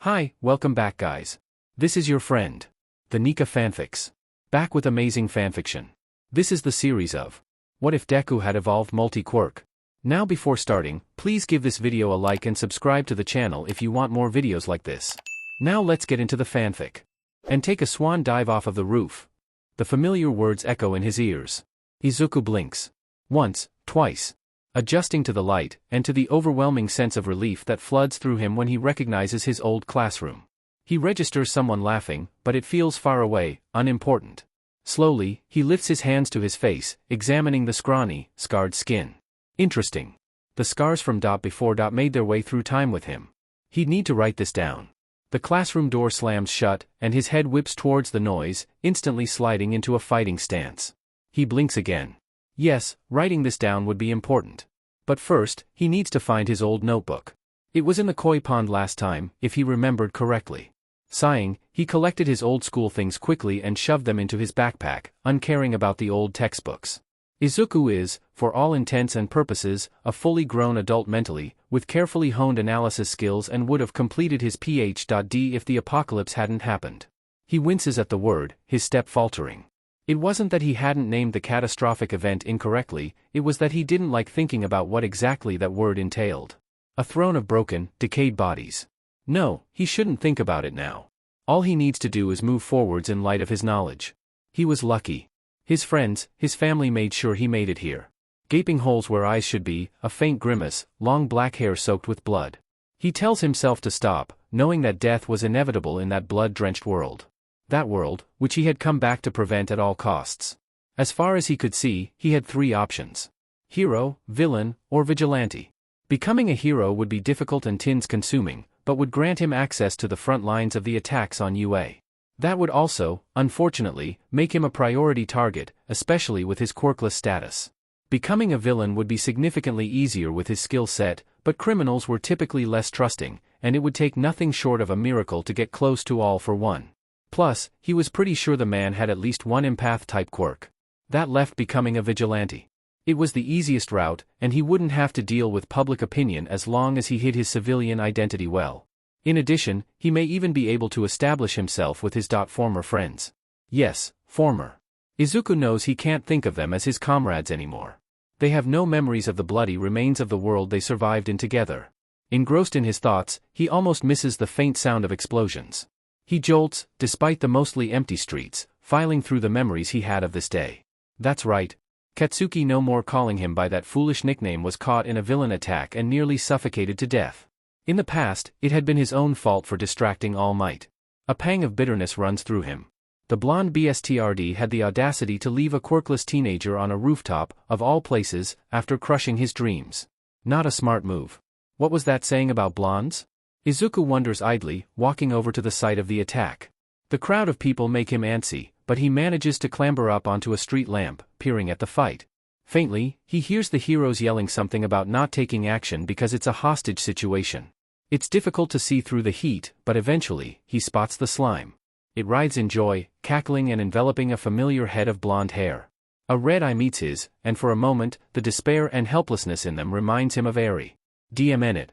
Hi, welcome back guys. This is your friend, the Nika Fanfics. Back with amazing fanfiction. This is the series of What if Deku had evolved multi-quirk? Now before starting, please give this video a like and subscribe to the channel if you want more videos like this. Now let's get into the fanfic. And take a swan dive off of the roof. The familiar words echo in his ears. Izuku blinks. Once, twice. Adjusting to the light, and to the overwhelming sense of relief that floods through him when he recognizes his old classroom. He registers someone laughing, but it feels far away, unimportant. Slowly, he lifts his hands to his face, examining the scrawny, scarred skin. Interesting. The scars from before made their way through time with him. He'd need to write this down. The classroom door slams shut, and his head whips towards the noise, instantly sliding into a fighting stance. He blinks again. Yes, writing this down would be important. But first, he needs to find his old notebook. It was in the koi pond last time, if he remembered correctly. Sighing, he collected his old school things quickly and shoved them into his backpack, uncaring about the old textbooks. Izuku is, for all intents and purposes, a fully grown adult mentally, with carefully honed analysis skills and would have completed his Ph.D. if the apocalypse hadn't happened. He winces at the word, his step faltering. It wasn't that he hadn't named the catastrophic event incorrectly, it was that he didn't like thinking about what exactly that word entailed. A throne of broken, decayed bodies. No, he shouldn't think about it now. All he needs to do is move forwards in light of his knowledge. He was lucky. His friends, his family made sure he made it here. Gaping holes where eyes should be, a faint grimace, long black hair soaked with blood. He tells himself to stop, knowing that death was inevitable in that blood-drenched world. That world, which he had come back to prevent at all costs. As far as he could see, he had three options. Hero, villain, or vigilante. Becoming a hero would be difficult and consuming, but would grant him access to the front lines of the attacks on UA. That would also, unfortunately, make him a priority target, especially with his quirkless status. Becoming a villain would be significantly easier with his skill set, but criminals were typically less trusting, and it would take nothing short of a miracle to get close to all for one. Plus, he was pretty sure the man had at least one empath-type quirk. That left becoming a vigilante. It was the easiest route, and he wouldn't have to deal with public opinion as long as he hid his civilian identity well. In addition, he may even be able to establish himself with his former friends. Yes, former. Izuku knows he can't think of them as his comrades anymore. They have no memories of the bloody remains of the world they survived in together. Engrossed in his thoughts, he almost misses the faint sound of explosions. He jolts, despite the mostly empty streets, filing through the memories he had of this day. That's right. Katsuki, no more calling him by that foolish nickname, was caught in a villain attack and nearly suffocated to death. In the past, it had been his own fault for distracting All Might. A pang of bitterness runs through him. The blonde BSTRD had the audacity to leave a quirkless teenager on a rooftop, of all places, after crushing his dreams. Not a smart move. What was that saying about blondes? Izuku wonders idly, walking over to the site of the attack. The crowd of people make him antsy, but he manages to clamber up onto a street lamp, peering at the fight. Faintly, he hears the heroes yelling something about not taking action because it's a hostage situation. It's difficult to see through the heat, but eventually, he spots the slime. It writhes in joy, cackling and enveloping a familiar head of blonde hair. A red eye meets his, and for a moment, the despair and helplessness in them reminds him of Eri. DMN.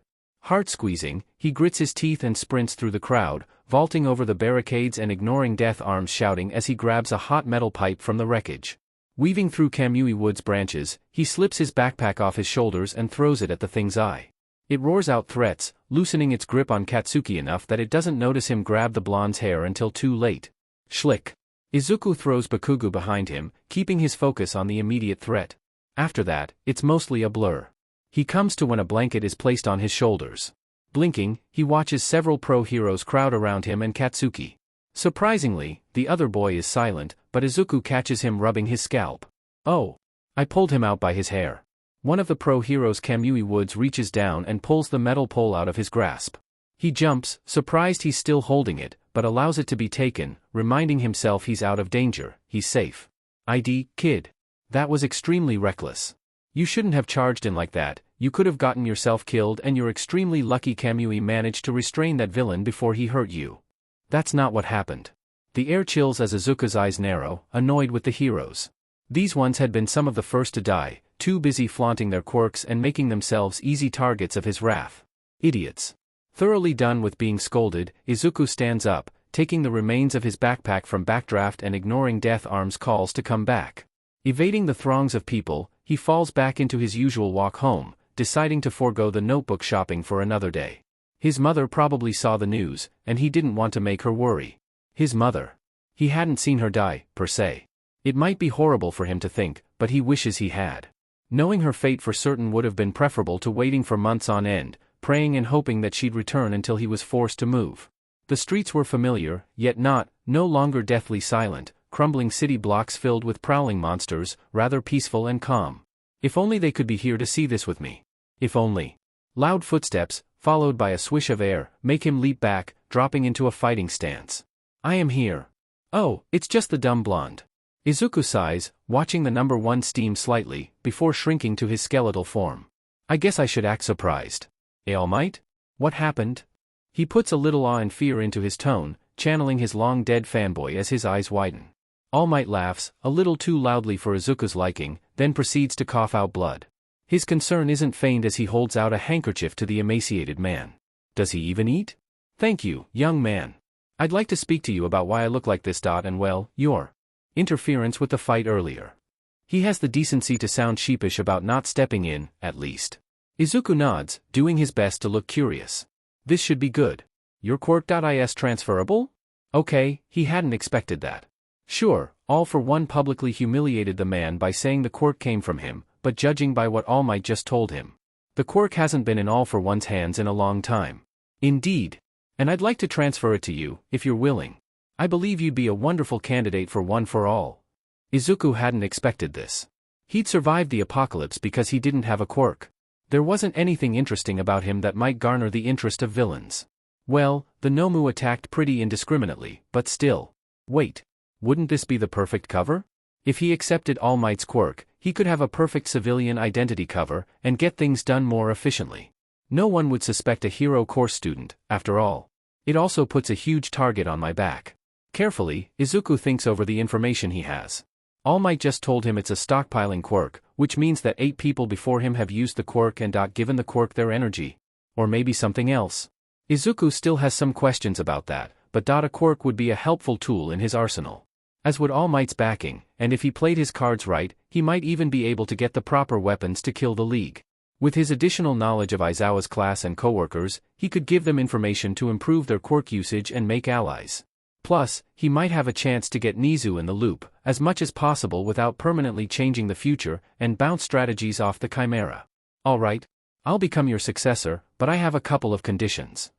Heart-squeezing, he grits his teeth and sprints through the crowd, vaulting over the barricades and ignoring Death Arms shouting as he grabs a hot metal pipe from the wreckage. Weaving through Kamui Wood's branches, he slips his backpack off his shoulders and throws it at the thing's eye. It roars out threats, loosening its grip on Katsuki enough that it doesn't notice him grab the blonde's hair until too late. Schlick. Izuku throws Bakugo behind him, keeping his focus on the immediate threat. After that, it's mostly a blur. He comes to when a blanket is placed on his shoulders. Blinking, he watches several pro-heroes crowd around him and Katsuki. Surprisingly, the other boy is silent, but Izuku catches him rubbing his scalp. Oh. I pulled him out by his hair. One of the pro-heroes, Kamui Woods, reaches down and pulls the metal pole out of his grasp. He jumps, surprised he's still holding it, but allows it to be taken, reminding himself he's out of danger, he's safe. Kid. That was extremely reckless. You shouldn't have charged in like that, you could have gotten yourself killed, and you're extremely lucky Kamui managed to restrain that villain before he hurt you. That's not what happened. The air chills as Izuku's eyes narrow, annoyed with the heroes. These ones had been some of the first to die, too busy flaunting their quirks and making themselves easy targets of his wrath. Idiots. Thoroughly done with being scolded, Izuku stands up, taking the remains of his backpack from backdraft and ignoring Death Arm's calls to come back. Evading the throngs of people, he falls back into his usual walk home, deciding to forego the notebook shopping for another day. His mother probably saw the news, and he didn't want to make her worry. His mother. He hadn't seen her die, per se. It might be horrible for him to think, but he wishes he had. Knowing her fate for certain would have been preferable to waiting for months on end, praying and hoping that she'd return until he was forced to move. The streets were familiar, yet no longer deathly silent, crumbling city blocks filled with prowling monsters, rather peaceful and calm. If only they could be here to see this with me. If only. Loud footsteps, followed by a swish of air, make him leap back, dropping into a fighting stance. I am here. Oh, it's just the dumb blonde. Izuku sighs, watching the number 1 steam slightly, before shrinking to his skeletal form. I guess I should act surprised. All Might? What happened? He puts a little awe and fear into his tone, channeling his long-dead fanboy as his eyes widen. All Might laughs, a little too loudly for Izuku's liking, then proceeds to cough out blood. His concern isn't feigned as he holds out a handkerchief to the emaciated man. Does he even eat? Thank you, young man. I'd like to speak to you about why I look like this. And well, your interference with the fight earlier. He has the decency to sound sheepish about not stepping in, at least. Izuku nods, doing his best to look curious. This should be good. Your Quirk.is transferable? Okay, he hadn't expected that. Sure, All for One publicly humiliated the man by saying the quirk came from him, but judging by what All Might just told him, the quirk hasn't been in All for One's hands in a long time. Indeed. And I'd like to transfer it to you, if you're willing. I believe you'd be a wonderful candidate for One for All. Izuku hadn't expected this. He'd survived the apocalypse because he didn't have a quirk. There wasn't anything interesting about him that might garner the interest of villains. Well, the Nomu attacked pretty indiscriminately, but still. Wait. Wouldn't this be the perfect cover? If he accepted All Might's quirk, he could have a perfect civilian identity cover, and get things done more efficiently. No one would suspect a hero course student, after all. It also puts a huge target on my back. Carefully, Izuku thinks over the information he has. All Might just told him it's a stockpiling quirk, which means that 8 people before him have used the quirk and given the quirk their energy. Or maybe something else. Izuku still has some questions about that, but a quirk would be a helpful tool in his arsenal. As would All Might's backing, and if he played his cards right, he might even be able to get the proper weapons to kill the League. With his additional knowledge of Aizawa's class and coworkers, he could give them information to improve their quirk usage and make allies. Plus, he might have a chance to get Nizu in the loop, as much as possible without permanently changing the future, and bounce strategies off the Chimera. Alright. I'll become your successor, but I have a couple of conditions.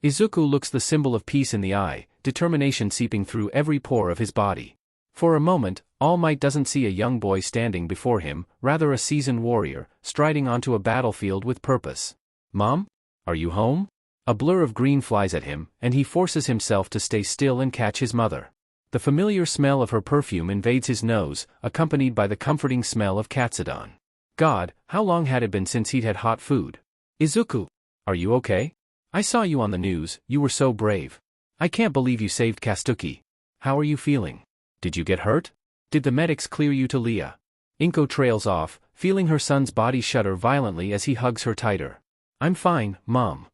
Izuku looks the symbol of peace in the eye, determination seeping through every pore of his body. For a moment, All Might doesn't see a young boy standing before him, rather a seasoned warrior, striding onto a battlefield with purpose. Mom? Are you home? A blur of green flies at him, and he forces himself to stay still and catch his mother. The familiar smell of her perfume invades his nose, accompanied by the comforting smell of Katsudon. God, how long had it been since he'd had hot food? Izuku, are you okay? I saw you on the news, you were so brave. I can't believe you saved Kastuki. How are you feeling? Did you get hurt? Did the medics clear you to Leah? Inko trails off, feeling her son's body shudder violently as he hugs her tighter. I'm fine, Mom.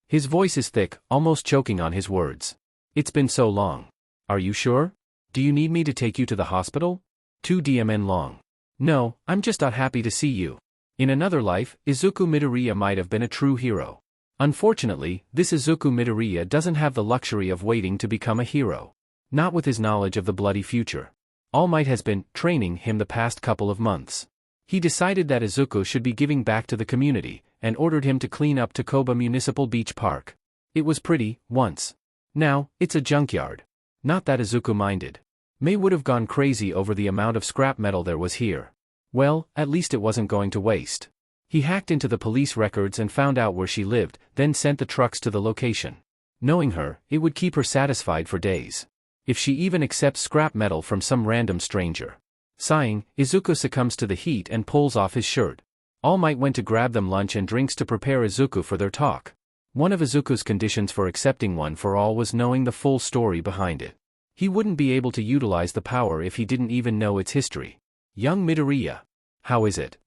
His voice is thick, almost choking on his words. It's been so long. Are you sure? Do you need me to take you to the hospital? 2 DMN long. No, I'm just not happy to see you. In another life, Izuku Midoriya might have been a true hero. Unfortunately, this Izuku Midoriya doesn't have the luxury of waiting to become a hero. Not with his knowledge of the bloody future. All Might has been training him the past couple of months. He decided that Izuku should be giving back to the community, and ordered him to clean up Takoba Municipal Beach Park. It was pretty, once. Now, it's a junkyard. Not that Izuku minded. May would have gone crazy over the amount of scrap metal there was here. Well, at least it wasn't going to waste. He hacked into the police records and found out where she lived, then sent the trucks to the location. Knowing her, it would keep her satisfied for days. If she even accepts scrap metal from some random stranger. Sighing, Izuku succumbs to the heat and pulls off his shirt. All Might went to grab them lunch and drinks to prepare Izuku for their talk. One of Izuku's conditions for accepting One for All was knowing the full story behind it. He wouldn't be able to utilize the power if he didn't even know its history. Young Midoriya. How is it?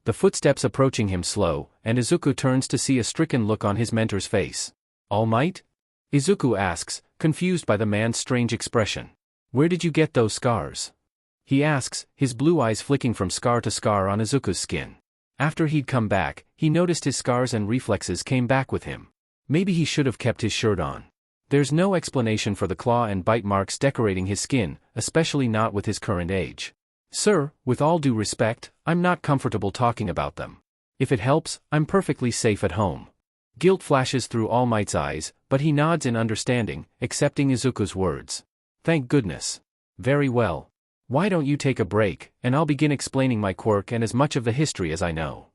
The footsteps approaching him slow, and Izuku turns to see a stricken look on his mentor's face. All Might? Izuku asks, confused by the man's strange expression. Where did you get those scars? He asks, his blue eyes flicking from scar to scar on Izuku's skin. After he'd come back, he noticed his scars and reflexes came back with him. Maybe he should have kept his shirt on. There's no explanation for the claw and bite marks decorating his skin, especially not with his current age. Sir, with all due respect, I'm not comfortable talking about them. If it helps, I'm perfectly safe at home. Guilt flashes through All Might's eyes, but he nods in understanding, accepting Izuku's words. Thank goodness. Very well. Why don't you take a break, and I'll begin explaining my quirk and as much of the history as I know.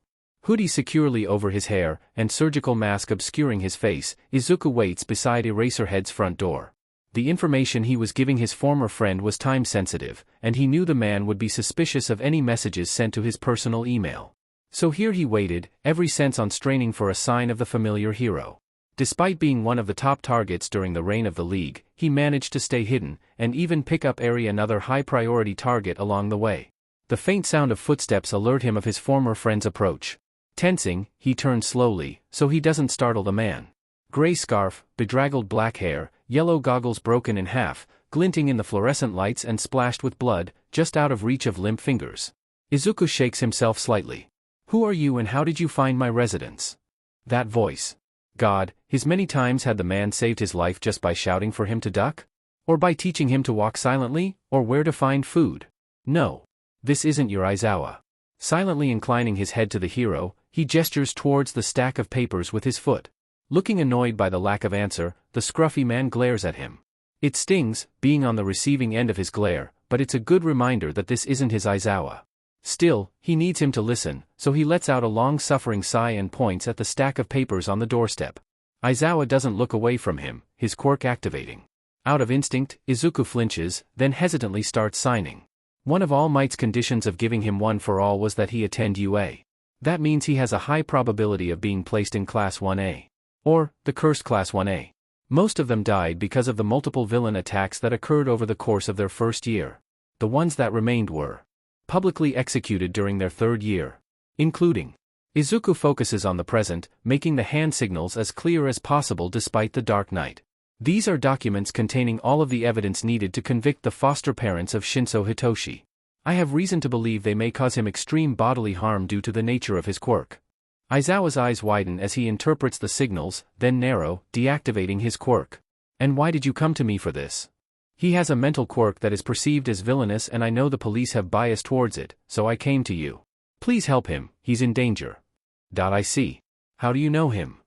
Hoodie securely over his hair, and surgical mask obscuring his face, Izuku waits beside Eraserhead's front door. The information he was giving his former friend was time-sensitive, and he knew the man would be suspicious of any messages sent to his personal email. So here he waited, every sense on straining for a sign of the familiar hero. Despite being one of the top targets during the reign of the League, he managed to stay hidden, and even pick up another high-priority target along the way. The faint sound of footsteps alert him of his former friend's approach. Tensing, he turns slowly, so he doesn't startle the man. Gray scarf, bedraggled black hair, yellow goggles broken in half, glinting in the fluorescent lights and splashed with blood, just out of reach of limp fingers. Izuku shakes himself slightly. Who are you and how did you find my residence? That voice. God, his many times had the man saved his life just by shouting for him to duck? Or by teaching him to walk silently, or where to find food? No. This isn't your Aizawa. Silently inclining his head to the hero, he gestures towards the stack of papers with his foot. Looking annoyed by the lack of answer, the scruffy man glares at him. It stings, being on the receiving end of his glare, but it's a good reminder that this isn't his Aizawa. Still, he needs him to listen, so he lets out a long-suffering sigh and points at the stack of papers on the doorstep. Aizawa doesn't look away from him, his quirk activating. Out of instinct, Izuku flinches, then hesitantly starts signing. One of All Might's conditions of giving him one for all was that he attend UA. That means he has a high probability of being placed in Class 1A. Or, the cursed Class 1A. Most of them died because of the multiple villain attacks that occurred over the course of their first year. The ones that remained were publicly executed during their third year. Including. Izuku focuses on the present, making the hand signals as clear as possible despite the dark night. These are documents containing all of the evidence needed to convict the foster parents of Shinso Hitoshi. I have reason to believe they may cause him extreme bodily harm due to the nature of his quirk. Aizawa's eyes widen as he interprets the signals, then narrow, deactivating his quirk. And why did you come to me for this? He has a mental quirk that is perceived as villainous and I know the police have bias towards it, so I came to you. Please help him, he's in danger. I see. How do you know him?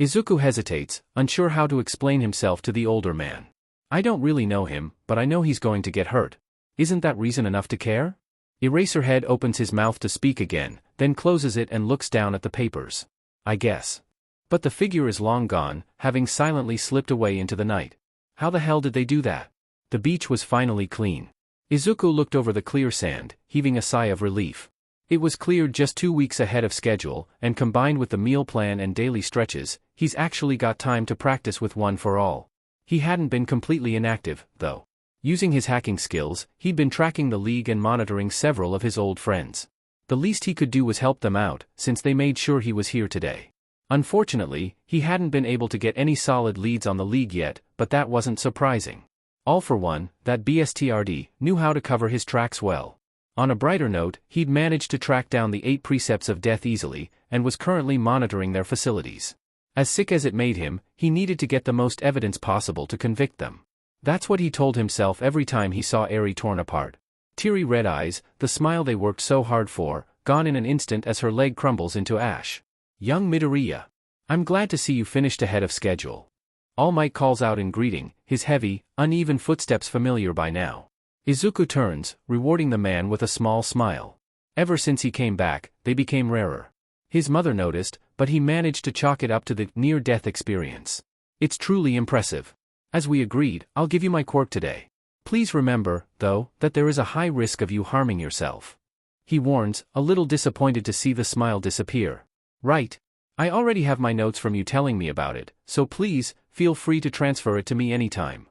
Izuku hesitates, unsure how to explain himself to the older man. I don't really know him, but I know he's going to get hurt. Isn't that reason enough to care? Eraserhead opens his mouth to speak again, then closes it and looks down at the papers. I guess. But the figure is long gone, having silently slipped away into the night. How the hell did they do that? The beach was finally clean. Izuku looked over the clear sand, heaving a sigh of relief. It was cleared just 2 weeks ahead of schedule, and combined with the meal plan and daily stretches, he's actually got time to practice with One for All. He hadn't been completely inactive, though. Using his hacking skills, he'd been tracking the League and monitoring several of his old friends. The least he could do was help them out, since they made sure he was here today. Unfortunately, he hadn't been able to get any solid leads on the League yet, but that wasn't surprising. All for One, that BSTRD, knew how to cover his tracks well. On a brighter note, he'd managed to track down the 8 precepts of death easily, and was currently monitoring their facilities. As sick as it made him, he needed to get the most evidence possible to convict them. That's what he told himself every time he saw Eri torn apart. Teary red eyes, the smile they worked so hard for, gone in an instant as her leg crumbles into ash. Young Midoriya. I'm glad to see you finished ahead of schedule. All Might calls out in greeting, his heavy, uneven footsteps familiar by now. Izuku turns, rewarding the man with a small smile. Ever since he came back, they became rarer. His mother noticed, but he managed to chalk it up to the near-death experience. It's truly impressive. As we agreed, I'll give you my quirk today. Please remember, though, that there is a high risk of you harming yourself. He warns, a little disappointed to see the smile disappear. Right. I already have my notes from you telling me about it, so please, feel free to transfer it to me anytime.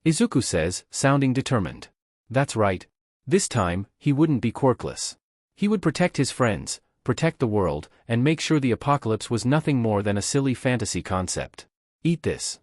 Izuku says, sounding determined. That's right. This time, he wouldn't be quirkless. He would protect his friends, protect the world, and make sure the apocalypse was nothing more than a silly fantasy concept. Eat this.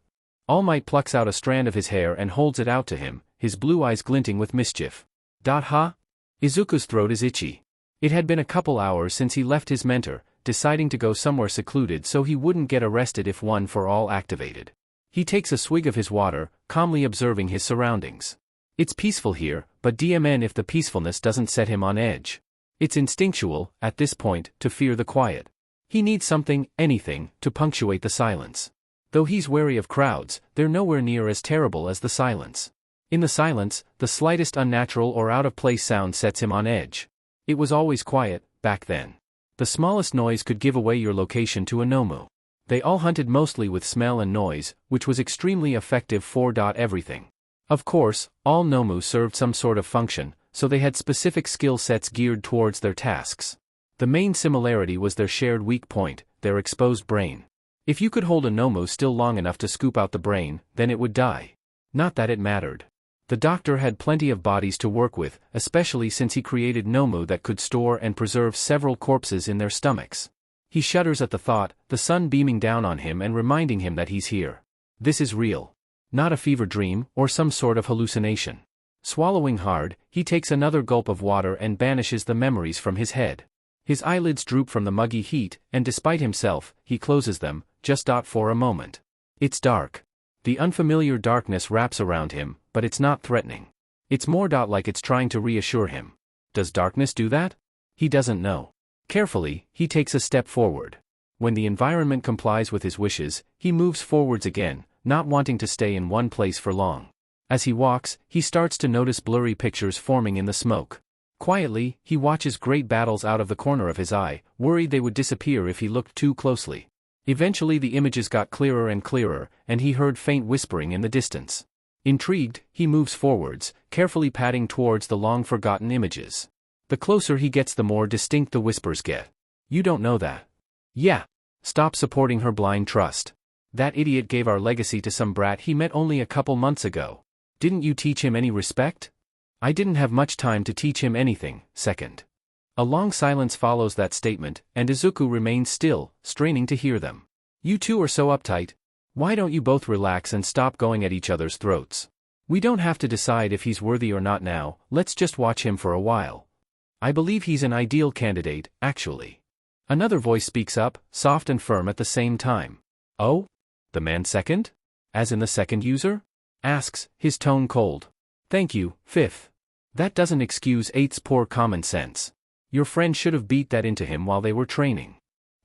All Might plucks out a strand of his hair and holds it out to him, his blue eyes glinting with mischief. Ha? Izuku's throat is itchy. It had been a couple hours since he left his mentor, deciding to go somewhere secluded so he wouldn't get arrested if One for All activated. He takes a swig of his water, calmly observing his surroundings. It's peaceful here, but DMN if the peacefulness doesn't set him on edge. It's instinctual, at this point, to fear the quiet. He needs something, anything, to punctuate the silence. Though he's wary of crowds, they're nowhere near as terrible as the silence. In the silence, the slightest unnatural or out-of-place sound sets him on edge. It was always quiet, back then. The smallest noise could give away your location to a Nomu. They all hunted mostly with smell and noise, which was extremely effective for everything. Of course, all Nomu served some sort of function, so they had specific skill sets geared towards their tasks. The main similarity was their shared weak point, their exposed brain. If you could hold a Nomu still long enough to scoop out the brain, then it would die. Not that it mattered. The doctor had plenty of bodies to work with, especially since he created Nomu that could store and preserve several corpses in their stomachs. He shudders at the thought, the sun beaming down on him and reminding him that he's here. This is real. Not a fever dream, or some sort of hallucination. Swallowing hard, he takes another gulp of water and banishes the memories from his head. His eyelids droop from the muggy heat, and despite himself, he closes them, just for a moment. It's dark. The unfamiliar darkness wraps around him, but it's not threatening. It's more like it's trying to reassure him. Does darkness do that? He doesn't know. Carefully, he takes a step forward. When the environment complies with his wishes, he moves forwards again, not wanting to stay in one place for long. As he walks, he starts to notice blurry pictures forming in the smoke. Quietly, he watches great battles out of the corner of his eye, worried they would disappear if he looked too closely. Eventually the images got clearer and clearer, and he heard faint whispering in the distance. Intrigued, he moves forwards, carefully padding towards the long-forgotten images. The closer he gets the more distinct the whispers get. You don't know that. Yeah. Stop supporting her blind trust. That idiot gave our legacy to some brat he met only a couple months ago. Didn't you teach him any respect? I didn't have much time to teach him anything. Second. A long silence follows that statement, and Izuku remains still, straining to hear them. You two are so uptight. Why don't you both relax and stop going at each other's throats? We don't have to decide if he's worthy or not now, let's just watch him for a while. I believe he's an ideal candidate, actually. Another voice speaks up, soft and firm at the same time. Oh? The man second? As in the second user? Asks, his tone cold. Thank you, fifth. That doesn't excuse eight's poor common sense. Your friend should have beat that into him while they were training.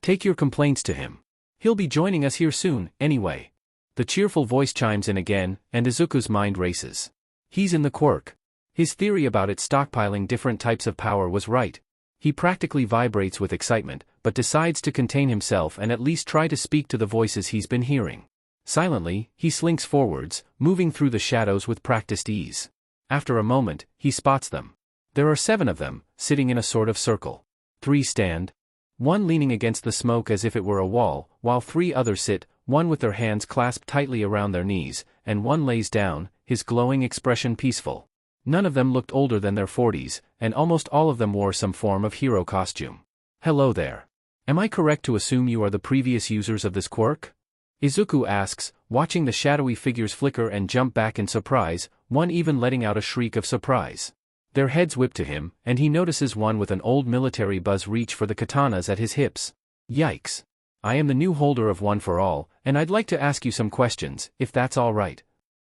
Take your complaints to him. He'll be joining us here soon, anyway. The cheerful voice chimes in again, and Izuku's mind races. He's in the Quirk. His theory about it stockpiling different types of power was right. He practically vibrates with excitement, but decides to contain himself and at least try to speak to the voices he's been hearing. Silently, he slinks forwards, moving through the shadows with practiced ease. After a moment, he spots them. There are 7 of them, sitting in a sort of circle. 3 stand. 1 leaning against the smoke as if it were a wall, while 3 others sit, 1 with their hands clasped tightly around their knees, and 1 lays down, his glowing expression peaceful. None of them looked older than their 40s, and almost all of them wore some form of hero costume. Hello there. Am I correct to assume you are the previous users of this quirk? Izuku asks, watching the shadowy figures flicker and jump back in surprise, 1 even letting out a shriek of surprise. Their heads whip to him, and he notices 1 with an old military buzz reach for the katanas at his hips. Yikes. I am the new holder of One for All, and I'd like to ask you some questions, if that's all right.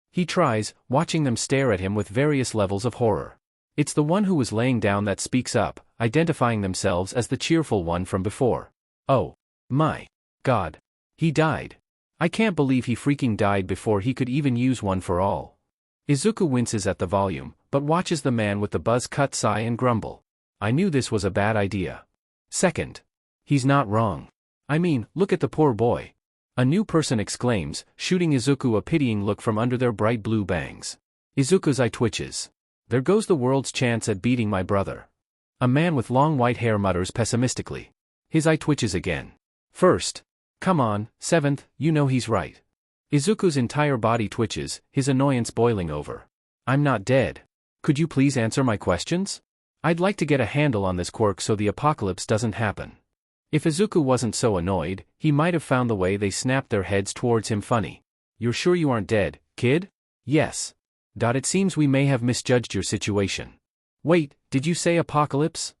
He tries, watching them stare at him with various levels of horror. It's the one who was laying down that speaks up, identifying themselves as the cheerful one from before. Oh. My. God. He died. I can't believe he freaking died before he could even use One for All. Izuku winces at the volume, but watches the man with the buzz-cut sigh and grumble. I knew this was a bad idea. Second. He's not wrong. I mean, look at the poor boy. A new person exclaims, shooting Izuku a pitying look from under their bright blue bangs. Izuku's eye twitches. There goes the world's chance at beating my brother. A man with long white hair mutters pessimistically. His eye twitches again. First. Come on, 7th, you know he's right. Izuku's entire body twitches, his annoyance boiling over. I'm not dead. Could you please answer my questions? I'd like to get a handle on this quirk so the apocalypse doesn't happen. If Izuku wasn't so annoyed, he might have found the way they snapped their heads towards him funny. "You're sure you aren't dead, kid?" "Yes. It seems we may have misjudged your situation." "Wait, did you say apocalypse?"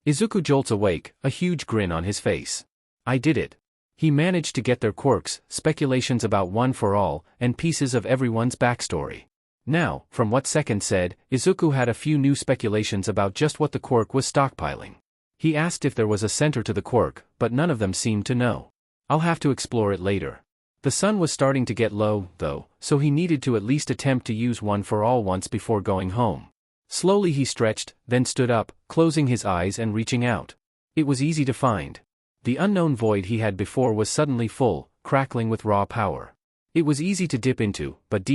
Izuku jolts awake, a huge grin on his face. "I did it." He managed to get their quirks, speculations about One for All, and pieces of everyone's backstory. Now, from what Second said, Izuku had a few new speculations about just what the quirk was stockpiling. He asked if there was a center to the quirk, but none of them seemed to know. "I'll have to explore it later." The sun was starting to get low, though, so he needed to at least attempt to use One for All once before going home. Slowly he stretched, then stood up, closing his eyes and reaching out. It was easy to find. The unknown void he had before was suddenly full, crackling with raw power. It was easy to dip into, but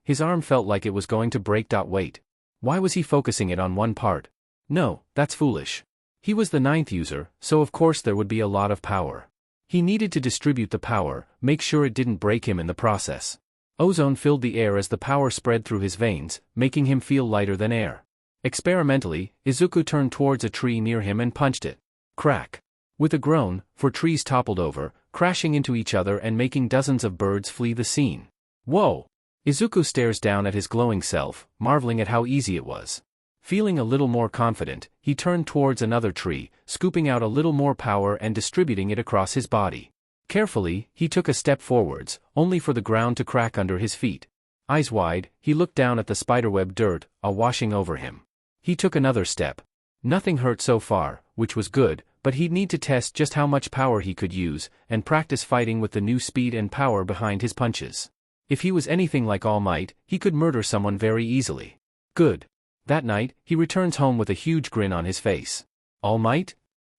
his arm felt like it was going to break. Wait. Why was he focusing it on one part? No, that's foolish. He was the 9th user, so of course there would be a lot of power. He needed to distribute the power, make sure it didn't break him in the process. Ozone filled the air as the power spread through his veins, making him feel lighter than air. Experimentally, Izuku turned towards a tree near him and punched it. Crack. With a groan, 4 trees toppled over, crashing into each other and making dozens of birds flee the scene. Whoa! Izuku stares down at his glowing self, marveling at how easy it was. Feeling a little more confident, he turned towards another tree, scooping out a little more power and distributing it across his body. Carefully, he took a step forwards, only for the ground to crack under his feet. Eyes wide, he looked down at the spiderweb dirt, washing over him. He took another step. Nothing hurt so far, which was good, but he'd need to test just how much power he could use, and practice fighting with the new speed and power behind his punches. If he was anything like All Might, he could murder someone very easily. Good. That night, he returns home with a huge grin on his face. "All Might?"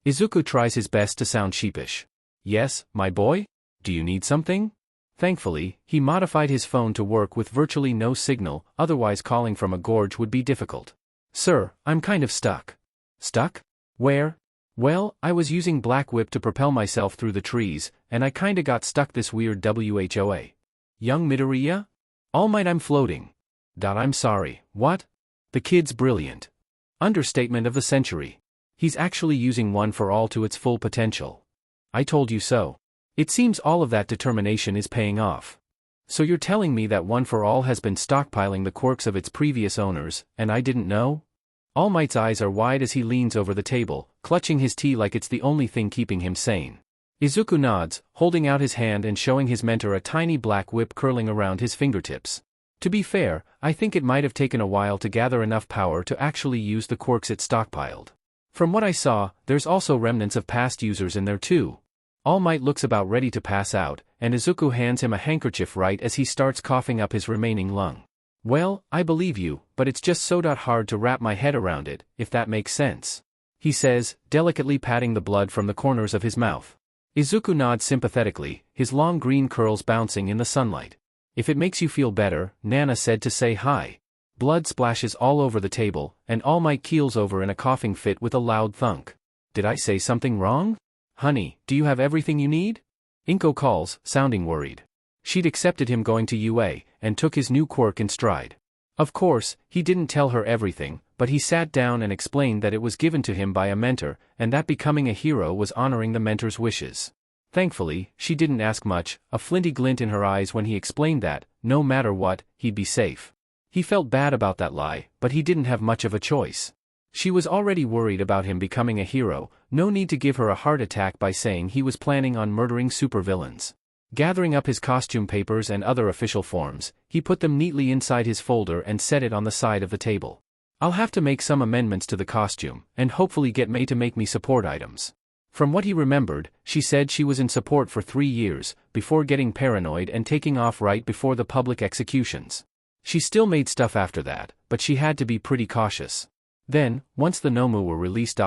Izuku tries his best to sound sheepish. "Yes, my boy? Do you need something?" Thankfully, he modified his phone to work with virtually no signal, otherwise calling from a gorge would be difficult. "Sir, I'm kind of stuck." "Stuck? Where?" "Well, I was using Black Whip to propel myself through the trees, and I kinda got stuck this weird WHOA. Young Midoriya? All Might, I'm floating." "I'm sorry, what?" The kid's brilliant. Understatement of the century. He's actually using One for All to its full potential. I told you so. It seems all of that determination is paying off. So you're telling me that One for All has been stockpiling the quirks of its previous owners, and I didn't know? All Might's eyes are wide as he leans over the table, clutching his tea like it's the only thing keeping him sane. Izuku nods, holding out his hand and showing his mentor a tiny black whip curling around his fingertips. To be fair, I think it might have taken a while to gather enough power to actually use the quirks it stockpiled. From what I saw, there's also remnants of past users in there too. All Might looks about ready to pass out, and Izuku hands him a handkerchief right as he starts coughing up his remaining lung. "Well, I believe you, but it's just so hard to wrap my head around it, if that makes sense," he says, delicately patting the blood from the corners of his mouth. Izuku nods sympathetically, his long green curls bouncing in the sunlight. "If it makes you feel better," Nana said to say hi. Blood splashes all over the table, and All Might keels over in a coughing fit with a loud thunk. "Did I say something wrong? Honey, do you have everything you need?" Inko calls, sounding worried. She'd accepted him going to UA, and took his new quirk in stride. Of course, he didn't tell her everything, but he sat down and explained that it was given to him by a mentor, and that becoming a hero was honoring the mentor's wishes. Thankfully, she didn't ask much, a flinty glint in her eyes when he explained that, no matter what, he'd be safe. He felt bad about that lie, but he didn't have much of a choice. She was already worried about him becoming a hero, no need to give her a heart attack by saying he was planning on murdering supervillains. Gathering up his costume papers and other official forms, he put them neatly inside his folder and set it on the side of the table. "I'll have to make some amendments to the costume, and hopefully get May to make me support items." From what he remembered, she said she was in support for 3 years, before getting paranoid and taking off right before the public executions. She still made stuff after that, but she had to be pretty cautious. Then, once the Nomu were released,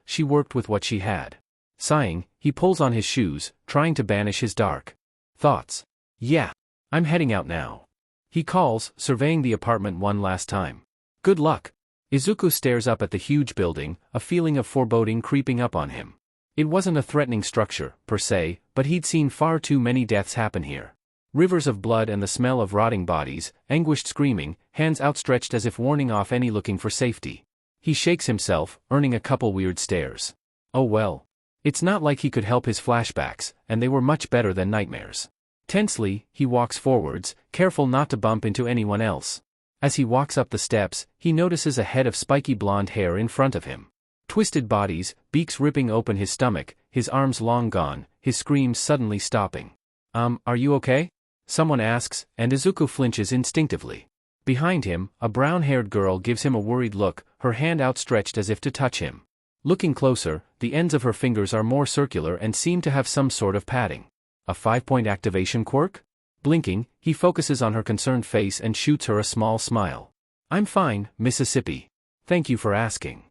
she worked with what she had. Sighing, he pulls on his shoes, trying to banish his dark thoughts. "Yeah. I'm heading out now." He calls, surveying the apartment one last time. "Good luck." Izuku stares up at the huge building, a feeling of foreboding creeping up on him. It wasn't a threatening structure, per se, but he'd seen far too many deaths happen here. Rivers of blood and the smell of rotting bodies, anguished screaming, hands outstretched as if warning off any looking for safety. He shakes himself, earning a couple weird stares. Oh well. It's not like he could help his flashbacks, and they were much better than nightmares. Tensely, he walks forwards, careful not to bump into anyone else. As he walks up the steps, he notices a head of spiky blonde hair in front of him. Twisted bodies, beaks ripping open his stomach, his arms long gone, his screams suddenly stopping. Are you okay? Someone asks, and Izuku flinches instinctively. Behind him, a brown-haired girl gives him a worried look, her hand outstretched as if to touch him. Looking closer, the ends of her fingers are more circular and seem to have some sort of padding. A 5-point activation quirk? Blinking, he focuses on her concerned face and shoots her a small smile. I'm fine, Mississippi. Thank you for asking.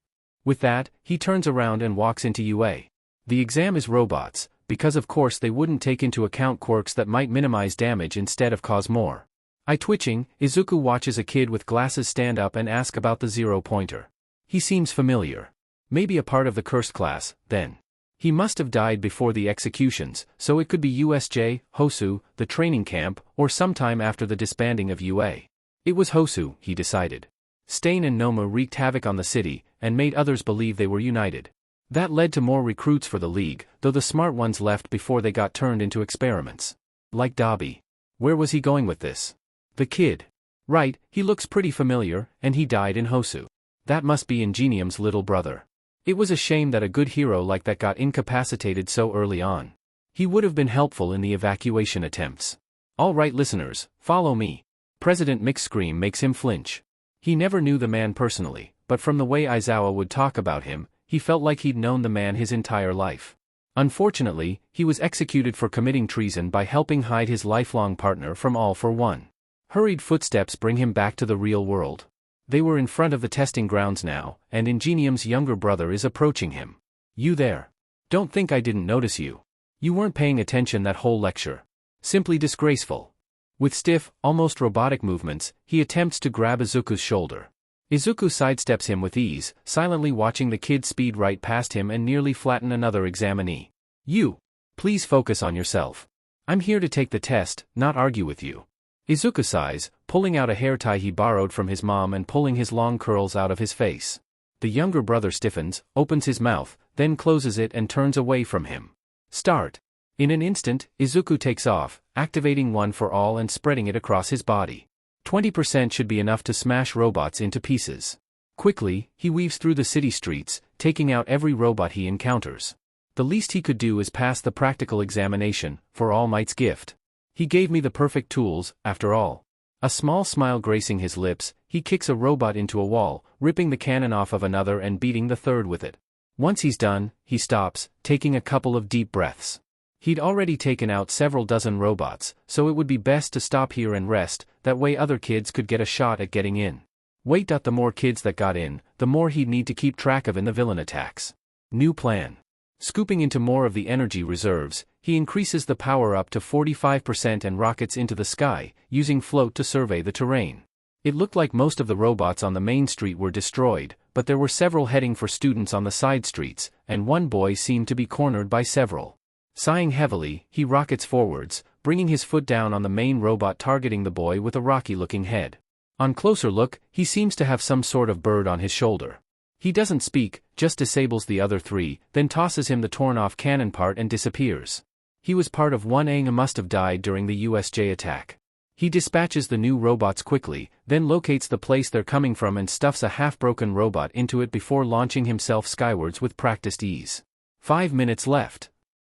With that, he turns around and walks into UA. The exam is robots, because of course they wouldn't take into account quirks that might minimize damage instead of cause more. Eye-twitching, Izuku watches a kid with glasses stand up and ask about the 0-pointer. He seems familiar. Maybe a part of the cursed class, then. He must have died before the executions, so it could be USJ, Hosu, the training camp, or sometime after the disbanding of UA. It was Hosu, he decided. Stain and Noma wreaked havoc on the city, and made others believe they were united. That led to more recruits for the league, though the smart ones left before they got turned into experiments. Like Dabi. Where was he going with this? The kid. Right, he looks pretty familiar, and he died in Hosu. That must be Ingenium's little brother. It was a shame that a good hero like that got incapacitated so early on. He would have been helpful in the evacuation attempts. All right listeners, follow me. President Mick's scream makes him flinch. He never knew the man personally, but from the way Aizawa would talk about him, he felt like he'd known the man his entire life. Unfortunately, he was executed for committing treason by helping hide his lifelong partner from All for One. Hurried footsteps bring him back to the real world. They were in front of the testing grounds now, and Ingenium's younger brother is approaching him. You there? Don't think I didn't notice you. You weren't paying attention that whole lecture. Simply disgraceful. With stiff, almost robotic movements, he attempts to grab Izuku's shoulder. Izuku sidesteps him with ease, silently watching the kid speed right past him and nearly flatten another examinee. You. Please focus on yourself. I'm here to take the test, not argue with you. Izuku sighs, pulling out a hair tie he borrowed from his mom and pulling his long curls out of his face. The younger brother stiffens, opens his mouth, then closes it and turns away from him. Start. In an instant, Izuku takes off, activating One for All and spreading it across his body. 20% should be enough to smash robots into pieces. Quickly, he weaves through the city streets, taking out every robot he encounters. The least he could do is pass the practical examination, for All Might's gift. He gave me the perfect tools, after all. A small smile gracing his lips, he kicks a robot into a wall, ripping the cannon off of another and beating the third with it. Once he's done, he stops, taking a couple of deep breaths. He'd already taken out several dozen robots, so it would be best to stop here and rest, that way other kids could get a shot at getting in. Wait. The more kids that got in, the more he'd need to keep track of in the villain attacks. New plan. Scooping into more of the energy reserves, he increases the power up to 45% and rockets into the sky, using float to survey the terrain. It looked like most of the robots on the main street were destroyed, but there were several heading for students on the side streets, and one boy seemed to be cornered by several. Sighing heavily, he rockets forwards, bringing his foot down on the main robot targeting the boy with a rocky-looking head. On closer look, he seems to have some sort of bird on his shoulder. He doesn't speak, just disables the other three, then tosses him the torn-off cannon part and disappears. He was part of 1A and must have died during the USJ attack. He dispatches the new robots quickly, then locates the place they're coming from and stuffs a half-broken robot into it before launching himself skywards with practiced ease. 5 minutes left.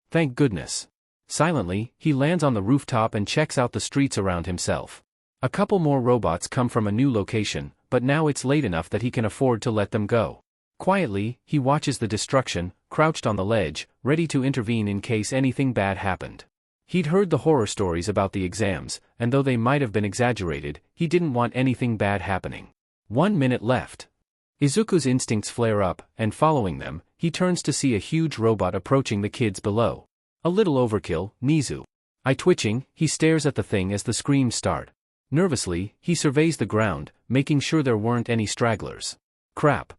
Thank goodness. Silently, he lands on the rooftop and checks out the streets around himself. A couple more robots come from a new location, but now it's late enough that he can afford to let them go. Quietly, he watches the destruction, crouched on the ledge, ready to intervene in case anything bad happened. He'd heard the horror stories about the exams, and though they might have been exaggerated, he didn't want anything bad happening. 1 minute left. Izuku's instincts flare up, and following them, he turns to see a huge robot approaching the kids below. A little overkill, Nizu. Eye-twitching, he stares at the thing as the screams start. Nervously, he surveys the ground, making sure there weren't any stragglers. Crap.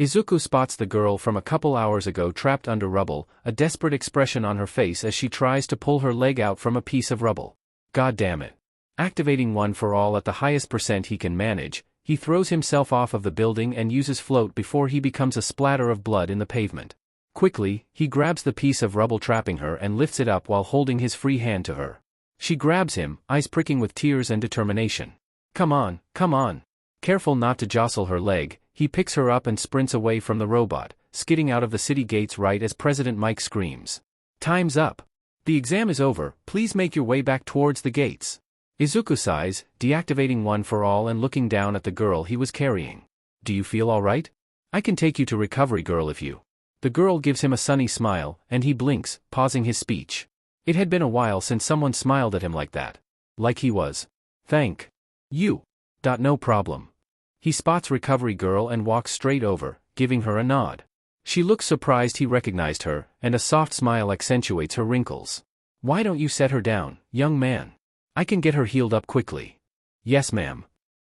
Izuku spots the girl from a couple hours ago trapped under rubble, a desperate expression on her face as she tries to pull her leg out from a piece of rubble. God damn it. Activating One for All at the highest percent he can manage, he throws himself off of the building and uses float before he becomes a splatter of blood in the pavement. Quickly, he grabs the piece of rubble trapping her and lifts it up while holding his free hand to her. She grabs him, eyes pricking with tears and determination. Come on, come on. Careful not to jostle her leg, he picks her up and sprints away from the robot, skidding out of the city gates right as President Mike screams. Time's up. The exam is over, please make your way back towards the gates. Izuku sighs, deactivating One for All and looking down at the girl he was carrying. Do you feel alright? I can take you to Recovery Girl if you. The girl gives him a sunny smile, and he blinks, pausing his speech. It had been a while since someone smiled at him like that. Like he was. Thank you. No problem. He spots Recovery Girl and walks straight over, giving her a nod. She looks surprised he recognized her, and a soft smile accentuates her wrinkles. Why don't you set her down, young man? I can get her healed up quickly. Yes, ma'am.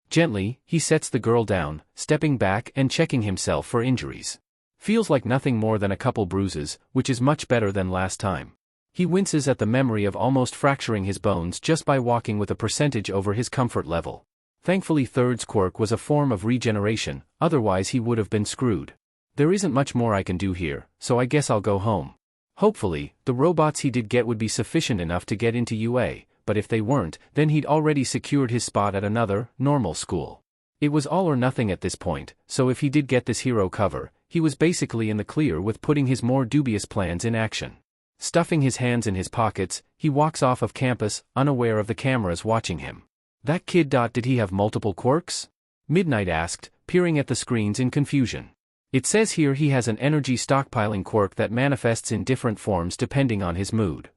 Gently, he sets the girl down, stepping back and checking himself for injuries. Feels like nothing more than a couple bruises, which is much better than last time. He winces at the memory of almost fracturing his bones just by walking with a percentage over his comfort level. Thankfully Third's quirk was a form of regeneration, otherwise he would have been screwed. There isn't much more I can do here, so I guess I'll go home. Hopefully, the robots he did get would be sufficient enough to get into UA, but if they weren't, then he'd already secured his spot at another, normal school. It was all or nothing at this point, so if he did get this hero cover, he was basically in the clear with putting his more dubious plans in action. Stuffing his hands in his pockets, he walks off of campus, unaware of the cameras watching him. That kid. Did he have multiple quirks? Midnight asked, peering at the screens in confusion. It says here he has an energy stockpiling quirk that manifests in different forms depending on his mood.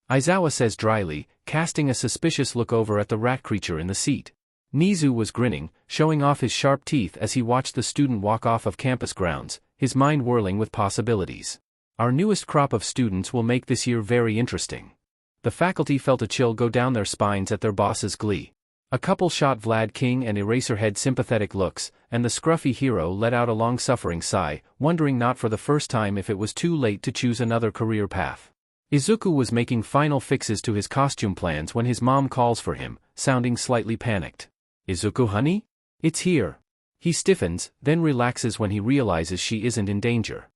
Aizawa says dryly, casting a suspicious look over at the rat creature in the seat. Nizu was grinning, showing off his sharp teeth as he watched the student walk off of campus grounds, his mind whirling with possibilities. Our newest crop of students will make this year very interesting. The faculty felt a chill go down their spines at their boss's glee. A couple shot Vlad King and Eraserhead sympathetic looks, and the scruffy hero let out a long-suffering sigh, wondering not for the first time if it was too late to choose another career path. Izuku was making final fixes to his costume plans when his mom calls for him, sounding slightly panicked. Izuku, honey? It's here. He stiffens, then relaxes when he realizes she isn't in danger.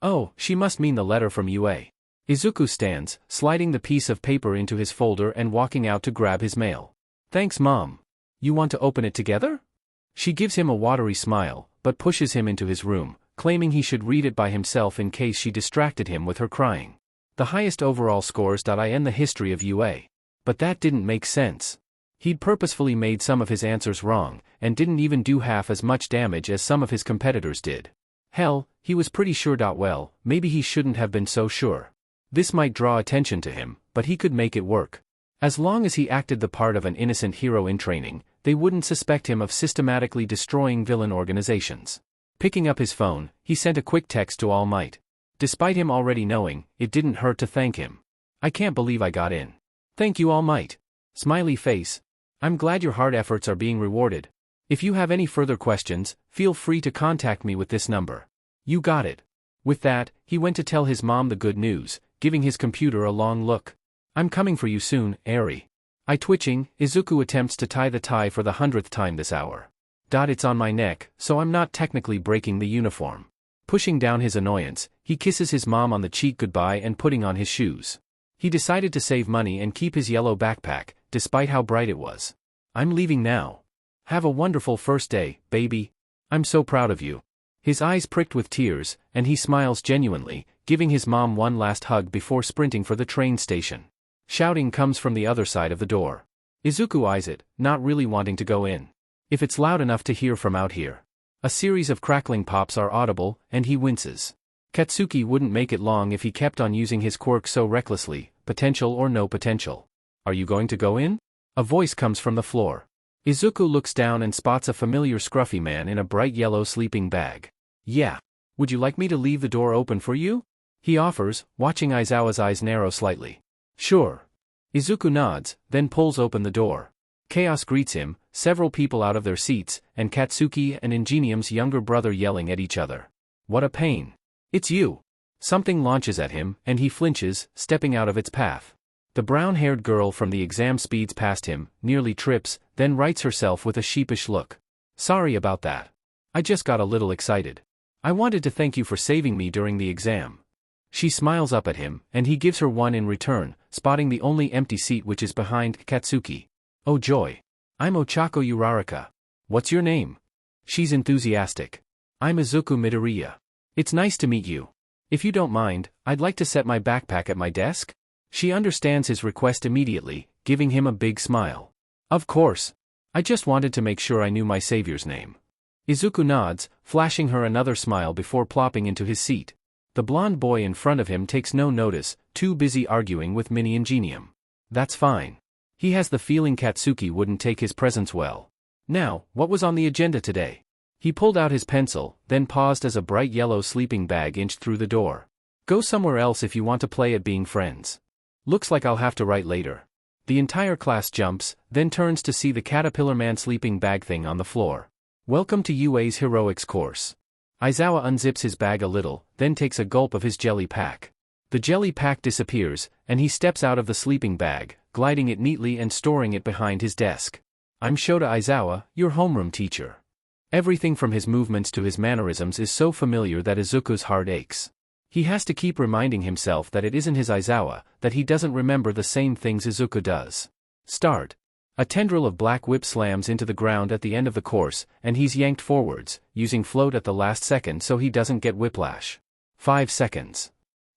Oh, she must mean the letter from UA. Izuku stands, sliding the piece of paper into his folder and walking out to grab his mail. Thanks, Mom. You want to open it together? She gives him a watery smile, but pushes him into his room, claiming he should read it by himself in case she distracted him with her crying. The highest overall scores. In the history of UA. But that didn't make sense. He'd purposefully made some of his answers wrong, and didn't even do half as much damage as some of his competitors did. Hell, he was pretty sure. Well, maybe he shouldn't have been so sure. This might draw attention to him, but he could make it work. As long as he acted the part of an innocent hero in training, they wouldn't suspect him of systematically destroying villain organizations. Picking up his phone, he sent a quick text to All Might. Despite him already knowing, it didn't hurt to thank him. I can't believe I got in. Thank you, All Might. Smiley face. I'm glad your hard efforts are being rewarded. If you have any further questions, feel free to contact me with this number. You got it. With that, he went to tell his mom the good news, giving his computer a long look. I'm coming for you soon, Eri. Twitching, Izuku attempts to tie the tie for the 100th time this hour. It's on my neck, so I'm not technically breaking the uniform. Pushing down his annoyance, he kisses his mom on the cheek goodbye and putting on his shoes. He decided to save money and keep his yellow backpack, despite how bright it was. I'm leaving now. Have a wonderful first day, baby. I'm so proud of you. His eyes pricked with tears, and he smiles genuinely, giving his mom one last hug before sprinting for the train station. Shouting comes from the other side of the door. Izuku eyes it, not really wanting to go in. If it's loud enough to hear from out here. A series of crackling pops are audible, and he winces. Katsuki wouldn't make it long if he kept on using his quirk so recklessly, potential or no potential. Are you going to go in? A voice comes from the floor. Izuku looks down and spots a familiar scruffy man in a bright yellow sleeping bag. Yeah. Would you like me to leave the door open for you? He offers, watching Aizawa's eyes narrow slightly. Sure. Izuku nods, then pulls open the door. Chaos greets him, several people out of their seats, and Katsuki and Ingenium's younger brother yelling at each other. What a pain. It's you. Something launches at him, and he flinches, stepping out of its path. The brown-haired girl from the exam speeds past him, nearly trips, then rights herself with a sheepish look. Sorry about that. I just got a little excited. I wanted to thank you for saving me during the exam. She smiles up at him, and he gives her one in return, spotting the only empty seat which is behind Katsuki. Oh joy. I'm Ochako Uraraka. What's your name? She's enthusiastic. I'm Izuku Midoriya. It's nice to meet you. If you don't mind, I'd like to set my backpack at my desk? She understands his request immediately, giving him a big smile. Of course. I just wanted to make sure I knew my savior's name. Izuku nods, flashing her another smile before plopping into his seat. The blonde boy in front of him takes no notice, too busy arguing with Mini Ingenium. That's fine. He has the feeling Katsuki wouldn't take his presence well. Now, what was on the agenda today? He pulled out his pencil, then paused as a bright yellow sleeping bag inched through the door. Go somewhere else if you want to play at being friends. Looks like I'll have to write later. The entire class jumps, then turns to see the Caterpillar Man sleeping bag thing on the floor. Welcome to UA's Heroics course. Aizawa unzips his bag a little, then takes a gulp of his jelly pack. The jelly pack disappears, and he steps out of the sleeping bag, gliding it neatly and storing it behind his desk. I'm Shota Aizawa, your homeroom teacher. Everything from his movements to his mannerisms is so familiar that Izuku's heart aches. He has to keep reminding himself that it isn't his Aizawa, that he doesn't remember the same things Izuku does. Start. A tendril of black whip slams into the ground at the end of the course, and he's yanked forwards, using float at the last second so he doesn't get whiplash. 5 seconds.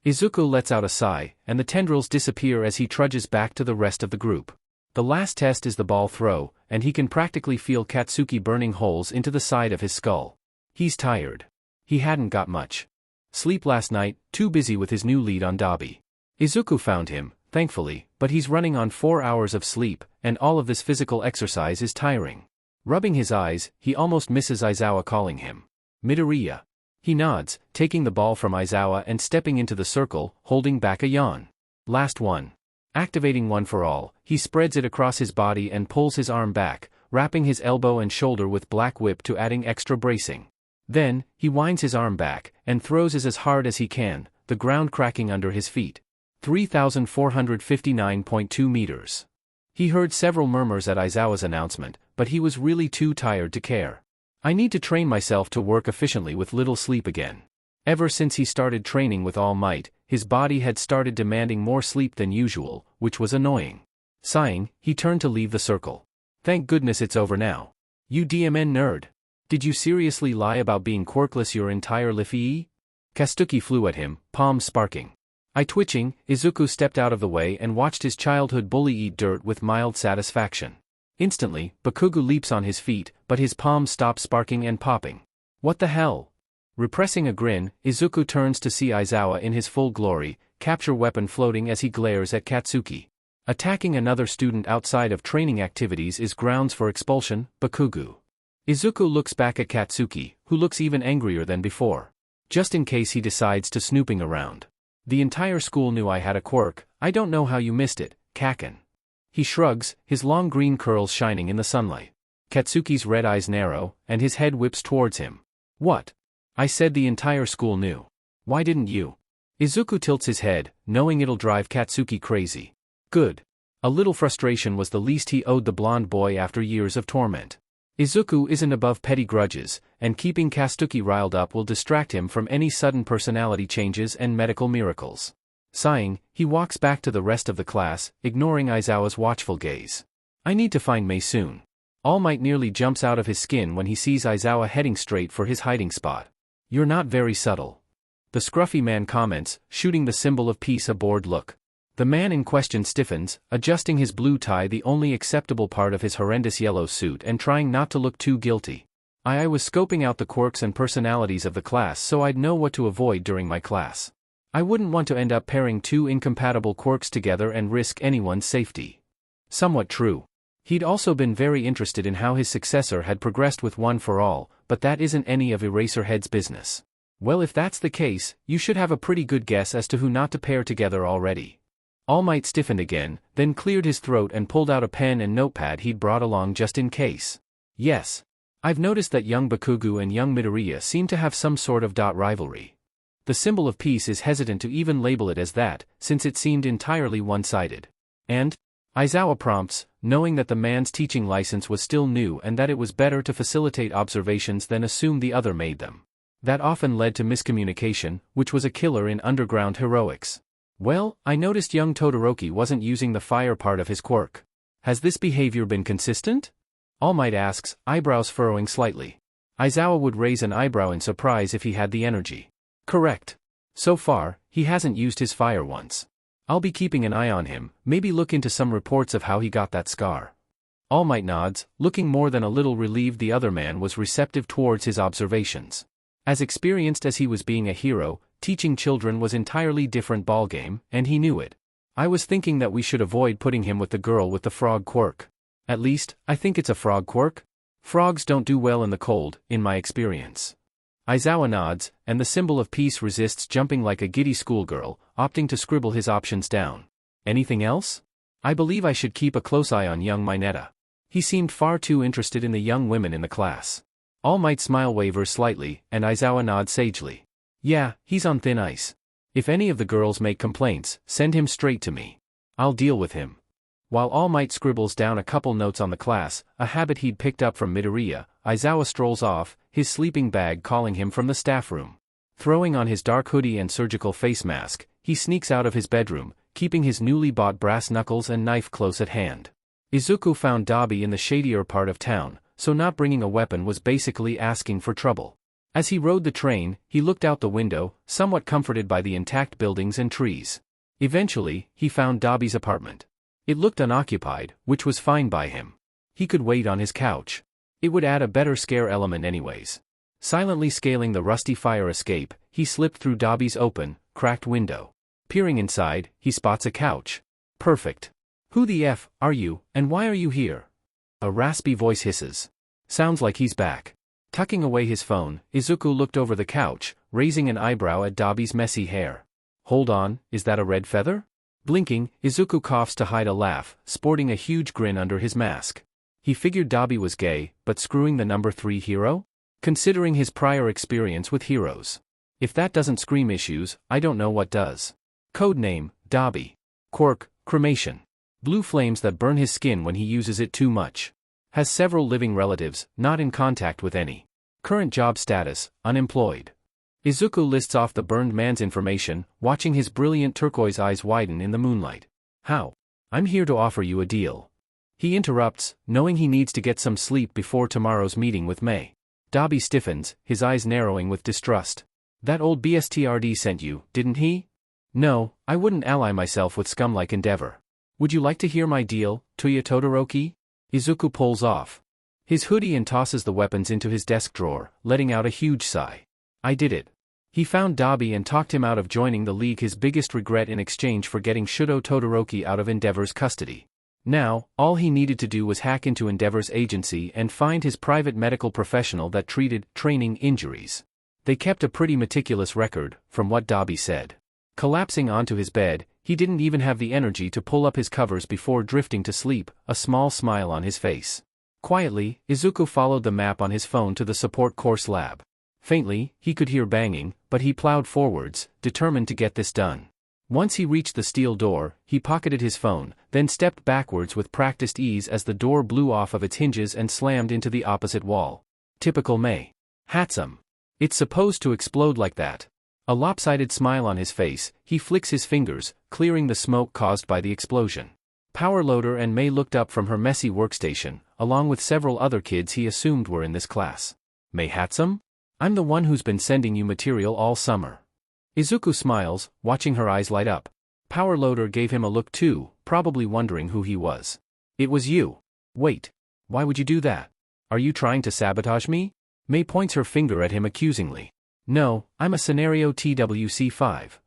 Izuku lets out a sigh, and the tendrils disappear as he trudges back to the rest of the group. The last test is the ball throw, and he can practically feel Katsuki burning holes into the side of his skull. He's tired. He hadn't got much sleep last night, too busy with his new lead on Dabi. Izuku found him, thankfully, but he's running on 4 hours of sleep, and all of this physical exercise is tiring. Rubbing his eyes, he almost misses Aizawa calling him Midoriya. He nods, taking the ball from Aizawa and stepping into the circle, holding back a yawn. Last one. Activating one for all, he spreads it across his body and pulls his arm back, wrapping his elbow and shoulder with black whip to adding extra bracing. Then, he winds his arm back, and throws as hard as he can, the ground cracking under his feet. 3,459.2 meters. He heard several murmurs at Aizawa's announcement, but he was really too tired to care. I need to train myself to work efficiently with little sleep again. Ever since he started training with all might, his body had started demanding more sleep than usual, which was annoying. Sighing, he turned to leave the circle. Thank goodness it's over now. You DMN nerd. Did you seriously lie about being quirkless your entire life? Katsuki flew at him, palms sparking. Eye twitching, Izuku stepped out of the way and watched his childhood bully eat dirt with mild satisfaction. Instantly, Bakugo leaps on his feet, but his palms stop sparking and popping. What the hell? Repressing a grin, Izuku turns to see Aizawa in his full glory, capture weapon floating as he glares at Katsuki. Attacking another student outside of training activities is grounds for expulsion, Bakugo. Izuku looks back at Katsuki, who looks even angrier than before. Just in case he decides to snooping around. The entire school knew I had a quirk, I don't know how you missed it, Kaken. He shrugs, his long green curls shining in the sunlight. Katsuki's red eyes narrow, and his head whips towards him. What? I said the entire school knew. Why didn't you? Izuku tilts his head, knowing it'll drive Katsuki crazy. Good. A little frustration was the least he owed the blonde boy after years of torment. Izuku isn't above petty grudges, and keeping Katsuki riled up will distract him from any sudden personality changes and medical miracles. Sighing, he walks back to the rest of the class, ignoring Aizawa's watchful gaze. I need to find Mei soon. All Might nearly jumps out of his skin when he sees Aizawa heading straight for his hiding spot. You're not very subtle. The scruffy man comments, shooting the symbol of peace a bored look. The man in question stiffens, adjusting his blue tie, the only acceptable part of his horrendous yellow suit, and trying not to look too guilty. I was scoping out the quirks and personalities of the class so I'd know what to avoid during my class. I wouldn't want to end up pairing two incompatible quirks together and risk anyone's safety. Somewhat true. He'd also been very interested in how his successor had progressed with One for All, but that isn't any of Eraserhead's business. Well, if that's the case, you should have a pretty good guess as to who not to pair together already. All Might stiffened again, then cleared his throat and pulled out a pen and notepad he'd brought along just in case. Yes. I've noticed that young Bakugo and young Midoriya seem to have some sort of rivalry. The symbol of peace is hesitant to even label it as that, since it seemed entirely one-sided. And? Aizawa prompts, knowing that the man's teaching license was still new and that it was better to facilitate observations than assume the other made them. That often led to miscommunication, which was a killer in underground heroics. Well, I noticed young Todoroki wasn't using the fire part of his quirk. Has this behavior been consistent? All Might asks, eyebrows furrowing slightly. Aizawa would raise an eyebrow in surprise if he had the energy. Correct. So far, he hasn't used his fire once. I'll be keeping an eye on him, maybe look into some reports of how he got that scar. All Might nods, looking more than a little relieved the other man was receptive towards his observations. As experienced as he was being a hero, teaching children was entirely different ballgame, and he knew it. I was thinking that we should avoid putting him with the girl with the frog quirk. At least, I think it's a frog quirk. Frogs don't do well in the cold, in my experience. Aizawa nods, and the symbol of peace resists jumping like a giddy schoolgirl, opting to scribble his options down. Anything else? I believe I should keep a close eye on young Mineta. He seemed far too interested in the young women in the class. All Might smile wavers slightly, and Aizawa nods sagely. Yeah, he's on thin ice. If any of the girls make complaints, send him straight to me. I'll deal with him. While All Might scribbles down a couple notes on the class, a habit he'd picked up from Midoriya, Aizawa strolls off, his sleeping bag calling him from the staff room. Throwing on his dark hoodie and surgical face mask, he sneaks out of his bedroom, keeping his newly bought brass knuckles and knife close at hand. Izuku found Dabi in the shadier part of town, so not bringing a weapon was basically asking for trouble. As he rode the train, he looked out the window, somewhat comforted by the intact buildings and trees. Eventually, he found Dabi's apartment. It looked unoccupied, which was fine by him. He could wait on his couch. It would add a better scare element anyways. Silently scaling the rusty fire escape, he slipped through Dabi's open, cracked window. Peering inside, he spots a couch. Perfect. Who the F are you, and why are you here? A raspy voice hisses. Sounds like he's back. Tucking away his phone, Izuku looked over the couch, raising an eyebrow at Dabi's messy hair. Hold on, is that a red feather? Blinking, Izuku coughs to hide a laugh, sporting a huge grin under his mask. He figured Dabi was gay, but screwing the number 3 hero? Considering his prior experience with heroes. If that doesn't scream issues, I don't know what does. Codename, Dabi. Quirk, cremation. Blue flames that burn his skin when he uses it too much. Has several living relatives, not in contact with any. Current job status, unemployed. Izuku lists off the burned man's information, watching his brilliant turquoise eyes widen in the moonlight. How? I'm here to offer you a deal. He interrupts, knowing he needs to get some sleep before tomorrow's meeting with May. Dabi stiffens, his eyes narrowing with distrust. That old BSTRD sent you, didn't he? No, I wouldn't ally myself with scum like Endeavor. Would you like to hear my deal, Toya Todoroki? Izuku pulls off his hoodie and tosses the weapons into his desk drawer, letting out a huge sigh. I did it. He found Dabi and talked him out of joining the league, his biggest regret in exchange for getting Shudo Todoroki out of Endeavor's custody. Now, all he needed to do was hack into Endeavor's agency and find his private medical professional that treated training injuries. They kept a pretty meticulous record, from what Dabi said. Collapsing onto his bed, he didn't even have the energy to pull up his covers before drifting to sleep, a small smile on his face. Quietly, Izuku followed the map on his phone to the support course lab. Faintly, he could hear banging, but he plowed forwards, determined to get this done. Once he reached the steel door, he pocketed his phone, then stepped backwards with practiced ease as the door blew off of its hinges and slammed into the opposite wall. Typical May. Handsome. It's supposed to explode like that. A lopsided smile on his face, he flicks his fingers, clearing the smoke caused by the explosion. Power Loader and May looked up from her messy workstation, along with several other kids he assumed were in this class. May Hatsum? I'm the one who's been sending you material all summer. Izuku smiles, watching her eyes light up. Power Loader gave him a look too, probably wondering who he was. It was you. Wait. Why would you do that? Are you trying to sabotage me? May points her finger at him accusingly. No, I'm a scenario TWC5.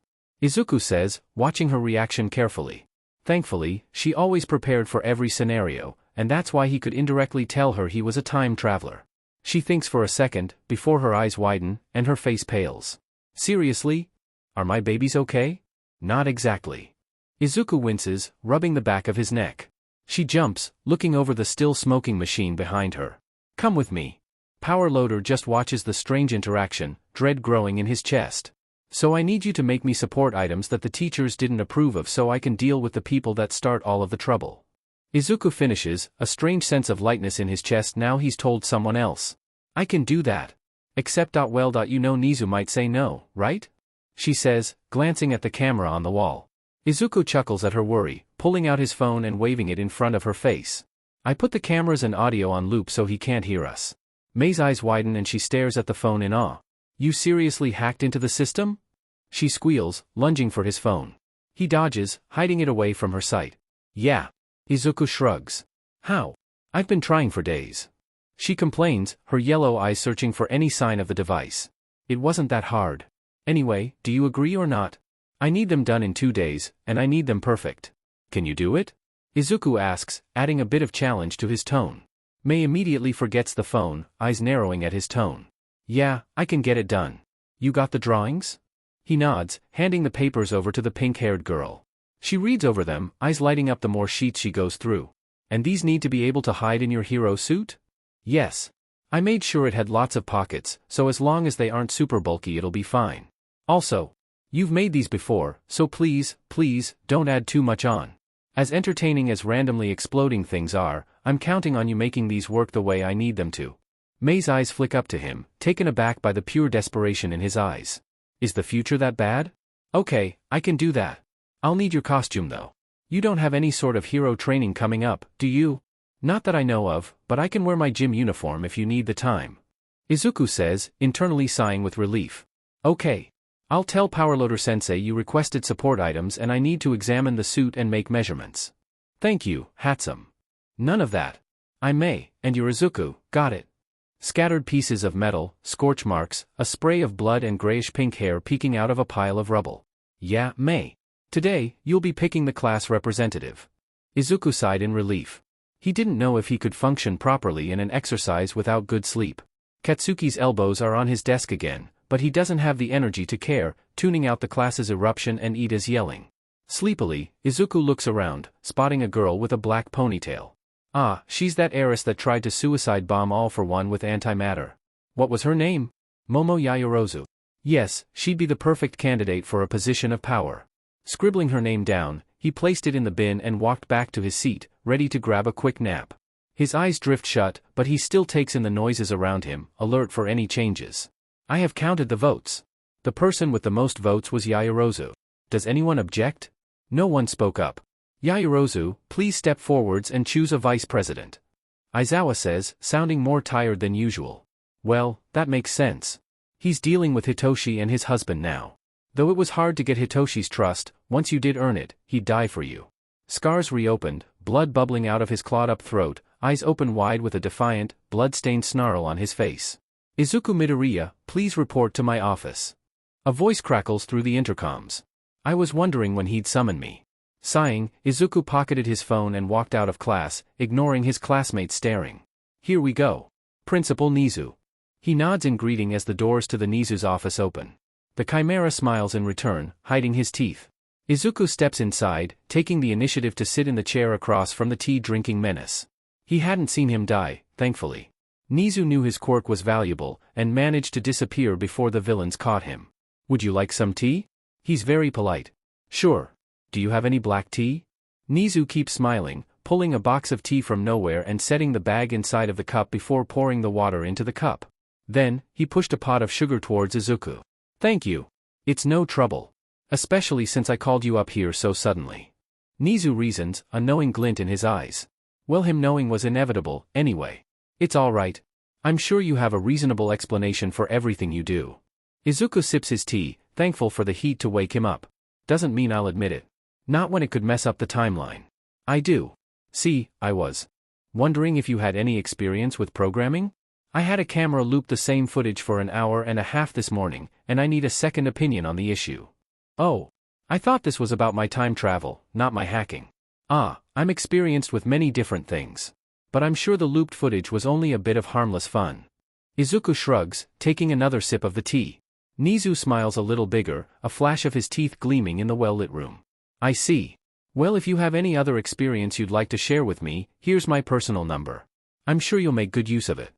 Izuku says, watching her reaction carefully. Thankfully, she always prepared for every scenario, and that's why he could indirectly tell her he was a time traveler. She thinks for a second, before her eyes widen, and her face pales. Seriously? Are my babies okay? Not exactly. Izuku winces, rubbing the back of his neck. She jumps, looking over the still smoking machine behind her. Come with me. Power Loader just watches the strange interaction, dread growing in his chest. So I need you to make me support items that the teachers didn't approve of so I can deal with the people that start all of the trouble. Izuku finishes, a strange sense of lightness in his chest now he's told someone else. I can do that. Except well you know Nizu might say no, right? She says, glancing at the camera on the wall. Izuku chuckles at her worry, pulling out his phone and waving it in front of her face. I put the cameras and audio on loop so he can't hear us. Mei's eyes widen and she stares at the phone in awe. You seriously hacked into the system? She squeals, lunging for his phone. He dodges, hiding it away from her sight. Yeah. Izuku shrugs. How? I've been trying for days. She complains, her yellow eyes searching for any sign of the device. It wasn't that hard. Anyway, do you agree or not? I need them done in 2 days, and I need them perfect. Can you do it? Izuku asks, adding a bit of challenge to his tone. Mei immediately forgets the phone, eyes narrowing at his tone. Yeah, I can get it done. You got the drawings? He nods, handing the papers over to the pink-haired girl. She reads over them, eyes lighting up the more sheets she goes through. And these need to be able to hide in your hero suit? Yes. I made sure it had lots of pockets, so as long as they aren't super bulky it'll be fine. Also, you've made these before, so please, don't add too much on. As entertaining as randomly exploding things are, I'm counting on you making these work the way I need them to. Mei's eyes flick up to him, taken aback by the pure desperation in his eyes. Is the future that bad? Okay, I can do that. I'll need your costume though. You don't have any sort of hero training coming up, do you? Not that I know of, but I can wear my gym uniform if you need the time. Izuku says, internally sighing with relief. Okay. I'll tell Powerloader-sensei you requested support items and I need to examine the suit and make measurements. Thank you, handsome. None of that. I'm Mei, and you're Izuku, got it. Scattered pieces of metal, scorch marks, a spray of blood and grayish-pink hair peeking out of a pile of rubble. Yeah, Mei. Today, you'll be picking the class representative. Izuku sighed in relief. He didn't know if he could function properly in an exercise without good sleep. Katsuki's elbows are on his desk again, but he doesn't have the energy to care, tuning out the class's eruption and Ida's yelling. Sleepily, Izuku looks around, spotting a girl with a black ponytail. Ah, she's that heiress that tried to suicide bomb All for One with antimatter. What was her name? Momo Yaoyorozu. Yes, she'd be the perfect candidate for a position of power. Scribbling her name down, he placed it in the bin and walked back to his seat, ready to grab a quick nap. His eyes drift shut, but he still takes in the noises around him, alert for any changes. I have counted the votes. The person with the most votes was Yaoyorozu. Does anyone object? No one spoke up. Yaoyorozu, please step forwards and choose a vice president. Aizawa says, sounding more tired than usual. Well, that makes sense. He's dealing with Hitoshi and his husband now. Though it was hard to get Hitoshi's trust, once you did earn it, he'd die for you. Scars reopened, blood bubbling out of his clawed-up throat, eyes open wide with a defiant, blood-stained snarl on his face. Izuku Midoriya, please report to my office. A voice crackles through the intercoms. I was wondering when he'd summon me. Sighing, Izuku pocketed his phone and walked out of class, ignoring his classmates staring. Here we go. Principal Nizu. He nods in greeting as the doors to the Nizu's office open. The Chimera smiles in return, hiding his teeth. Izuku steps inside, taking the initiative to sit in the chair across from the tea-drinking menace. He hadn't seen him die, thankfully. Nizu knew his quirk was valuable, and managed to disappear before the villains caught him. Would you like some tea? He's very polite. Sure. Do you have any black tea? Nizu keeps smiling, pulling a box of tea from nowhere and setting the bag inside of the cup before pouring the water into the cup. Then, he pushed a pot of sugar towards Izuku. Thank you. It's no trouble. Especially since I called you up here so suddenly. Nizu reasons, a knowing glint in his eyes. Well, him knowing was inevitable, anyway. It's all right. I'm sure you have a reasonable explanation for everything you do. Izuku sips his tea, thankful for the heat to wake him up. Doesn't mean I'll admit it. Not when it could mess up the timeline. I do. See, I was wondering if you had any experience with programming? I had a camera loop the same footage for an hour and a half this morning, and I need a second opinion on the issue. Oh. I thought this was about my time travel, not my hacking. Ah, I'm experienced with many different things. But I'm sure the looped footage was only a bit of harmless fun. Izuku shrugs, taking another sip of the tea. Nizu smiles a little bigger, a flash of his teeth gleaming in the well-lit room. I see. Well, if you have any other experience you'd like to share with me, here's my personal number. I'm sure you'll make good use of it.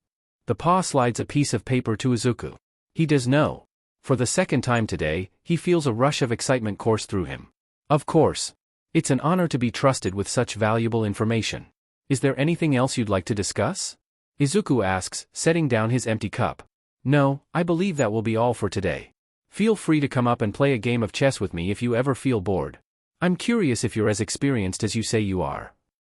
The paw slides a piece of paper to Izuku. He does know. For the second time today, he feels a rush of excitement course through him. Of course. It's an honor to be trusted with such valuable information. Is there anything else you'd like to discuss? Izuku asks, setting down his empty cup. No, I believe that will be all for today. Feel free to come up and play a game of chess with me if you ever feel bored. I'm curious if you're as experienced as you say you are.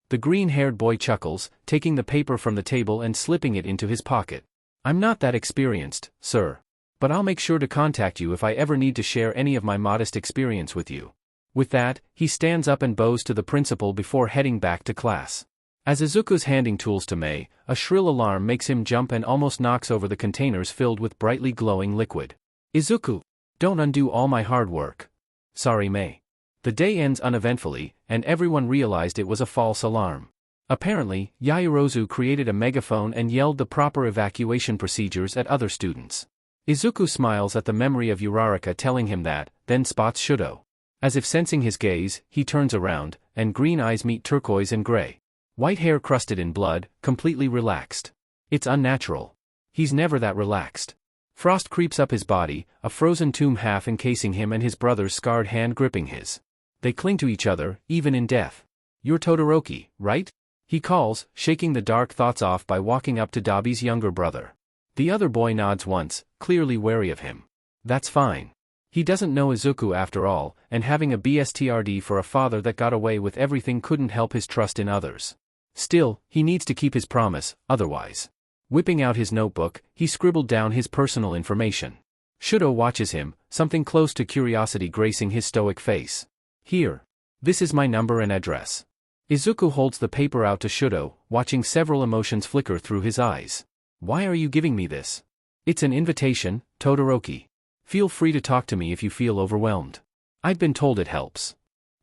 The green-haired boy chuckles, taking the paper from the table and slipping it into his pocket. I'm not that experienced, sir. But I'll make sure to contact you if I ever need to share any of my modest experience with you. With that, he stands up and bows to the principal before heading back to class. As Izuku's handing tools to Mei, a shrill alarm makes him jump and almost knocks over the containers filled with brightly glowing liquid. Izuku! Don't undo all my hard work. Sorry, Mei. The day ends uneventfully, and everyone realized it was a false alarm. Apparently, Yaoyorozu created a megaphone and yelled the proper evacuation procedures at other students. Izuku smiles at the memory of Uraraka telling him that, then spots Shudo. As if sensing his gaze, he turns around, and green eyes meet turquoise and gray. White hair crusted in blood, completely relaxed. It's unnatural. He's never that relaxed. Frost creeps up his body, a frozen tomb half encasing him and his brother's scarred hand gripping his. They cling to each other, even in death. You're Todoroki, right? He calls, shaking the dark thoughts off by walking up to Dabi's younger brother. The other boy nods once, clearly wary of him. That's fine. He doesn't know Izuku after all, and having a BSTRD for a father that got away with everything couldn't help his trust in others. Still, he needs to keep his promise, otherwise. Whipping out his notebook, he scribbled down his personal information. Shudo watches him, something close to curiosity gracing his stoic face. Here. This is my number and address. Izuku holds the paper out to Shudo, watching several emotions flicker through his eyes. Why are you giving me this? It's an invitation, Todoroki. Feel free to talk to me if you feel overwhelmed. I've been told it helps.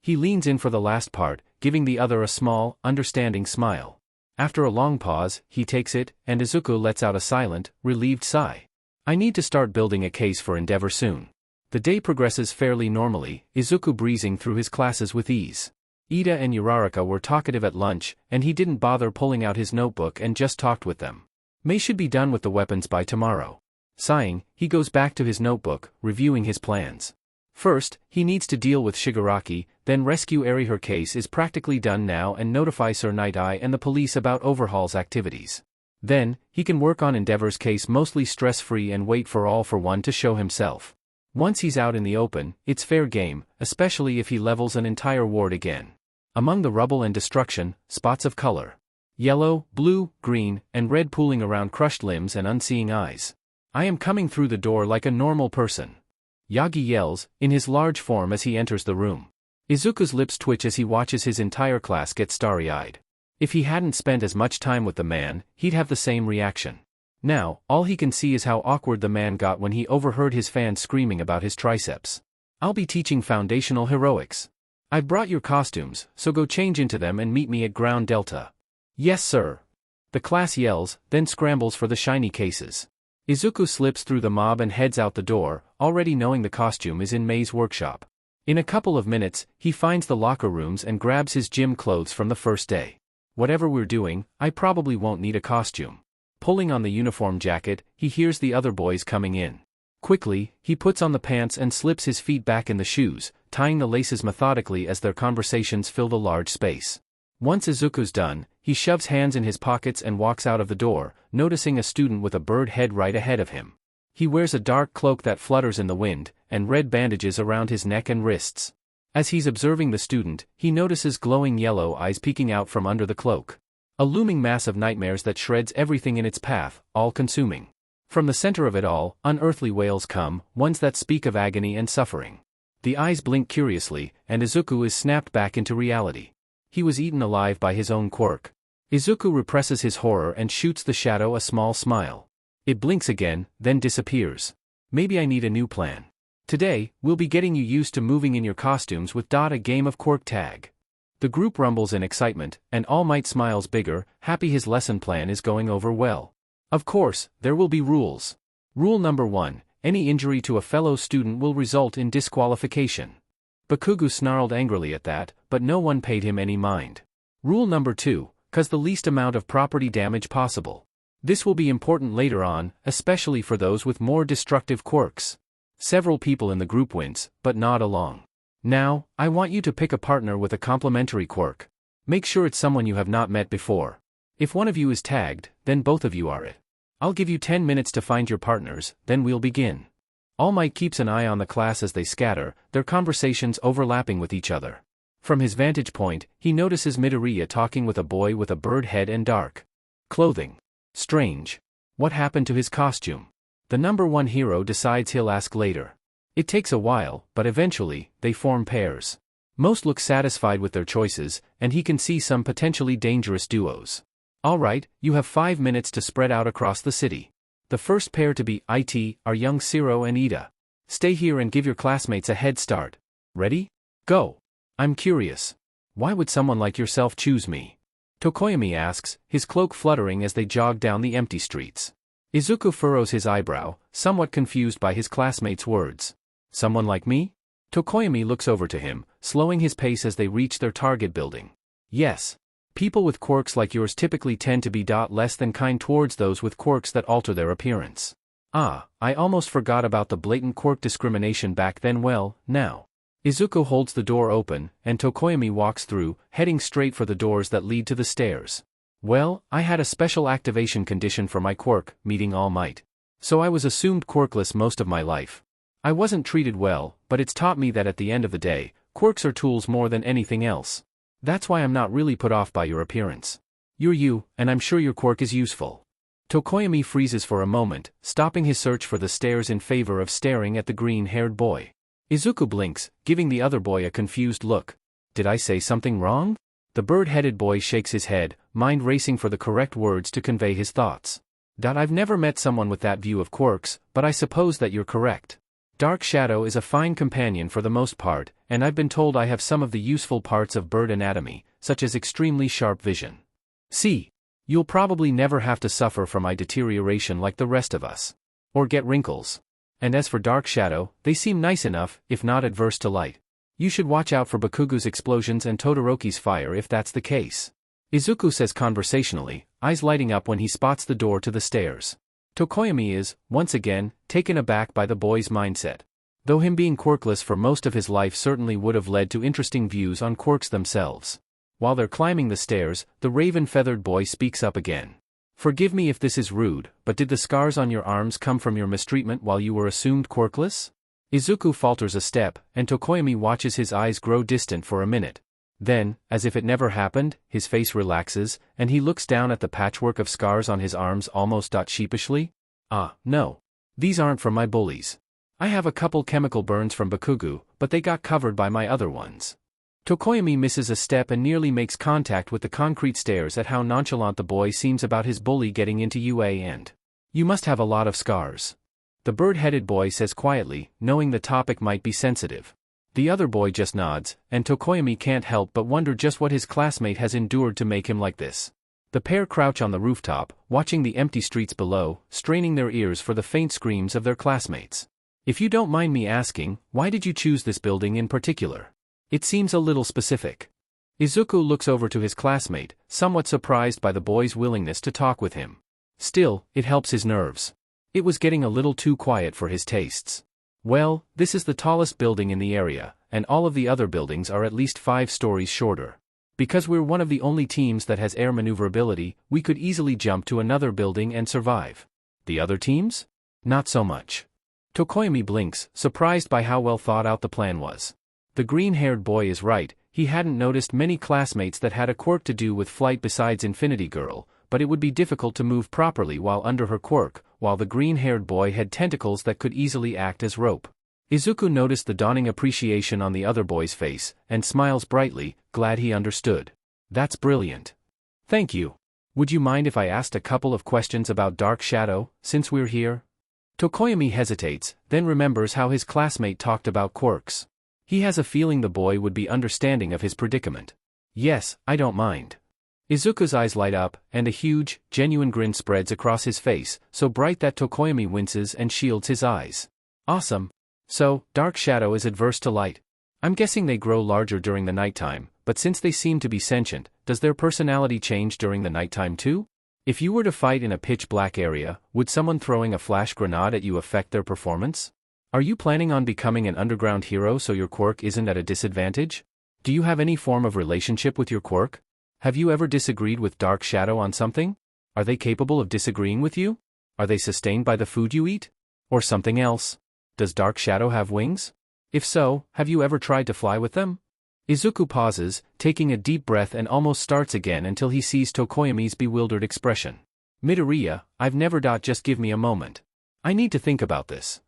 He leans in for the last part, giving the other a small, understanding smile. After a long pause, he takes it, and Izuku lets out a silent, relieved sigh. I need to start building a case for Endeavor soon. The day progresses fairly normally, Izuku breezing through his classes with ease. Ida and Uraraka were talkative at lunch, and he didn't bother pulling out his notebook and just talked with them. Mei should be done with the weapons by tomorrow. Sighing, he goes back to his notebook, reviewing his plans. First, he needs to deal with Shigaraki, then rescue Eri. Her case is practically done now and notify Sir Night Eye and the police about Overhaul's activities. Then, he can work on Endeavor's case mostly stress-free and wait for All for One to show himself. Once he's out in the open, it's fair game, especially if he levels an entire ward again. Among the rubble and destruction, spots of color. Yellow, blue, green, and red pooling around crushed limbs and unseeing eyes. I am coming through the door like a normal person. Yagi yells, in his large form as he enters the room. Izuku's lips twitch as he watches his entire class get starry-eyed. If he hadn't spent as much time with the man, he'd have the same reaction. Now, all he can see is how awkward the man got when he overheard his fans screaming about his triceps. I'll be teaching foundational heroics. I've brought your costumes, so go change into them and meet me at Ground Delta. Yes, sir. The class yells, then scrambles for the shiny cases. Izuku slips through the mob and heads out the door, already knowing the costume is in Mei's workshop. In a couple of minutes, he finds the locker rooms and grabs his gym clothes from the first day. Whatever we're doing, I probably won't need a costume. Pulling on the uniform jacket, he hears the other boys coming in. Quickly, he puts on the pants and slips his feet back in the shoes, tying the laces methodically as their conversations fill the large space. Once Izuku's done, he shoves hands in his pockets and walks out of the door, noticing a student with a bird head right ahead of him. He wears a dark cloak that flutters in the wind, and red bandages around his neck and wrists. As he's observing the student, he notices glowing yellow eyes peeking out from under the cloak. A looming mass of nightmares that shreds everything in its path, all-consuming. From the center of it all, unearthly wails come, ones that speak of agony and suffering. The eyes blink curiously, and Izuku is snapped back into reality. He was eaten alive by his own quirk. Izuku represses his horror and shoots the shadow a small smile. It blinks again, then disappears. Maybe I need a new plan. Today, we'll be getting you used to moving in your costumes with a game of quirk tag. The group rumbles in excitement, and All Might smiles bigger, happy his lesson plan is going over well. Of course, there will be rules. Rule number 1, any injury to a fellow student will result in disqualification. Bakugu snarled angrily at that, but no one paid him any mind. Rule number 2, cause the least amount of property damage possible. This will be important later on, especially for those with more destructive quirks. Several people in the group wince, but nod along. Now, I want you to pick a partner with a complementary quirk. Make sure it's someone you have not met before. If one of you is tagged, then both of you are it. I'll give you 10 minutes to find your partners, then we'll begin. All Might keeps an eye on the class as they scatter, their conversations overlapping with each other. From his vantage point, he notices Midoriya talking with a boy with a bird head and dark clothing. Strange. What happened to his costume? The number one hero decides he'll ask later. It takes a while, but eventually, they form pairs. Most look satisfied with their choices, and he can see some potentially dangerous duos. Alright, you have 5 minutes to spread out across the city. The first pair to be IT are young Siro and Ida. Stay here and give your classmates a head start. Ready? Go. I'm curious. Why would someone like yourself choose me? Tokoyami asks, his cloak fluttering as they jog down the empty streets. Izuku furrows his eyebrow, somewhat confused by his classmate's words. Someone like me? Tokoyami looks over to him, slowing his pace as they reach their target building. Yes. People with quirks like yours typically tend to be less than kind towards those with quirks that alter their appearance. Ah, I almost forgot about the blatant quirk discrimination back then. Well, now. Izuku holds the door open, and Tokoyami walks through, heading straight for the doors that lead to the stairs. Well, I had a special activation condition for my quirk, meeting All Might. So I was assumed quirkless most of my life. I wasn't treated well, but it's taught me that at the end of the day, quirks are tools more than anything else. That's why I'm not really put off by your appearance. You're you, and I'm sure your quirk is useful. Tokoyami freezes for a moment, stopping his search for the stairs in favor of staring at the green-haired boy. Izuku blinks, giving the other boy a confused look. Did I say something wrong? The bird-headed boy shakes his head, mind racing for the correct words to convey his thoughts. I've never met someone with that view of quirks, but I suppose that you're correct. Dark Shadow is a fine companion for the most part, and I've been told I have some of the useful parts of bird anatomy, such as extremely sharp vision. See, you'll probably never have to suffer from eye deterioration like the rest of us. Or get wrinkles. And as for Dark Shadow, they seem nice enough, if not adverse to light. You should watch out for Bakugu's explosions and Todoroki's fire if that's the case. Izuku says conversationally, eyes lighting up when he spots the door to the stairs. Tokoyami is, once again, taken aback by the boy's mindset. Though him being quirkless for most of his life certainly would have led to interesting views on quirks themselves. While they're climbing the stairs, the raven-feathered boy speaks up again. Forgive me if this is rude, but did the scars on your arms come from your mistreatment while you were assumed quirkless? Izuku falters a step, and Tokoyami watches his eyes grow distant for a minute. Then, as if it never happened, his face relaxes, and he looks down at the patchwork of scars on his arms almost sheepishly. Ah, no. These aren't from my bullies. I have a couple chemical burns from Bakugu, but they got covered by my other ones. Tokoyami misses a step and nearly makes contact with the concrete stairs at how nonchalant the boy seems about his bully getting into UA and. You must have a lot of scars. The bird-headed boy says quietly, knowing the topic might be sensitive. The other boy just nods, and Tokoyami can't help but wonder just what his classmate has endured to make him like this. The pair crouch on the rooftop, watching the empty streets below, straining their ears for the faint screams of their classmates. If you don't mind me asking, why did you choose this building in particular? It seems a little specific. Izuku looks over to his classmate, somewhat surprised by the boy's willingness to talk with him. Still, it helps his nerves. It was getting a little too quiet for his tastes. Well, this is the tallest building in the area, and all of the other buildings are at least 5 stories shorter. Because we're one of the only teams that has air maneuverability, we could easily jump to another building and survive. The other teams? Not so much. Tokoyami blinks, surprised by how well thought out the plan was. The green-haired boy is right, he hadn't noticed many classmates that had a quirk to do with flight besides Infinity Girl, but it would be difficult to move properly while under her quirk, while the green-haired boy had tentacles that could easily act as rope. Izuku noticed the dawning appreciation on the other boy's face, and smiles brightly, glad he understood. That's brilliant. Thank you. Would you mind if I asked a couple of questions about Dark Shadow, since we're here? Tokoyami hesitates, then remembers how his classmate talked about quirks. He has a feeling the boy would be understanding of his predicament. Yes, I don't mind. Izuku's eyes light up, and a huge, genuine grin spreads across his face, so bright that Tokoyami winces and shields his eyes. Awesome. So, Dark Shadow is adverse to light. I'm guessing they grow larger during the nighttime, but since they seem to be sentient, does their personality change during the nighttime too? If you were to fight in a pitch-black area, would someone throwing a flash grenade at you affect their performance? Are you planning on becoming an underground hero so your quirk isn't at a disadvantage? Do you have any form of relationship with your quirk? Have you ever disagreed with Dark Shadow on something? Are they capable of disagreeing with you? Are they sustained by the food you eat? Or something else? Does Dark Shadow have wings? If so, have you ever tried to fly with them? Izuku pauses, taking a deep breath and almost starts again until he sees Tokoyami's bewildered expression. Midoriya, I've never. Just give me a moment. I need to think about this.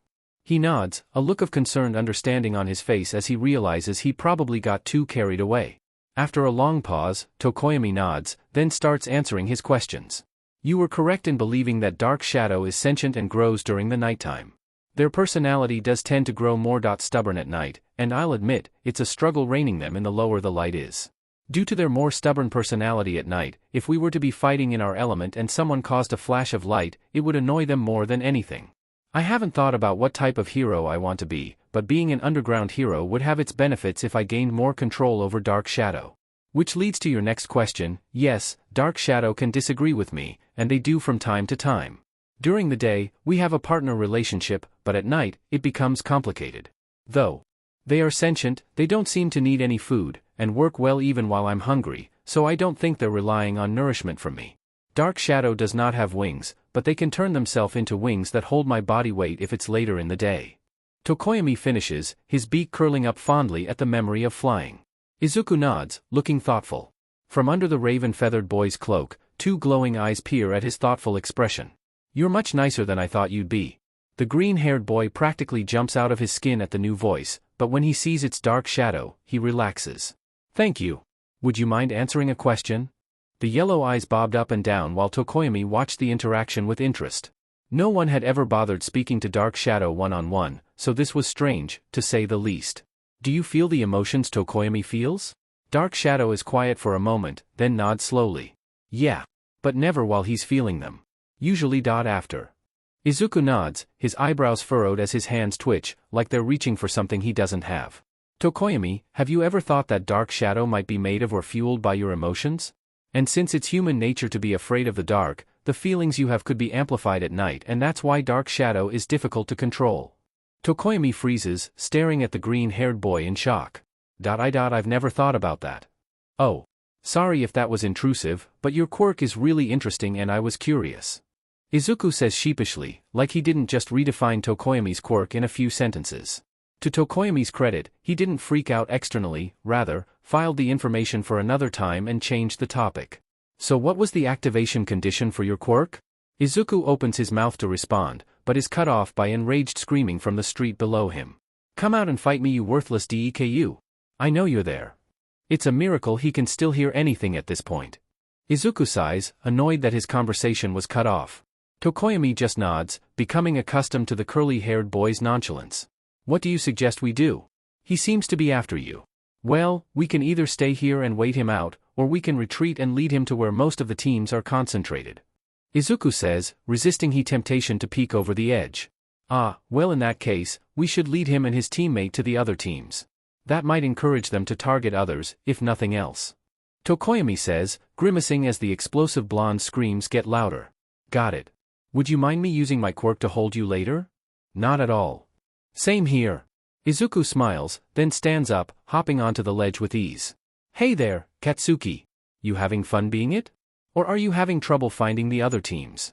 He nods, a look of concerned understanding on his face as he realizes he probably got too carried away. After a long pause, Tokoyami nods, then starts answering his questions. You were correct in believing that Dark Shadow is sentient and grows during the nighttime. Their personality does tend to grow more stubborn at night, and I'll admit, it's a struggle reining them in the lower the light is. Due to their more stubborn personality at night, if we were to be fighting in our element and someone caused a flash of light, it would annoy them more than anything. I haven't thought about what type of hero I want to be, but being an underground hero would have its benefits if I gained more control over Dark Shadow. Which leads to your next question. Yes, Dark Shadow can disagree with me, and they do from time to time. During the day, we have a partner relationship, but at night, it becomes complicated. Though they are sentient, they don't seem to need any food, and work well even while I'm hungry, so I don't think they're relying on nourishment from me. Dark Shadow does not have wings, but they can turn themselves into wings that hold my body weight if it's later in the day. Tokoyami finishes, his beak curling up fondly at the memory of flying. Izuku nods, looking thoughtful. From under the raven-feathered boy's cloak, two glowing eyes peer at his thoughtful expression. You're much nicer than I thought you'd be. The green-haired boy practically jumps out of his skin at the new voice, but when he sees its Dark Shadow, he relaxes. Thank you. Would you mind answering a question? The yellow eyes bobbed up and down while Tokoyami watched the interaction with interest. No one had ever bothered speaking to Dark Shadow one-on-one, so this was strange, to say the least. Do you feel the emotions Tokoyami feels? Dark Shadow is quiet for a moment, then nods slowly. Yeah. But never while he's feeling them. Usually. After. Izuku nods, his eyebrows furrowed as his hands twitch, like they're reaching for something he doesn't have. Tokoyami, have you ever thought that Dark Shadow might be made of or fueled by your emotions? And since it's human nature to be afraid of the dark, the feelings you have could be amplified at night, and that's why Dark Shadow is difficult to control. Tokoyami freezes, staring at the green-haired boy in shock. I've never thought about that. Oh. Sorry if that was intrusive, but your quirk is really interesting and I was curious. Izuku says sheepishly, like he didn't just redefine Tokoyami's quirk in a few sentences. To Tokoyami's credit, he didn't freak out externally, rather, filed the information for another time and changed the topic. So what was the activation condition for your quirk? Izuku opens his mouth to respond, but is cut off by enraged screaming from the street below him. Come out and fight me, you worthless Deku. I know you're there. It's a miracle he can still hear anything at this point. Izuku sighs, annoyed that his conversation was cut off. Tokoyami just nods, becoming accustomed to the curly-haired boy's nonchalance. What do you suggest we do? He seems to be after you. Well, we can either stay here and wait him out, or we can retreat and lead him to where most of the teams are concentrated. Izuku says, resisting the temptation to peek over the edge. Well, in that case, we should lead him and his teammate to the other teams. That might encourage them to target others, if nothing else. Tokoyami says, grimacing as the explosive blonde screams get louder. Got it. Would you mind me using my quirk to hold you later? Not at all. Same here. Izuku smiles, then stands up, hopping onto the ledge with ease. Hey there, Katsuki. You having fun being it? Or are you having trouble finding the other teams?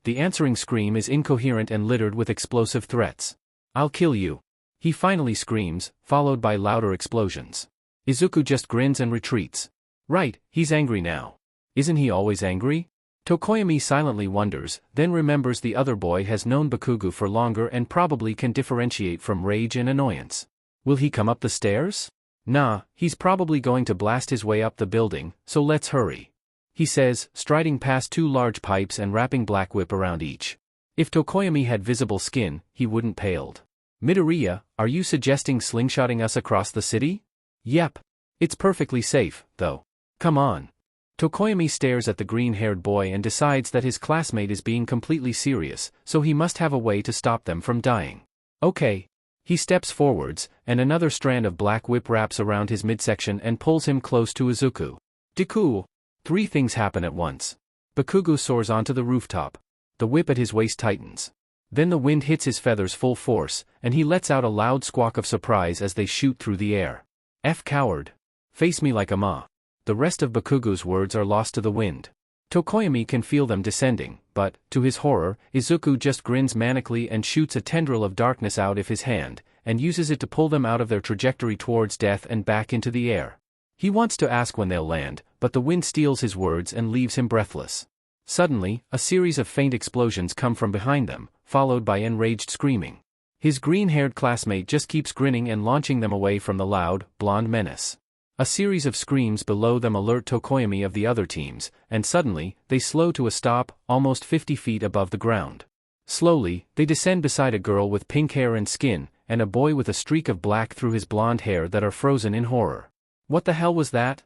The answering scream is incoherent and littered with explosive threats. I'll kill you. He finally screams, followed by louder explosions. Izuku just grins and retreats. Right, he's angry now. Isn't he always angry? Tokoyami silently wonders, then remembers the other boy has known Bakugo for longer and probably can differentiate from rage and annoyance. Will he come up the stairs? Nah, he's probably going to blast his way up the building, so let's hurry. He says, striding past two large pipes and wrapping Black Whip around each. If Tokoyami had visible skin, he wouldn't paled. Midoriya, are you suggesting slingshotting us across the city? Yep. It's perfectly safe, though. Come on. Tokoyami stares at the green-haired boy and decides that his classmate is being completely serious, so he must have a way to stop them from dying. Okay. He steps forwards, and another strand of Black Whip wraps around his midsection and pulls him close to Izuku. Deku. Three things happen at once. Bakugo soars onto the rooftop. The whip at his waist tightens. Then the wind hits his feathers full force, and he lets out a loud squawk of surprise as they shoot through the air. F coward. Face me like a ma. The rest of Bakugo's words are lost to the wind. Tokoyami can feel them descending, but, to his horror, Izuku just grins manically and shoots a tendril of darkness out of his hand, and uses it to pull them out of their trajectory towards death and back into the air. He wants to ask when they'll land, but the wind steals his words and leaves him breathless. Suddenly, a series of faint explosions come from behind them, followed by enraged screaming. His green-haired classmate just keeps grinning and launching them away from the loud, blonde menace. A series of screams below them alert Tokoyami of the other teams, and suddenly, they slow to a stop, almost 50 feet above the ground. Slowly, they descend beside a girl with pink hair and skin, and a boy with a streak of black through his blonde hair that are frozen in horror. What the hell was that?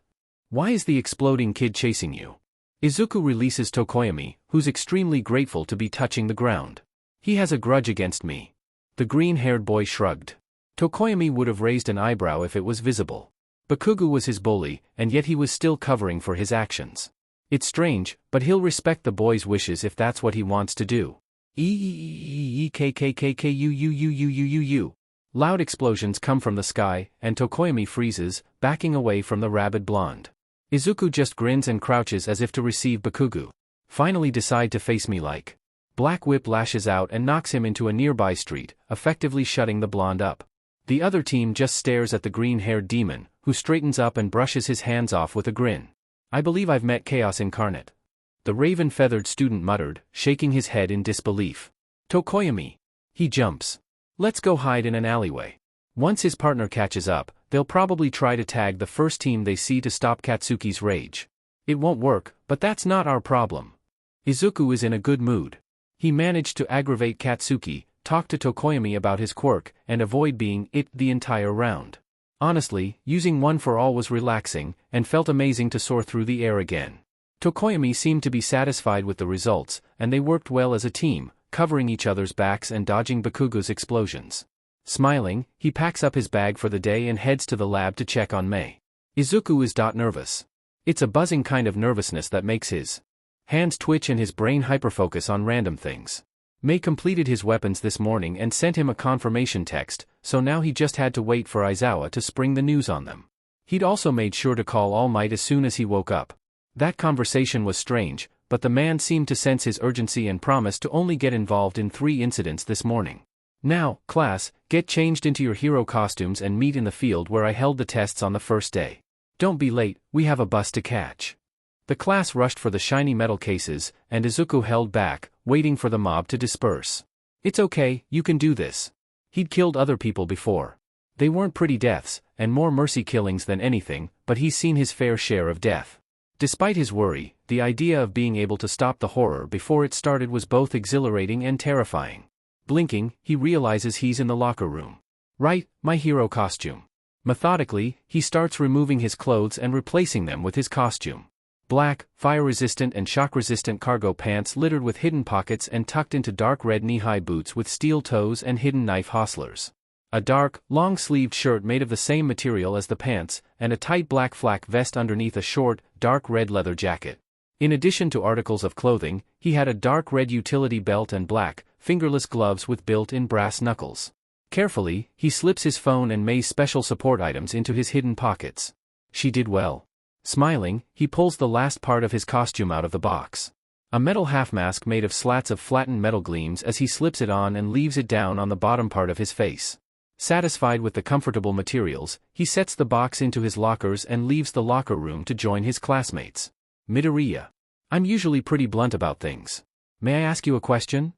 Why is the exploding kid chasing you? Izuku releases Tokoyami, who's extremely grateful to be touching the ground. He has a grudge against me. The green-haired boy shrugged. Tokoyami would have raised an eyebrow if it was visible. Bakugo was his bully, and yet he was still covering for his actions. It's strange, but he'll respect the boy's wishes if that's what he wants to do. Eeeeekkkkkuuuuuuuu. Loud explosions come from the sky, and Tokoyami freezes, backing away from the rabid blonde. Izuku just grins and crouches as if to receive Bakugo. Finally decide to face me like. Black Whip lashes out and knocks him into a nearby street, effectively shutting the blonde up. The other team just stares at the green-haired demon, who straightens up and brushes his hands off with a grin. I believe I've met Chaos incarnate. The raven-feathered student muttered, shaking his head in disbelief. Tokoyami. He jumps. Let's go hide in an alleyway. Once his partner catches up, they'll probably try to tag the first team they see to stop Katsuki's rage. It won't work, but that's not our problem. Izuku is in a good mood. He managed to aggravate Katsuki, talk to Tokoyami about his quirk, and avoid being it the entire round. Honestly, using one for all was relaxing, and felt amazing to soar through the air again. Tokoyami seemed to be satisfied with the results, and they worked well as a team, covering each other's backs and dodging Bakugo's explosions. Smiling, he packs up his bag for the day and heads to the lab to check on Mei. Izuku is nervous. It's a buzzing kind of nervousness that makes his hands twitch and his brain hyperfocus on random things. Mei completed his weapons this morning and sent him a confirmation text, so now he just had to wait for Aizawa to spring the news on them. He'd also made sure to call All Might as soon as he woke up. That conversation was strange, but the man seemed to sense his urgency and promised to only get involved in 3 incidents this morning. Now, class, get changed into your hero costumes and meet in the field where I held the tests on the first day. Don't be late, we have a bus to catch. The class rushed for the shiny metal cases, and Izuku held back, waiting for the mob to disperse. It's okay, you can do this. He'd killed other people before. They weren't pretty deaths, and more mercy killings than anything, but he's seen his fair share of death. Despite his worry, the idea of being able to stop the horror before it started was both exhilarating and terrifying. Blinking, he realizes he's in the locker room. Right, my hero costume. Methodically, he starts removing his clothes and replacing them with his costume. Black, fire-resistant and shock-resistant cargo pants littered with hidden pockets and tucked into dark red knee-high boots with steel toes and hidden knife hostlers. A dark, long-sleeved shirt made of the same material as the pants, and a tight black flak vest underneath a short, dark red leather jacket. In addition to articles of clothing, he had a dark red utility belt and black, fingerless gloves with built-in brass knuckles. Carefully, he slips his phone and Mei's special support items into his hidden pockets. She did well. Smiling, he pulls the last part of his costume out of the box. A metal half-mask made of slats of flattened metal gleams as he slips it on and leaves it down on the bottom part of his face. Satisfied with the comfortable materials, he sets the box into his lockers and leaves the locker room to join his classmates. Midoriya. I'm usually pretty blunt about things. May I ask you a question?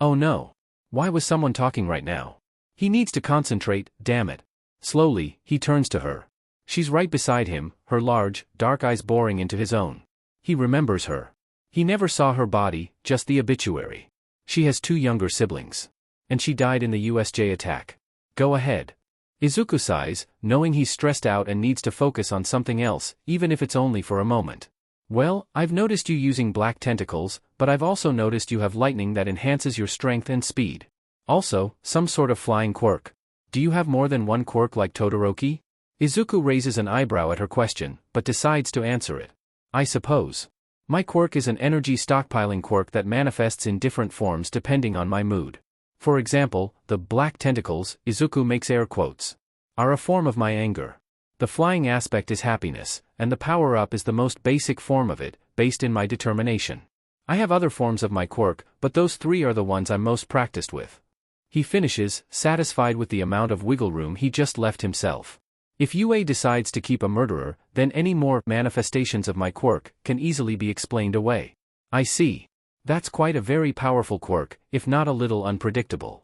Oh no. Why was someone talking right now? He needs to concentrate, damn it. Slowly, he turns to her. She's right beside him, her large, dark eyes boring into his own. He remembers her. He never saw her body, just the obituary. She has 2 younger siblings. And she died in the USJ attack. Go ahead. Izuku sighs, knowing he's stressed out and needs to focus on something else, even if it's only for a moment. Well, I've noticed you using black tentacles, but I've also noticed you have lightning that enhances your strength and speed. Also, some sort of flying quirk. Do you have more than one quirk like Todoroki? Izuku raises an eyebrow at her question, but decides to answer it. I suppose. My quirk is an energy stockpiling quirk that manifests in different forms depending on my mood. For example, the black tentacles, Izuku makes air quotes, are a form of my anger. The flying aspect is happiness, and the power-up is the most basic form of it, based in my determination. I have other forms of my quirk, but those 3 are the ones I'm most practiced with. He finishes, satisfied with the amount of wiggle room he just left himself. If UA decides to keep a murderer, then any more manifestations of my quirk can easily be explained away. I see. That's quite a very powerful quirk, if not a little unpredictable.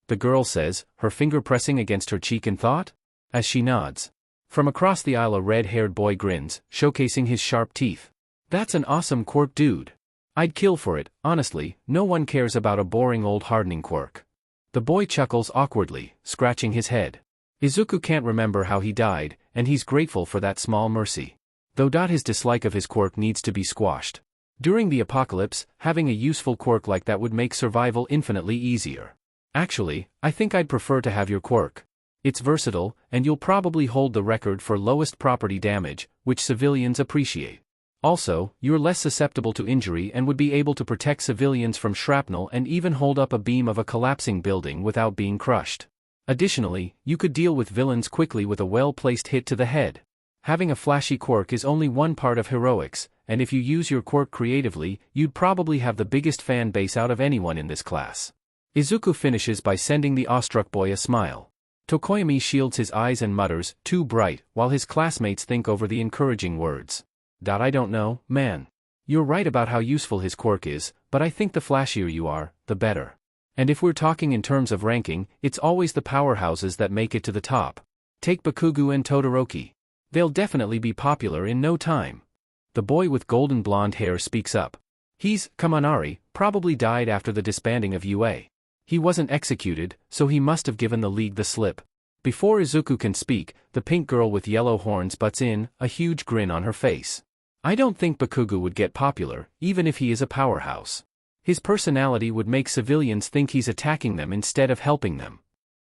The girl says, her finger pressing against her cheek in thought, as she nods. From across the aisle a red-haired boy grins, showcasing his sharp teeth. That's an awesome quirk, dude. I'd kill for it, honestly. No one cares about a boring old hardening quirk. The boy chuckles awkwardly, scratching his head. Izuku can't remember how he died, and he's grateful for that small mercy. Though his dislike of his quirk needs to be squashed. During the apocalypse, having a useful quirk like that would make survival infinitely easier. Actually, I think I'd prefer to have your quirk. It's versatile, and you'll probably hold the record for lowest property damage, which civilians appreciate. Also, you're less susceptible to injury and would be able to protect civilians from shrapnel and even hold up a beam of a collapsing building without being crushed. Additionally, you could deal with villains quickly with a well-placed hit to the head. Having a flashy quirk is only one part of heroics, and if you use your quirk creatively, you'd probably have the biggest fan base out of anyone in this class. Izuku finishes by sending the awestruck boy a smile. Tokoyami shields his eyes and mutters, "Too bright," while his classmates think over the encouraging words. I don't know, man. You're right about how useful his quirk is, but I think the flashier you are, the better. And if we're talking in terms of ranking, it's always the powerhouses that make it to the top. Take Bakugo and Todoroki. They'll definitely be popular in no time. The boy with golden blonde hair speaks up. He's, Kaminari, probably died after the disbanding of UA. He wasn't executed, so he must have given the league the slip. Before Izuku can speak, the pink girl with yellow horns butts in, a huge grin on her face. I don't think Bakugo would get popular, even if he is a powerhouse. His personality would make civilians think he's attacking them instead of helping them.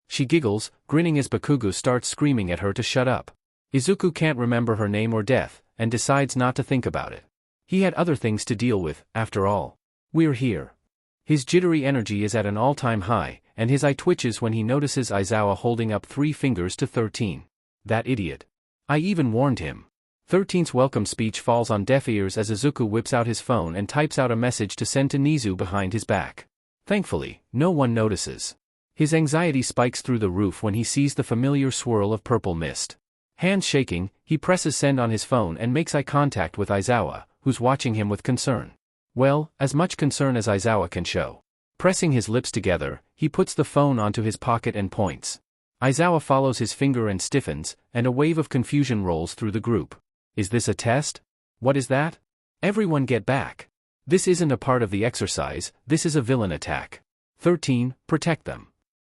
She giggles, grinning as Bakugo starts screaming at her to shut up. Izuku can't remember her name or death, and decides not to think about it. He had other things to deal with, after all. We're here. His jittery energy is at an all-time high, and his eye twitches when he notices Aizawa holding up 3 fingers to 13. That idiot. I even warned him. 13's welcome speech falls on deaf ears as Izuku whips out his phone and types out a message to send to Nizu behind his back. Thankfully, no one notices. His anxiety spikes through the roof when he sees the familiar swirl of purple mist. Hands shaking, he presses send on his phone and makes eye contact with Aizawa, who's watching him with concern. Well, as much concern as Aizawa can show. Pressing his lips together, he puts the phone onto his pocket and points. Aizawa follows his finger and stiffens, and a wave of confusion rolls through the group. Is this a test? What is that? Everyone get back. This isn't a part of the exercise, this is a villain attack. 13, protect them.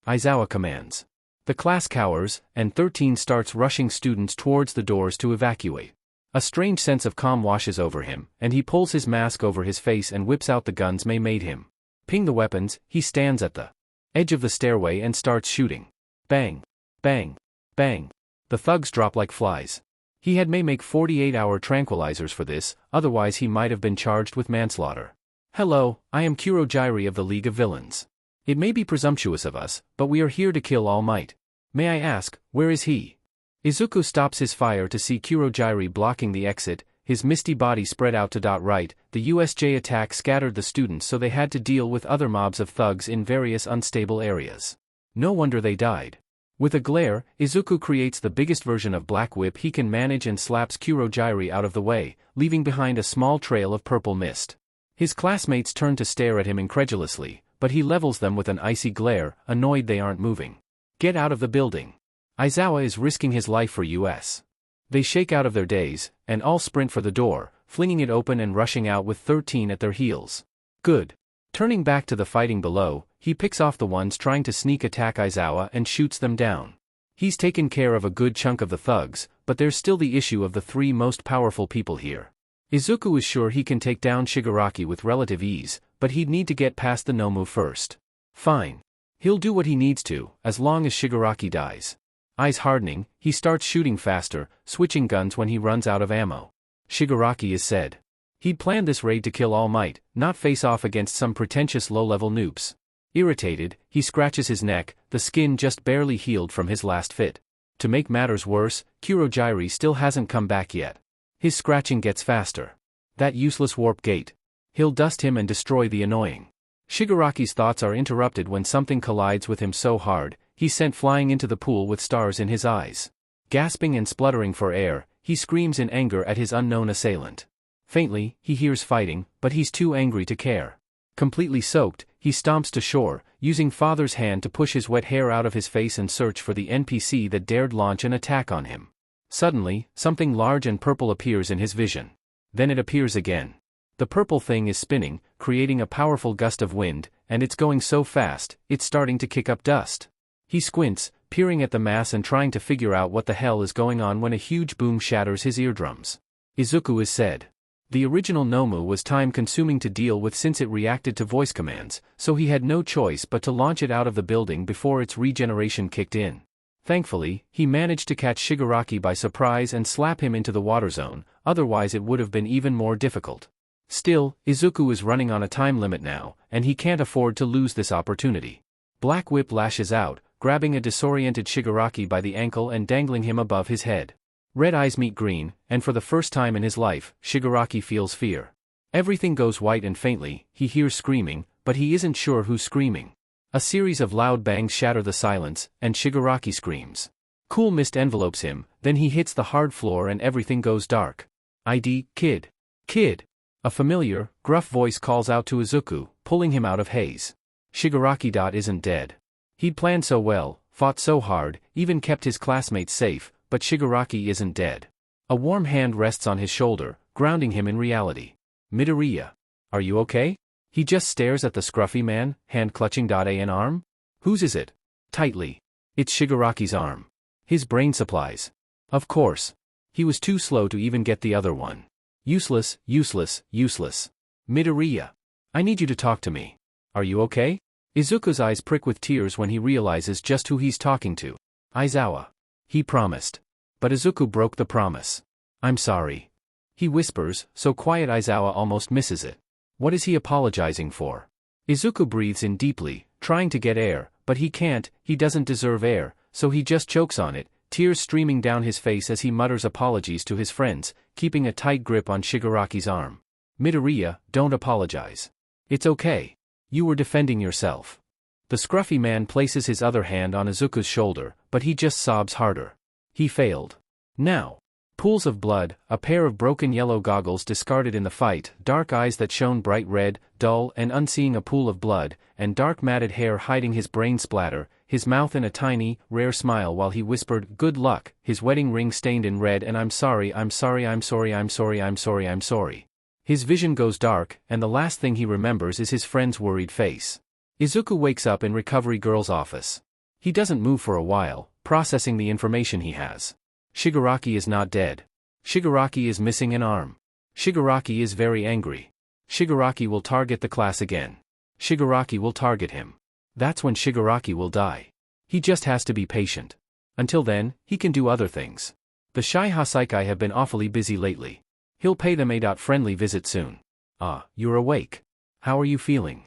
Aizawa commands. The class cowers, and 13 starts rushing students towards the doors to evacuate. A strange sense of calm washes over him, and he pulls his mask over his face and whips out the guns May made him. Ping the weapons, he stands at the edge of the stairway and starts shooting. Bang, bang, bang. The thugs drop like flies. He had May make 48-hour tranquilizers for this, otherwise he might have been charged with manslaughter. Hello, I am Kurogyri of the League of Villains. It may be presumptuous of us, but we are here to kill All Might. May I ask, where is he? Izuku stops his fire to see Kurogyri blocking the exit, his misty body spread out to right. The USJ attack scattered the students so they had to deal with other mobs of thugs in various unstable areas. No wonder they died. With a glare, Izuku creates the biggest version of Black Whip he can manage and slaps Kurogyri out of the way, leaving behind a small trail of purple mist. His classmates turn to stare at him incredulously, but he levels them with an icy glare, annoyed they aren't moving. Get out of the building. Aizawa is risking his life for us. They shake out of their daze, and all sprint for the door, flinging it open and rushing out with 13 at their heels. Good. Turning back to the fighting below, he picks off the ones trying to sneak attack Aizawa and shoots them down. He's taken care of a good chunk of the thugs, but there's still the issue of the 3 most powerful people here. Izuku is sure he can take down Shigaraki with relative ease, but he'd need to get past the Nomu first. Fine. He'll do what he needs to, as long as Shigaraki dies. Eyes hardening, he starts shooting faster, switching guns when he runs out of ammo. Shigaraki is said. He'd planned this raid to kill All Might, not face off against some pretentious low-level noobs. Irritated, he scratches his neck, the skin just barely healed from his last fit. To make matters worse, Kurogyri still hasn't come back yet. His scratching gets faster. That useless warp gate. He'll dust him and destroy the annoying. Shigaraki's thoughts are interrupted when something collides with him so hard, he's sent flying into the pool with stars in his eyes. Gasping and spluttering for air, he screams in anger at his unknown assailant. Faintly, he hears fighting, but he's too angry to care. Completely soaked, he stomps to shore, using father's hand to push his wet hair out of his face and search for the NPC that dared launch an attack on him. Suddenly, something large and purple appears in his vision. Then it appears again. The purple thing is spinning, creating a powerful gust of wind, and it's going so fast, it's starting to kick up dust. He squints, peering at the mass and trying to figure out what the hell is going on when a huge boom shatters his eardrums. Izuku is said. The original Nomu was time-consuming to deal with since it reacted to voice commands, so he had no choice but to launch it out of the building before its regeneration kicked in. Thankfully, he managed to catch Shigaraki by surprise and slap him into the water zone, otherwise it would have been even more difficult. Still, Izuku is running on a time limit now, and he can't afford to lose this opportunity. Black Whip lashes out, grabbing a disoriented Shigaraki by the ankle and dangling him above his head. Red eyes meet green, and for the first time in his life, Shigaraki feels fear. Everything goes white and faintly, he hears screaming, but he isn't sure who's screaming. A series of loud bangs shatter the silence, and Shigaraki screams. Cool mist envelopes him, then he hits the hard floor and everything goes dark. ID, kid. Kid. A familiar, gruff voice calls out to Izuku, pulling him out of haze. Shigaraki isn't dead. He'd planned so well, fought so hard, even kept his classmates safe, but Shigaraki isn't dead. A warm hand rests on his shoulder, grounding him in reality. Midoriya. Are you okay? He just stares at the scruffy man, hand clutching an arm. Whose is it? Tightly. It's Shigaraki's arm. His brain supplies. Of course. He was too slow to even get the other one. Useless, useless, useless. Midoriya. I need you to talk to me. Are you okay? Izuku's eyes prick with tears when he realizes just who he's talking to. Aizawa. He promised. But Izuku broke the promise. I'm sorry. He whispers, so quiet Aizawa almost misses it. What is he apologizing for? Izuku breathes in deeply, trying to get air, but he can't, he doesn't deserve air, so he just chokes on it, tears streaming down his face as he mutters apologies to his friends, keeping a tight grip on Shigaraki's arm. Midoriya, don't apologize. It's okay. You were defending yourself. The scruffy man places his other hand on Izuku's shoulder, but he just sobs harder. He failed. Now. Pools of blood, a pair of broken yellow goggles discarded in the fight, dark eyes that shone bright red, dull and unseeing, a pool of blood, and dark matted hair hiding his brain splatter, his mouth in a tiny, rare smile while he whispered, good luck, his wedding ring stained in red, and I'm sorry, I'm sorry, I'm sorry, I'm sorry, I'm sorry, I'm sorry. His vision goes dark, and the last thing he remembers is his friend's worried face. Izuku wakes up in Recovery Girl's office. He doesn't move for a while, processing the information he has. Shigaraki is not dead. Shigaraki is missing an arm. Shigaraki is very angry. Shigaraki will target the class again. Shigaraki will target him. That's when Shigaraki will die. He just has to be patient. Until then, he can do other things. The Shy Hasaikai have been awfully busy lately. He'll pay them a friendly visit soon. Ah, you're awake. How are you feeling?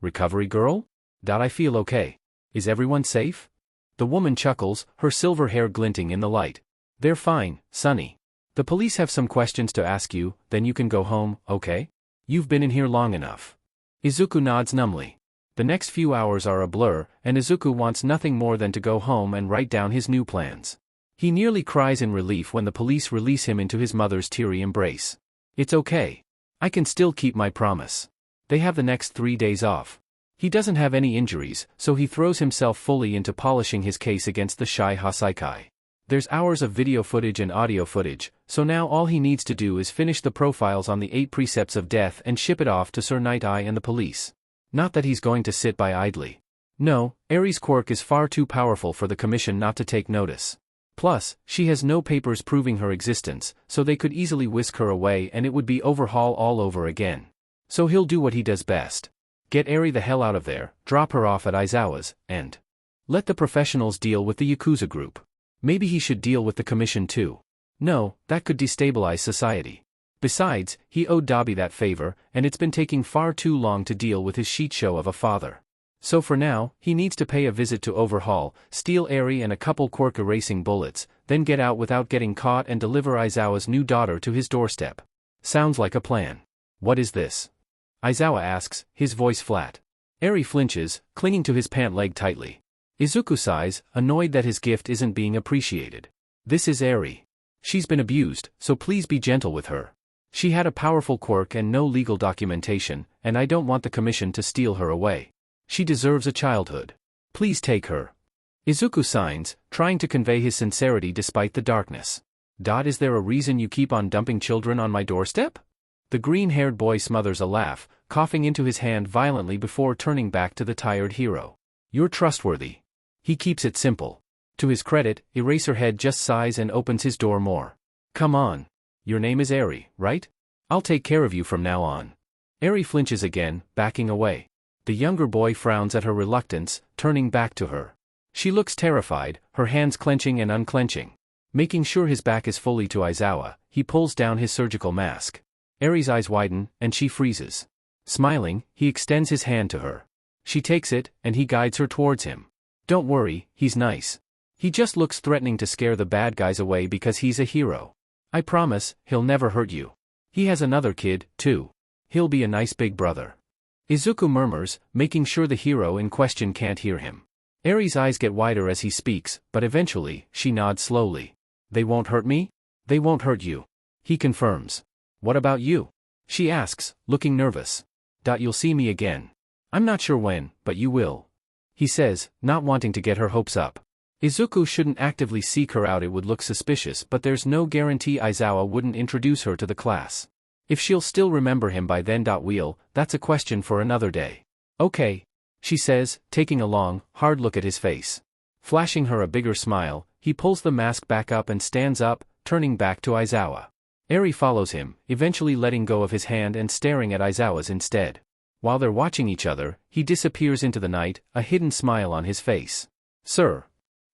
Recovery girl? I feel okay. Is everyone safe? The woman chuckles, her silver hair glinting in the light. They're fine, Sonny. The police have some questions to ask you, then you can go home, okay? You've been in here long enough. Izuku nods numbly. The next few hours are a blur, and Izuku wants nothing more than to go home and write down his new plans. He nearly cries in relief when the police release him into his mother's teary embrace. It's okay. I can still keep my promise. They have the next 3 days off. He doesn't have any injuries, so he throws himself fully into polishing his case against the Shy Hasaikai. There's hours of video footage and audio footage, so now all he needs to do is finish the profiles on the 8 precepts of death and ship it off to Sir Night Eye and the police. Not that he's going to sit by idly. No, Aries' Quirk is far too powerful for the commission not to take notice. Plus, she has no papers proving her existence, so they could easily whisk her away and it would be overhaul all over again. So he'll do what he does best. Get Eri the hell out of there, drop her off at Aizawa's, and let the professionals deal with the Yakuza group. Maybe he should deal with the commission too. No, that could destabilize society. Besides, he owed Dabi that favor, and it's been taking far too long to deal with his shit show of a father. So for now, he needs to pay a visit to Overhaul, steal Eri and a couple Quirk erasing bullets, then get out without getting caught and deliver Aizawa's new daughter to his doorstep. Sounds like a plan. What is this? Aizawa asks, his voice flat. Eri flinches, clinging to his pant leg tightly. Izuku sighs, annoyed that his gift isn't being appreciated. This is Eri. She's been abused, so please be gentle with her. She had a powerful quirk and no legal documentation, and I don't want the commission to steal her away. She deserves a childhood. Please take her. Izuku signs, trying to convey his sincerity despite the darkness. Is there a reason you keep on dumping children on my doorstep? The green-haired boy smothers a laugh, coughing into his hand violently before turning back to the tired hero. You're trustworthy. He keeps it simple. To his credit, Eraserhead just sighs and opens his door more. Come on. Your name is Eri, right? I'll take care of you from now on. Eri flinches again, backing away. The younger boy frowns at her reluctance, turning back to her. She looks terrified, her hands clenching and unclenching. Making sure his back is fully to Aizawa, he pulls down his surgical mask. Eri's eyes widen, and she freezes. Smiling, he extends his hand to her. She takes it, and he guides her towards him. Don't worry, he's nice. He just looks threatening to scare the bad guys away because he's a hero. I promise, he'll never hurt you. He has another kid, too. He'll be a nice big brother. Izuku murmurs, making sure the hero in question can't hear him. Eri's eyes get wider as he speaks, but eventually, she nods slowly. They won't hurt me? They won't hurt you. He confirms. What about you? She asks, looking nervous. You'll see me again. I'm not sure when, but you will. He says, not wanting to get her hopes up. Izuku shouldn't actively seek her out, it would look suspicious, but there's no guarantee Aizawa wouldn't introduce her to the class. If she'll still remember him by then. That's a question for another day. Okay. She says, taking a long, hard look at his face. Flashing her a bigger smile, he pulls the mask back up and stands up, turning back to Aizawa. Eri follows him, eventually letting go of his hand and staring at Aizawa's instead. While they're watching each other, he disappears into the night, a hidden smile on his face. Sir.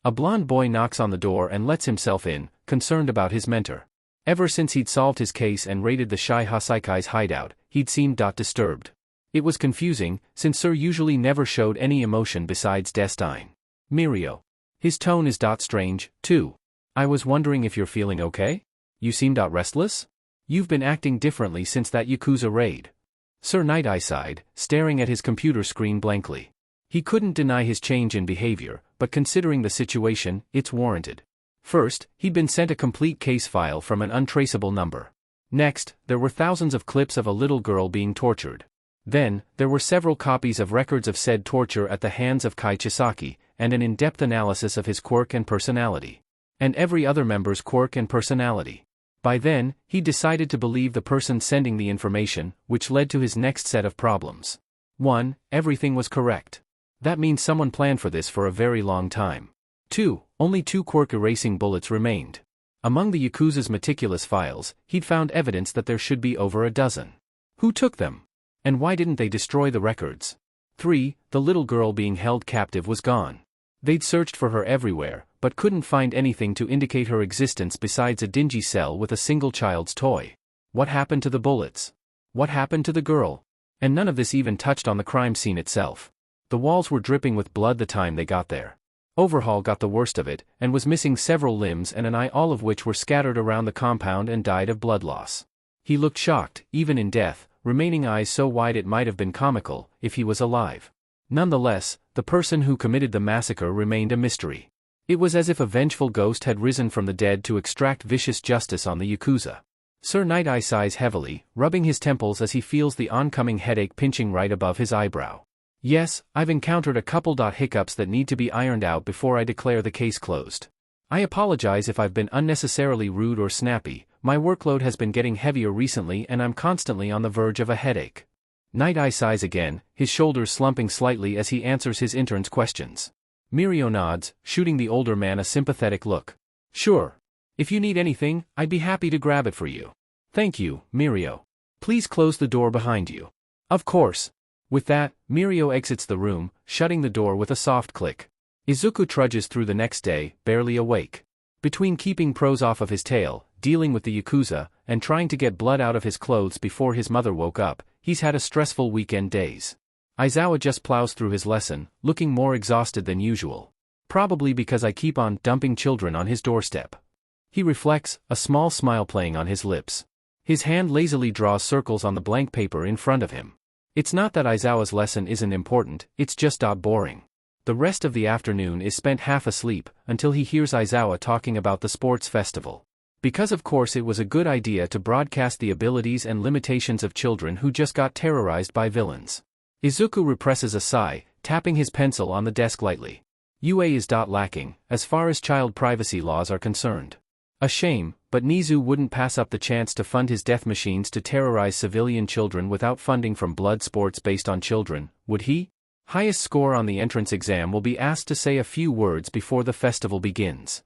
A blond boy knocks on the door and lets himself in, concerned about his mentor. Ever since he'd solved his case and raided the Shy Hasaikai's hideout, he'd seemed disturbed. It was confusing, since Sir usually never showed any emotion besides disdain. Mirio. His tone is strange, too. I was wondering if you're feeling okay? You seem restless? You've been acting differently since that Yakuza raid. Sir Night-Eye sighed, staring at his computer screen blankly. He couldn't deny his change in behavior, but considering the situation, it's warranted. First, he'd been sent a complete case file from an untraceable number. Next, there were thousands of clips of a little girl being tortured. Then, there were several copies of records of said torture at the hands of Kai Chisaki, and an in-depth analysis of his quirk and personality. And every other member's quirk and personality. By then, he decided to believe the person sending the information, which led to his next set of problems. 1. Everything was correct. That means someone planned for this for a very long time. 2. Only 2 quirk erasing bullets remained. Among the Yakuza's meticulous files, he'd found evidence that there should be over a dozen. Who took them? And why didn't they destroy the records? 3. The little girl being held captive was gone. They'd searched for her everywhere, but couldn't find anything to indicate her existence besides a dingy cell with a single child's toy. What happened to the bullets? What happened to the girl? And none of this even touched on the crime scene itself. The walls were dripping with blood the time they got there. Overhaul got the worst of it, and was missing several limbs and an eye, all of which were scattered around the compound and died of blood loss. He looked shocked, even in death, remaining eyes so wide it might have been comical, if he was alive. Nonetheless, the person who committed the massacre remained a mystery. It was as if a vengeful ghost had risen from the dead to extract vicious justice on the Yakuza. Sir Night-Eye sighs heavily, rubbing his temples as he feels the oncoming headache pinching right above his eyebrow. Yes, I've encountered a couple hiccups that need to be ironed out before I declare the case closed. I apologize if I've been unnecessarily rude or snappy. My workload has been getting heavier recently and I'm constantly on the verge of a headache. Night-Eye sighs again, his shoulders slumping slightly as he answers his intern's questions. Mirio nods, shooting the older man a sympathetic look. Sure. If you need anything, I'd be happy to grab it for you. Thank you, Mirio. Please close the door behind you. Of course. With that, Mirio exits the room, shutting the door with a soft click. Izuku trudges through the next day, barely awake. Between keeping pros off of his tail, dealing with the Yakuza, and trying to get blood out of his clothes before his mother woke up, he's had a stressful weekend days. Aizawa just plows through his lesson, looking more exhausted than usual. Probably because I keep on dumping children on his doorstep. He reflects, a small smile playing on his lips. His hand lazily draws circles on the blank paper in front of him. It's not that Aizawa's lesson isn't important, it's just boring. The rest of the afternoon is spent half asleep, until he hears Aizawa talking about the sports festival. Because of course it was a good idea to broadcast the abilities and limitations of children who just got terrorized by villains. Izuku represses a sigh, tapping his pencil on the desk lightly. UA is lacking, as far as child privacy laws are concerned. A shame, but Nizu wouldn't pass up the chance to fund his death machines to terrorize civilian children without funding from blood sports based on children, would he? Highest score on the entrance exam will be asked to say a few words before the festival begins.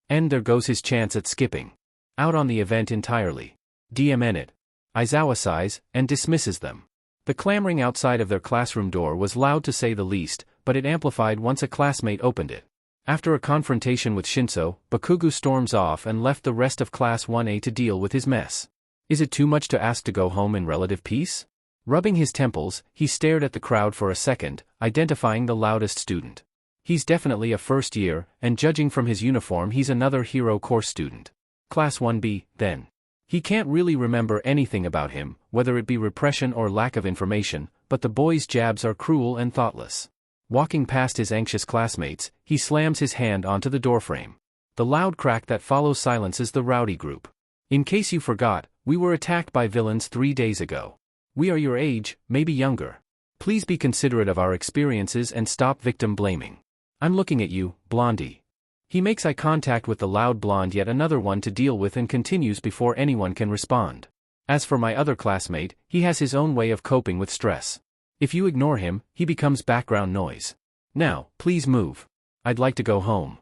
And there goes his chance at skipping out on the event entirely. DMN it. Aizawa sighs, and dismisses them. The clamoring outside of their classroom door was loud to say the least, but it amplified once a classmate opened it. After a confrontation with Shinso, Bakugo storms off and left the rest of Class 1A to deal with his mess. Is it too much to ask to go home in relative peace? Rubbing his temples, he stared at the crowd for a second, identifying the loudest student. He's definitely a first year, and judging from his uniform he's another hero course student. Class 1B, then. He can't really remember anything about him, whether it be repression or lack of information, but the boy's jabs are cruel and thoughtless. Walking past his anxious classmates, he slams his hand onto the doorframe. The loud crack that follows silences the rowdy group. In case you forgot, we were attacked by villains 3 days ago. We are your age, maybe younger. Please be considerate of our experiences and stop victim blaming. I'm looking at you, Blondie. He makes eye contact with the loud blonde, yet another one to deal with, and continues before anyone can respond. As for my other classmate, he has his own way of coping with stress. If you ignore him, he becomes background noise. Now, please move. I'd like to go home.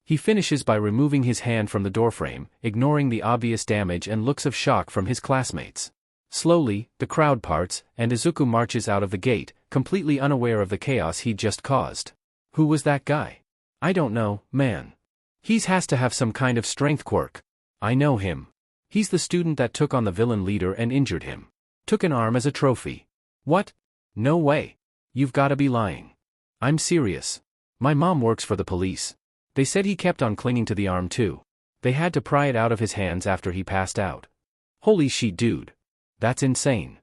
He finishes by removing his hand from the doorframe, ignoring the obvious damage and looks of shock from his classmates. Slowly, the crowd parts, and Izuku marches out of the gate, completely unaware of the chaos he'd just caused. Who was that guy? I don't know, man. He's has to have some kind of strength quirk. I know him. He's the student that took on the villain leader and injured him. Took an arm as a trophy. What? No way. You've gotta be lying. I'm serious. My mom works for the police. They said he kept on clinging to the arm too. They had to pry it out of his hands after he passed out. Holy shit, dude. That's insane.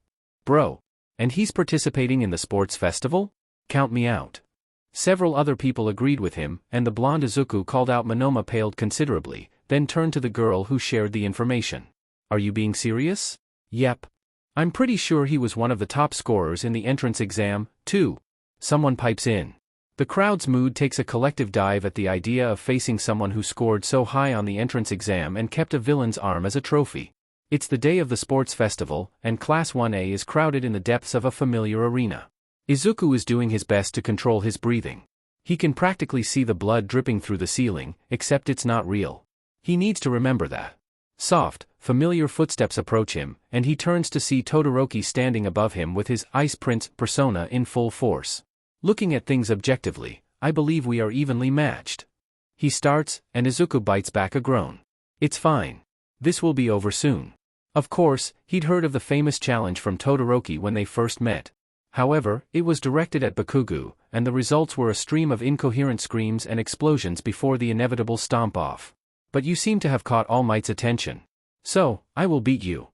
Bro. And he's participating in the sports festival? Count me out. Several other people agreed with him, and the blonde Izuku called out Monoma paled considerably, then turned to the girl who shared the information. Are you being serious? Yep. I'm pretty sure he was one of the top scorers in the entrance exam, too. Someone pipes in. The crowd's mood takes a collective dive at the idea of facing someone who scored so high on the entrance exam and kept a villain's arm as a trophy. It's the day of the sports festival, and Class 1A is crowded in the depths of a familiar arena. Izuku is doing his best to control his breathing. He can practically see the blood dripping through the ceiling, except it's not real. He needs to remember that. Soft, familiar footsteps approach him, and he turns to see Todoroki standing above him with his Ice Prince persona in full force. Looking at things objectively, I believe we are evenly matched. He starts, and Izuku bites back a groan. It's fine. This will be over soon. Of course, he'd heard of the famous challenge from Todoroki when they first met. However, it was directed at Bakugo, and the results were a stream of incoherent screams and explosions before the inevitable stomp-off. But you seem to have caught All Might's attention. So, I will beat you.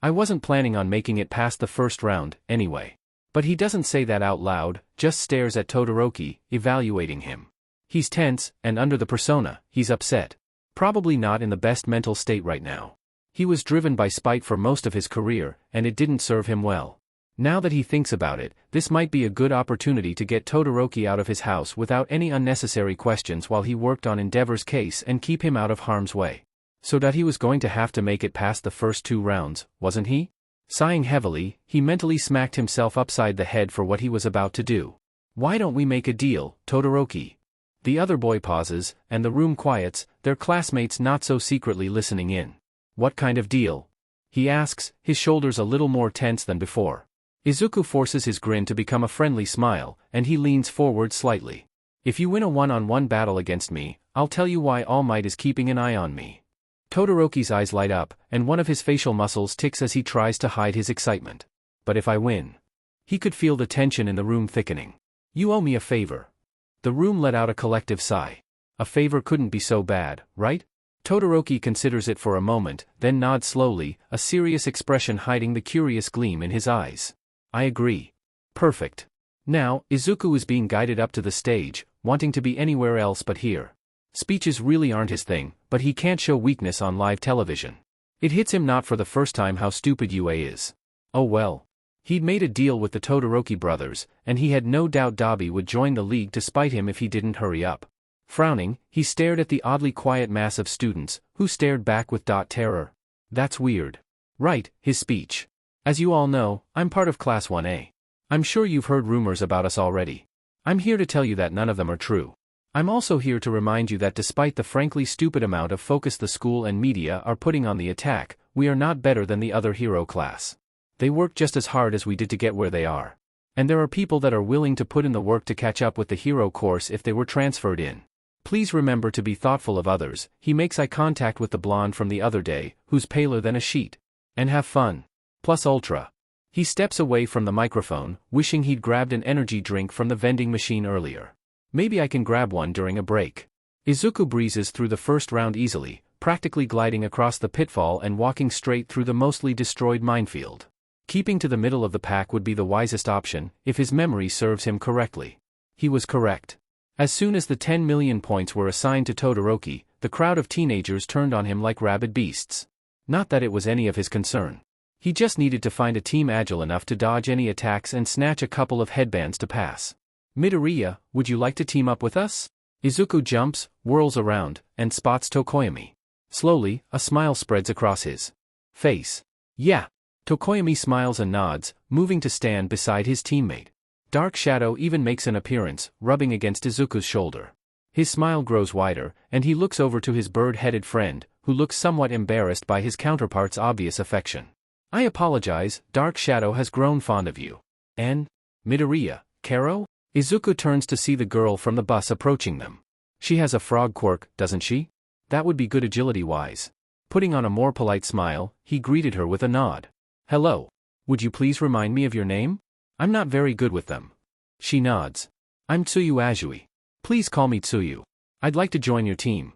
I wasn't planning on making it past the first round, anyway. But he doesn't say that out loud, just stares at Todoroki, evaluating him. He's tense, and under the persona, he's upset. Probably not in the best mental state right now. He was driven by spite for most of his career, and it didn't serve him well. Now that he thinks about it, this might be a good opportunity to get Todoroki out of his house without any unnecessary questions while he worked on Endeavor's case and keep him out of harm's way. So that he was going to have to make it past the first 2 rounds, wasn't he? Sighing heavily, he mentally smacked himself upside the head for what he was about to do. Why don't we make a deal, Todoroki? The other boy pauses, and the room quiets, their classmates not so secretly listening in. What kind of deal? He asks, his shoulders a little more tense than before. Izuku forces his grin to become a friendly smile, and he leans forward slightly. If you win a one-on-one battle against me, I'll tell you why All Might is keeping an eye on me. Todoroki's eyes light up, and one of his facial muscles ticks as he tries to hide his excitement. But if I win? He could feel the tension in the room thickening. You owe me a favor. The room let out a collective sigh. A favor couldn't be so bad, right? Todoroki considers it for a moment, then nods slowly, a serious expression hiding the curious gleam in his eyes. I agree. Perfect. Now, Izuku is being guided up to the stage, wanting to be anywhere else but here. Speeches really aren't his thing, but he can't show weakness on live television. It hits him not for the first time how stupid UA is. Oh well. He'd made a deal with the Todoroki brothers, and he had no doubt Dabi would join the league to spite him if he didn't hurry up. Frowning, he stared at the oddly quiet mass of students, who stared back with terror. That's weird. Right, his speech. As you all know, I'm part of Class 1A. I'm sure you've heard rumors about us already. I'm here to tell you that none of them are true. I'm also here to remind you that despite the frankly stupid amount of focus the school and media are putting on the attack, we are not better than the other hero class. They work just as hard as we did to get where they are. And there are people that are willing to put in the work to catch up with the hero course if they were transferred in. Please remember to be thoughtful of others. He makes eye contact with the blonde from the other day, who's paler than a sheet. And have fun. Plus ultra. He steps away from the microphone, wishing he'd grabbed an energy drink from the vending machine earlier. Maybe I can grab one during a break. Izuku breezes through the first round easily, practically gliding across the pitfall and walking straight through the mostly destroyed minefield. Keeping to the middle of the pack would be the wisest option, if his memory serves him correctly. He was correct. As soon as the 10 million points were assigned to Todoroki, the crowd of teenagers turned on him like rabid beasts. Not that it was any of his concern. He just needed to find a team agile enough to dodge any attacks and snatch a couple of headbands to pass. Midoriya, would you like to team up with us? Izuku jumps, whirls around, and spots Tokoyami. Slowly, a smile spreads across his face. Yeah. Tokoyami smiles and nods, moving to stand beside his teammate. Dark Shadow even makes an appearance, rubbing against Izuku's shoulder. His smile grows wider, and he looks over to his bird-headed friend, who looks somewhat embarrassed by his counterpart's obvious affection. I apologize, Dark Shadow has grown fond of you. And? Midoriya, Karo? Izuku turns to see the girl from the bus approaching them. She has a frog quirk, doesn't she? That would be good agility-wise. Putting on a more polite smile, he greeted her with a nod. Hello. Would you please remind me of your name? I'm not very good with them. She nods. I'm Tsuyu Azui. Please call me Tsuyu. I'd like to join your team.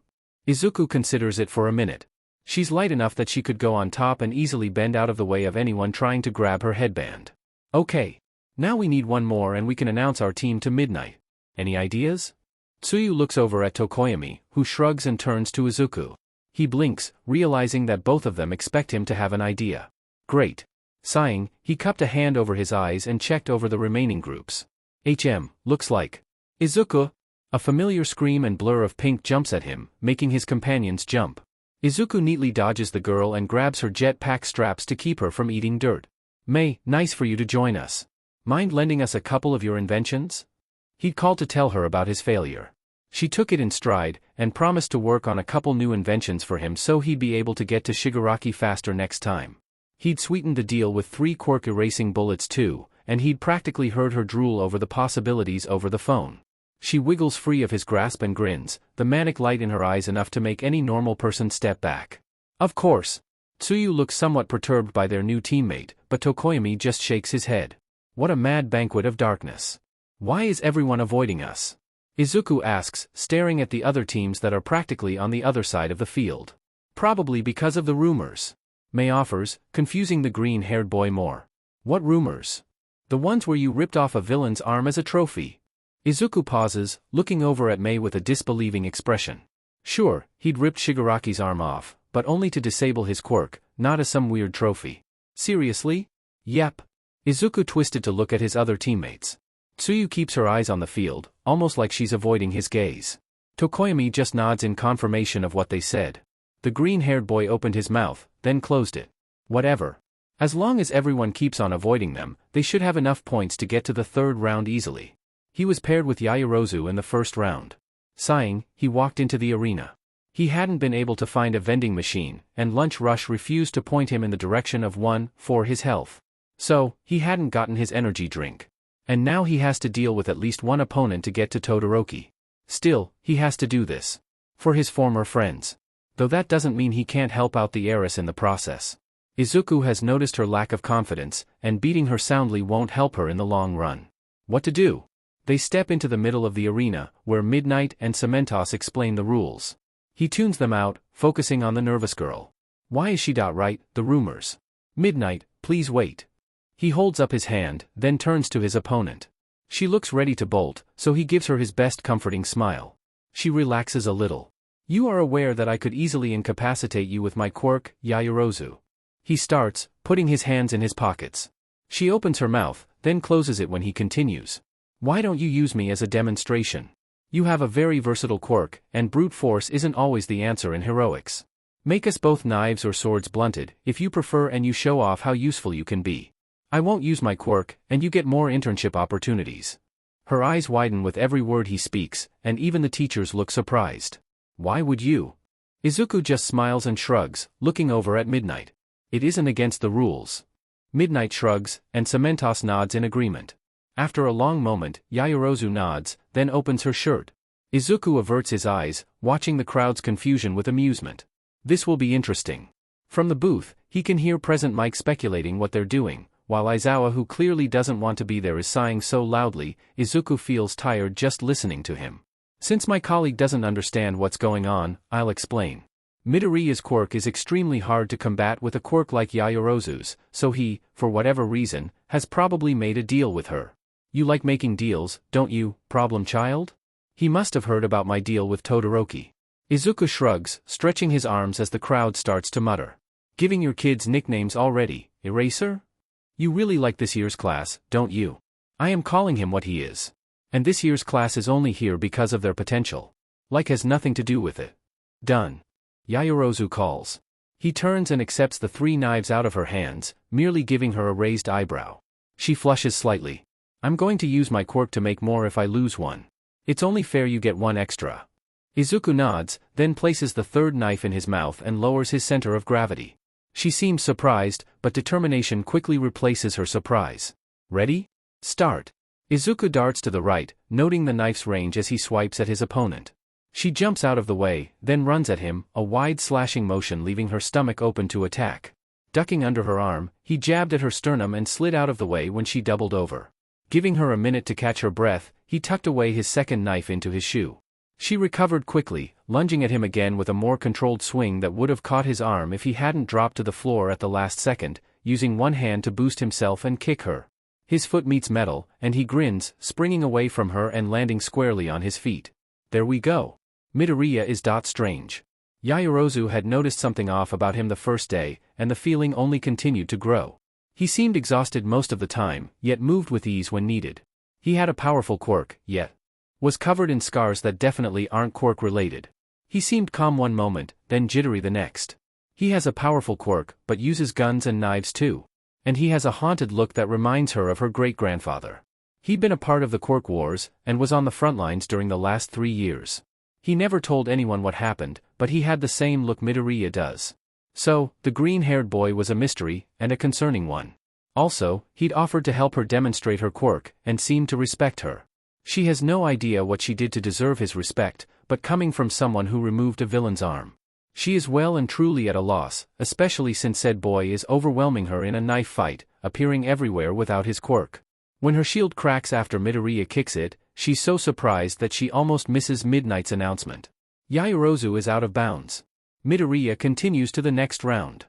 Izuku considers it for a minute. She's light enough that she could go on top and easily bend out of the way of anyone trying to grab her headband. Okay. Now we need one more and we can announce our team to midnight. Any ideas? Tsuyu looks over at Tokoyami, who shrugs and turns to Izuku. He blinks, realizing that both of them expect him to have an idea. Great. Sighing, he cupped a hand over his eyes and checked over the remaining groups. Looks like. Izuku! A familiar scream and blur of pink jumps at him, making his companions jump. Izuku neatly dodges the girl and grabs her jetpack straps to keep her from eating dirt. Mei, nice for you to join us. Mind lending us a couple of your inventions? He'd called to tell her about his failure. She took it in stride, and promised to work on a couple new inventions for him so he'd be able to get to Shigaraki faster next time. He'd sweetened the deal with 3 quirk erasing bullets too, and he'd practically heard her drool over the possibilities over the phone. She wiggles free of his grasp and grins, the manic light in her eyes enough to make any normal person step back. Of course. Tsuyu looks somewhat perturbed by their new teammate, but Tokoyami just shakes his head. What a mad banquet of darkness. Why is everyone avoiding us? Izuku asks, staring at the other teams that are practically on the other side of the field. Probably because of the rumors. Mei offers, confusing the green-haired boy more. What rumors? The ones where you ripped off a villain's arm as a trophy. Izuku pauses, looking over at Mei with a disbelieving expression. Sure, he'd ripped Shigaraki's arm off, but only to disable his quirk, not as some weird trophy. Seriously? Yep. Izuku twisted to look at his other teammates. Tsuyu keeps her eyes on the field, almost like she's avoiding his gaze. Tokoyami just nods in confirmation of what they said. The green-haired boy opened his mouth, then closed it. Whatever. As long as everyone keeps on avoiding them, they should have enough points to get to the third round easily. He was paired with Yaoyorozu in the first round. Sighing, he walked into the arena. He hadn't been able to find a vending machine, and Lunch Rush refused to point him in the direction of one, for his health. So, he hadn't gotten his energy drink. And now he has to deal with at least one opponent to get to Todoroki. Still, he has to do this. For his former friends. Though that doesn't mean he can't help out the heiress in the process. Izuku has noticed her lack of confidence, and beating her soundly won't help her in the long run. What to do? They step into the middle of the arena, where Midnight and Cementos explain the rules. He tunes them out, focusing on the nervous girl. Why is she right? The rumors. Midnight, please wait. He holds up his hand, then turns to his opponent. She looks ready to bolt, so he gives her his best comforting smile. She relaxes a little. You are aware that I could easily incapacitate you with my quirk, Yaoyorozu. He starts, putting his hands in his pockets. She opens her mouth, then closes it when he continues. Why don't you use me as a demonstration? You have a very versatile quirk, and brute force isn't always the answer in heroics. Make us both knives or swords blunted, if you prefer, and you show off how useful you can be. I won't use my quirk, and you get more internship opportunities. Her eyes widen with every word he speaks, and even the teachers look surprised. Why would you? Izuku just smiles and shrugs, looking over at Midnight. It isn't against the rules. Midnight shrugs, and Cementos nods in agreement. After a long moment, Yaoyorozu nods, then opens her shirt. Izuku averts his eyes, watching the crowd's confusion with amusement. This will be interesting. From the booth, he can hear Present Mike speculating what they're doing, while Aizawa, who clearly doesn't want to be there, is sighing so loudly, Izuku feels tired just listening to him. Since my colleague doesn't understand what's going on, I'll explain. Midoriya's quirk is extremely hard to combat with a quirk like Yaoyorozu's, so he, for whatever reason, has probably made a deal with her. You like making deals, don't you, problem child? He must have heard about my deal with Todoroki. Izuku shrugs, stretching his arms as the crowd starts to mutter. Giving your kids nicknames already, Eraser? You really like this year's class, don't you? I am calling him what he is. And this year's class is only here because of their potential. Like has nothing to do with it. Done. Yaoyorozu calls. He turns and accepts the 3 knives out of her hands, merely giving her a raised eyebrow. She flushes slightly. I'm going to use my quirk to make more if I lose one. It's only fair you get one extra. Izuku nods, then places the 3rd knife in his mouth and lowers his center of gravity. She seems surprised, but determination quickly replaces her surprise. Ready? Start. Izuku darts to the right, noting the knife's range as he swipes at his opponent. She jumps out of the way, then runs at him, a wide slashing motion leaving her stomach open to attack. Ducking under her arm, he jabbed at her sternum and slid out of the way when she doubled over. Giving her a minute to catch her breath, he tucked away his 2nd knife into his shoe. She recovered quickly, lunging at him again with a more controlled swing that would have caught his arm if he hadn't dropped to the floor at the last second, using one hand to boost himself and kick her. His foot meets metal, and he grins, springing away from her and landing squarely on his feet. There we go. Midoriya is strange. Yaoyorozu had noticed something off about him the first day, and the feeling only continued to grow. He seemed exhausted most of the time, yet moved with ease when needed. He had a powerful quirk, yet was covered in scars that definitely aren't quirk-related. He seemed calm one moment, then jittery the next. He has a powerful quirk, but uses guns and knives too. And he has a haunted look that reminds her of her great-grandfather. He'd been a part of the Quirk Wars, and was on the front lines during the last 3 years. He never told anyone what happened, but he had the same look Midoriya does. So, the green-haired boy was a mystery, and a concerning one. Also, he'd offered to help her demonstrate her quirk, and seemed to respect her. She has no idea what she did to deserve his respect, but coming from someone who removed a villain's arm. She is well and truly at a loss, especially since said boy is overwhelming her in a knife fight, appearing everywhere without his quirk. When her shield cracks after Midoriya kicks it, she's so surprised that she almost misses Midnight's announcement. Yaoyorozu is out of bounds. Midoriya continues to the next round.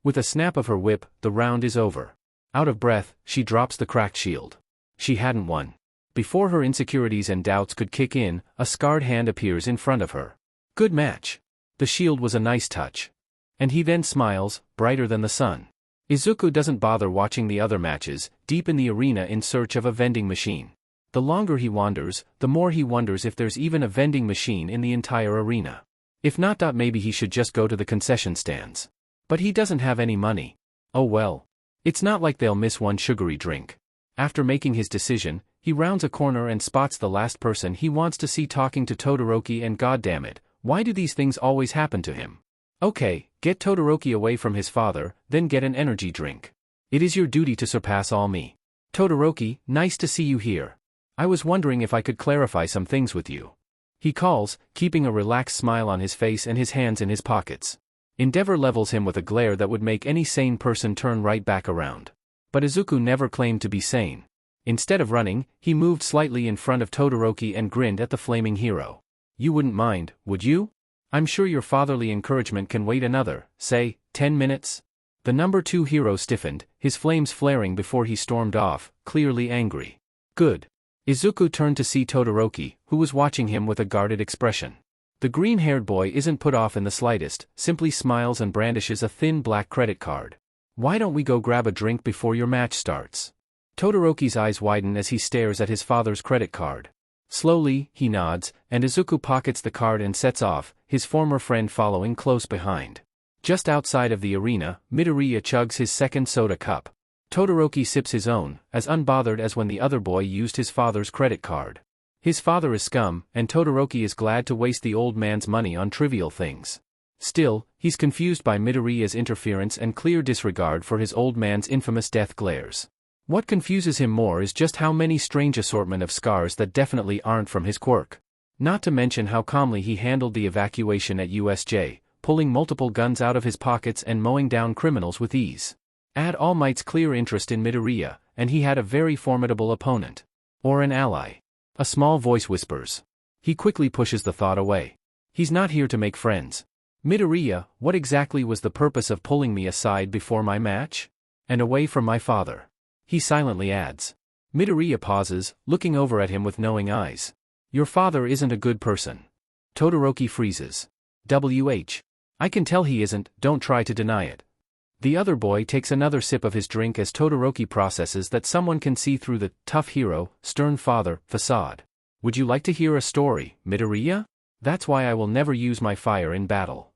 With a snap of her whip, the round is over. Out of breath, she drops the cracked shield. She hadn't won. Before her insecurities and doubts could kick in, a scarred hand appears in front of her. Good match. The shield was a nice touch. And he then smiles, brighter than the sun. Izuku doesn't bother watching the other matches, deep in the arena in search of a vending machine. The longer he wanders, the more he wonders if there's even a vending machine in the entire arena. If not, maybe he should just go to the concession stands. But he doesn't have any money. Oh well. It's not like they'll miss one sugary drink. After making his decision, he rounds a corner and spots the last person he wants to see talking to Todoroki, and goddammit, why do these things always happen to him? Okay, get Todoroki away from his father, then get an energy drink. It is your duty to surpass all me. Todoroki, nice to see you here. I was wondering if I could clarify some things with you. He calls, keeping a relaxed smile on his face and his hands in his pockets. Endeavor levels him with a glare that would make any sane person turn right back around. But Izuku never claimed to be sane. Instead of running, he moved slightly in front of Todoroki and grinned at the flaming hero. You wouldn't mind, would you? I'm sure your fatherly encouragement can wait another, say, 10 minutes? The number 2 hero stiffened, his flames flaring before he stormed off, clearly angry. Good. Izuku turned to see Todoroki, who was watching him with a guarded expression. The green-haired boy isn't put off in the slightest, simply smiles and brandishes a thin black credit card. Why don't we go grab a drink before your match starts? Todoroki's eyes widen as he stares at his father's credit card. Slowly, he nods, and Izuku pockets the card and sets off, his former friend following close behind. Just outside of the arena, Midoriya chugs his second soda cup. Todoroki sips his own, as unbothered as when the other boy used his father's credit card. His father is scum, and Todoroki is glad to waste the old man's money on trivial things. Still, he's confused by Midoriya's interference and clear disregard for his old man's infamous death glares. What confuses him more is just how many strange assortment of scars that definitely aren't from his quirk. Not to mention how calmly he handled the evacuation at USJ, pulling multiple guns out of his pockets and mowing down criminals with ease. Add All Might's clear interest in Midoriya, and he had a very formidable opponent. Or an ally. A small voice whispers. He quickly pushes the thought away. He's not here to make friends. Midoriya, what exactly was the purpose of pulling me aside before my match? And away from my father. He silently adds. Midoriya pauses, looking over at him with knowing eyes. Your father isn't a good person. Todoroki freezes. I can tell he isn't, don't try to deny it. The other boy takes another sip of his drink as Todoroki processes that someone can see through the tough hero, stern father facade. Would you like to hear a story, Midoriya? That's why I will never use my fire in battle.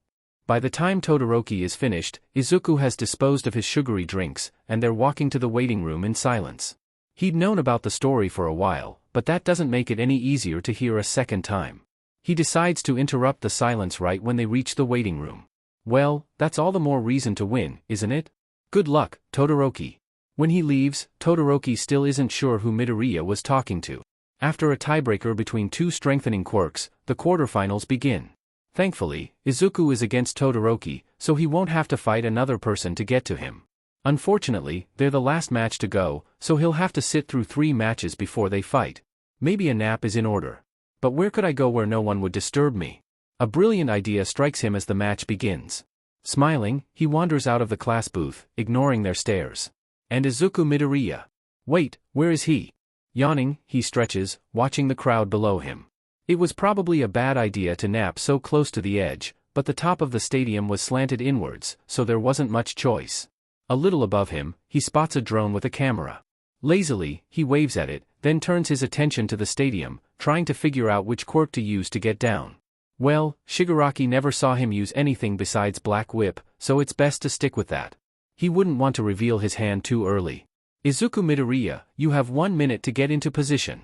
By the time Todoroki is finished, Izuku has disposed of his sugary drinks, and they're walking to the waiting room in silence. He'd known about the story for a while, but that doesn't make it any easier to hear a second time. He decides to interrupt the silence right when they reach the waiting room. Well, that's all the more reason to win, isn't it? Good luck, Todoroki. When he leaves, Todoroki still isn't sure who Midoriya was talking to. After a tiebreaker between two strengthening quirks, the quarterfinals begin. Thankfully, Izuku is against Todoroki, so he won't have to fight another person to get to him. Unfortunately, they're the last match to go, so he'll have to sit through 3 matches before they fight. Maybe a nap is in order. But where could I go where no one would disturb me? A brilliant idea strikes him as the match begins. Smiling, he wanders out of the class booth, ignoring their stares. And Izuku Midoriya. Wait, where is he? Yawning, he stretches, watching the crowd below him. It was probably a bad idea to nap so close to the edge, but the top of the stadium was slanted inwards, so there wasn't much choice. A little above him, he spots a drone with a camera. Lazily, he waves at it, then turns his attention to the stadium, trying to figure out which quirk to use to get down. Well, Shigaraki never saw him use anything besides Black Whip, so it's best to stick with that. He wouldn't want to reveal his hand too early. Izuku Midoriya, you have 1 minute to get into position.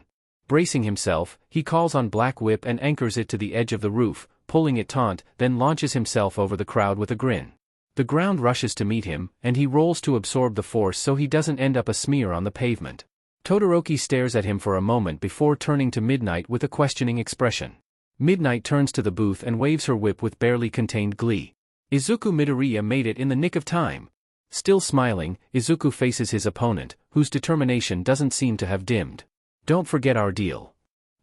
Bracing himself, he calls on Black Whip and anchors it to the edge of the roof, pulling it taut, then launches himself over the crowd with a grin. The ground rushes to meet him, and he rolls to absorb the force so he doesn't end up a smear on the pavement. Todoroki stares at him for a moment before turning to Midnight with a questioning expression. Midnight turns to the booth and waves her whip with barely contained glee. Izuku Midoriya made it in the nick of time. Still smiling, Izuku faces his opponent, whose determination doesn't seem to have dimmed. Don't forget our deal.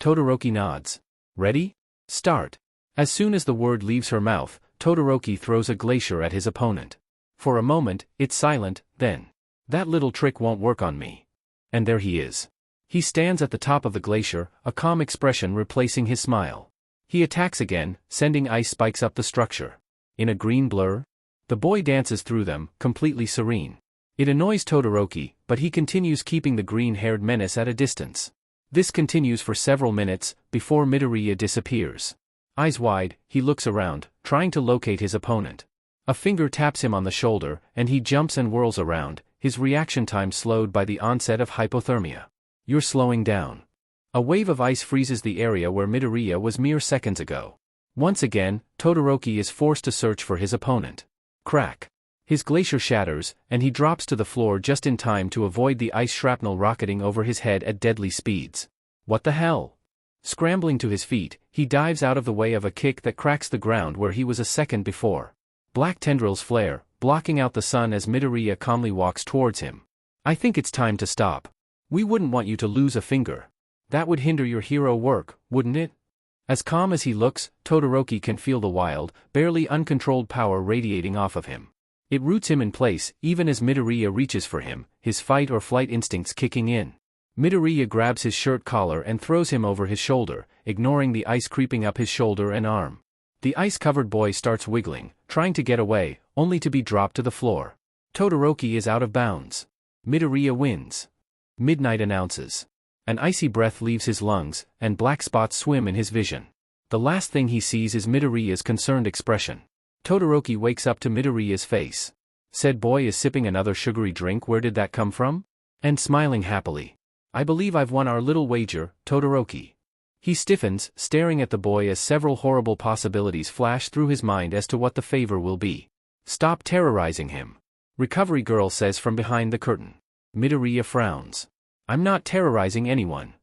Todoroki nods. Ready? Start. As soon as the word leaves her mouth, Todoroki throws a glacier at his opponent. For a moment, it's silent, then. That little trick won't work on me. And there he is. He stands at the top of the glacier, a calm expression replacing his smile. He attacks again, sending ice spikes up the structure. In a green blur, the boy dances through them, completely serene. It annoys Todoroki, but he continues keeping the green-haired menace at a distance. This continues for several minutes, before Midoriya disappears. Eyes wide, he looks around, trying to locate his opponent. A finger taps him on the shoulder, and he jumps and whirls around, his reaction time slowed by the onset of hypothermia. You're slowing down. A wave of ice freezes the area where Midoriya was mere seconds ago. Once again, Todoroki is forced to search for his opponent. Crack. His glacier shatters, and he drops to the floor just in time to avoid the ice shrapnel rocketing over his head at deadly speeds. What the hell? Scrambling to his feet, he dives out of the way of a kick that cracks the ground where he was a second before. Black tendrils flare, blocking out the sun as Midoriya calmly walks towards him. I think it's time to stop. We wouldn't want you to lose a finger. That would hinder your hero work, wouldn't it? As calm as he looks, Todoroki can feel the wild, barely uncontrolled power radiating off of him. It roots him in place, even as Midoriya reaches for him, his fight or flight instincts kicking in. Midoriya grabs his shirt collar and throws him over his shoulder, ignoring the ice creeping up his shoulder and arm. The ice-covered boy starts wiggling, trying to get away, only to be dropped to the floor. Todoroki is out of bounds. Midoriya wins. Midnight announces. An icy breath leaves his lungs, and black spots swim in his vision. The last thing he sees is Midoriya's concerned expression. Todoroki wakes up to Midoriya's face. Said boy is sipping another sugary drink. Where did that come from? And smiling happily. I believe I've won our little wager, Todoroki. He stiffens, staring at the boy as several horrible possibilities flash through his mind as to what the favor will be. Stop terrorizing him. Recovery girl says from behind the curtain. Midoriya frowns. I'm not terrorizing anyone.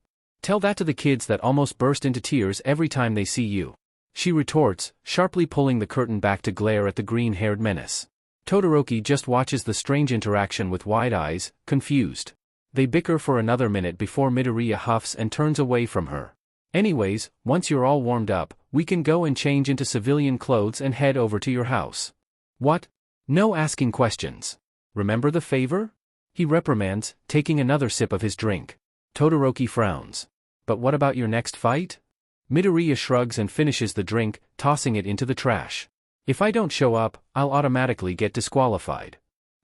Tell that to the kids that almost burst into tears every time they see you. She retorts, sharply pulling the curtain back to glare at the green-haired menace. Todoroki just watches the strange interaction with wide eyes, confused. They bicker for another minute before Midoriya huffs and turns away from her. Anyways, once you're all warmed up, we can go and change into civilian clothes and head over to your house. What? No asking questions. Remember the favor? He reprimands, taking another sip of his drink. Todoroki frowns. But what about your next fight? Midoriya shrugs and finishes the drink, tossing it into the trash. If I don't show up, I'll automatically get disqualified.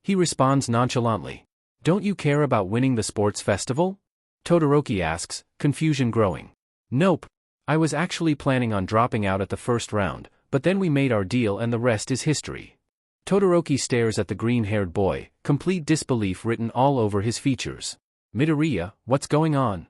He responds nonchalantly. Don't you care about winning the sports festival? Todoroki asks, confusion growing. Nope. I was actually planning on dropping out at the first round, but then we made our deal and the rest is history. Todoroki stares at the green-haired boy, complete disbelief written all over his features. Midoriya, what's going on?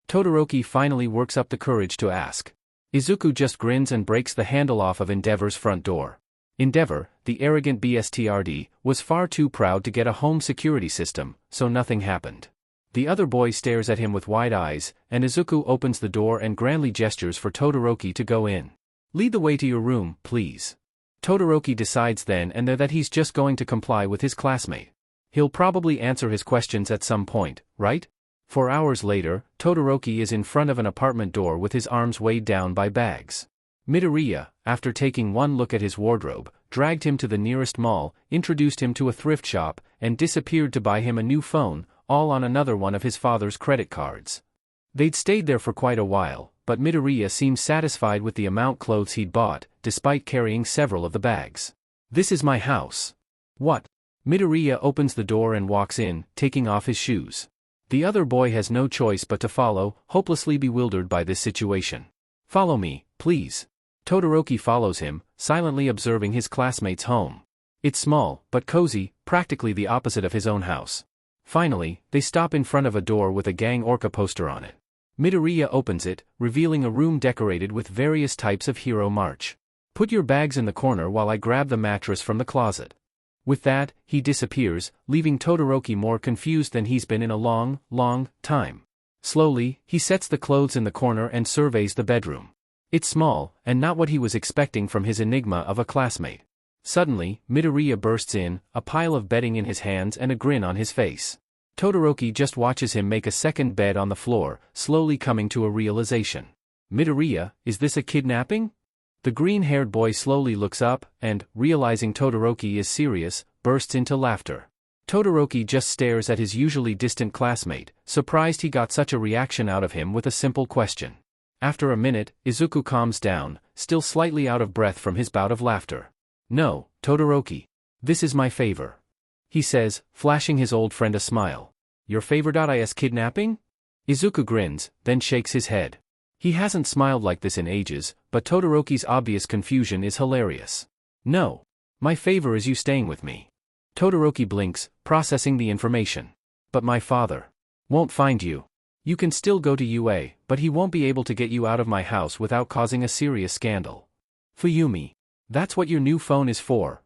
Todoroki finally works up the courage to ask. Izuku just grins and breaks the handle off of Endeavor's front door. Endeavor, the arrogant BSTRD, was far too proud to get a home security system, so nothing happened. The other boy stares at him with wide eyes, and Izuku opens the door and grandly gestures for Todoroki to go in. Lead the way to your room, please. Todoroki decides then and there that he's just going to comply with his classmate. He'll probably answer his questions at some point, right? 4 hours later, Todoroki is in front of an apartment door with his arms weighed down by bags. Midoriya, after taking one look at his wardrobe, dragged him to the nearest mall, introduced him to a thrift shop, and disappeared to buy him a new phone, all on another one of his father's credit cards. They'd stayed there for quite a while, but Midoriya seemed satisfied with the amount clothes he'd bought, despite carrying several of the bags. This is my house. What? Midoriya opens the door and walks in, taking off his shoes. The other boy has no choice but to follow, hopelessly bewildered by this situation. Follow me, please. Todoroki follows him, silently observing his classmate's home. It's small, but cozy, practically the opposite of his own house. Finally, they stop in front of a door with a Gang Orca poster on it. Midoriya opens it, revealing a room decorated with various types of hero march. Put your bags in the corner while I grab the mattress from the closet. With that, he disappears, leaving Todoroki more confused than he's been in a long, long time. Slowly, he sets the clothes in the corner and surveys the bedroom. It's small, and not what he was expecting from his enigma of a classmate. Suddenly, Midoriya bursts in, a pile of bedding in his hands and a grin on his face. Todoroki just watches him make a second bed on the floor, slowly coming to a realization. Midoriya, is this a kidnapping? The green-haired boy slowly looks up, and, realizing Todoroki is serious, bursts into laughter. Todoroki just stares at his usually distant classmate, surprised he got such a reaction out of him with a simple question. After a minute, Izuku calms down, still slightly out of breath from his bout of laughter. No, Todoroki. This is my favor. He says, flashing his old friend a smile. Your favor.is kidnapping? Izuku grins, then shakes his head. He hasn't smiled like this in ages, but Todoroki's obvious confusion is hilarious. No. My favor is you staying with me. Todoroki blinks, processing the information. But my father won't find you. You can still go to UA, but he won't be able to get you out of my house without causing a serious scandal. Fuyumi. That's what your new phone is for.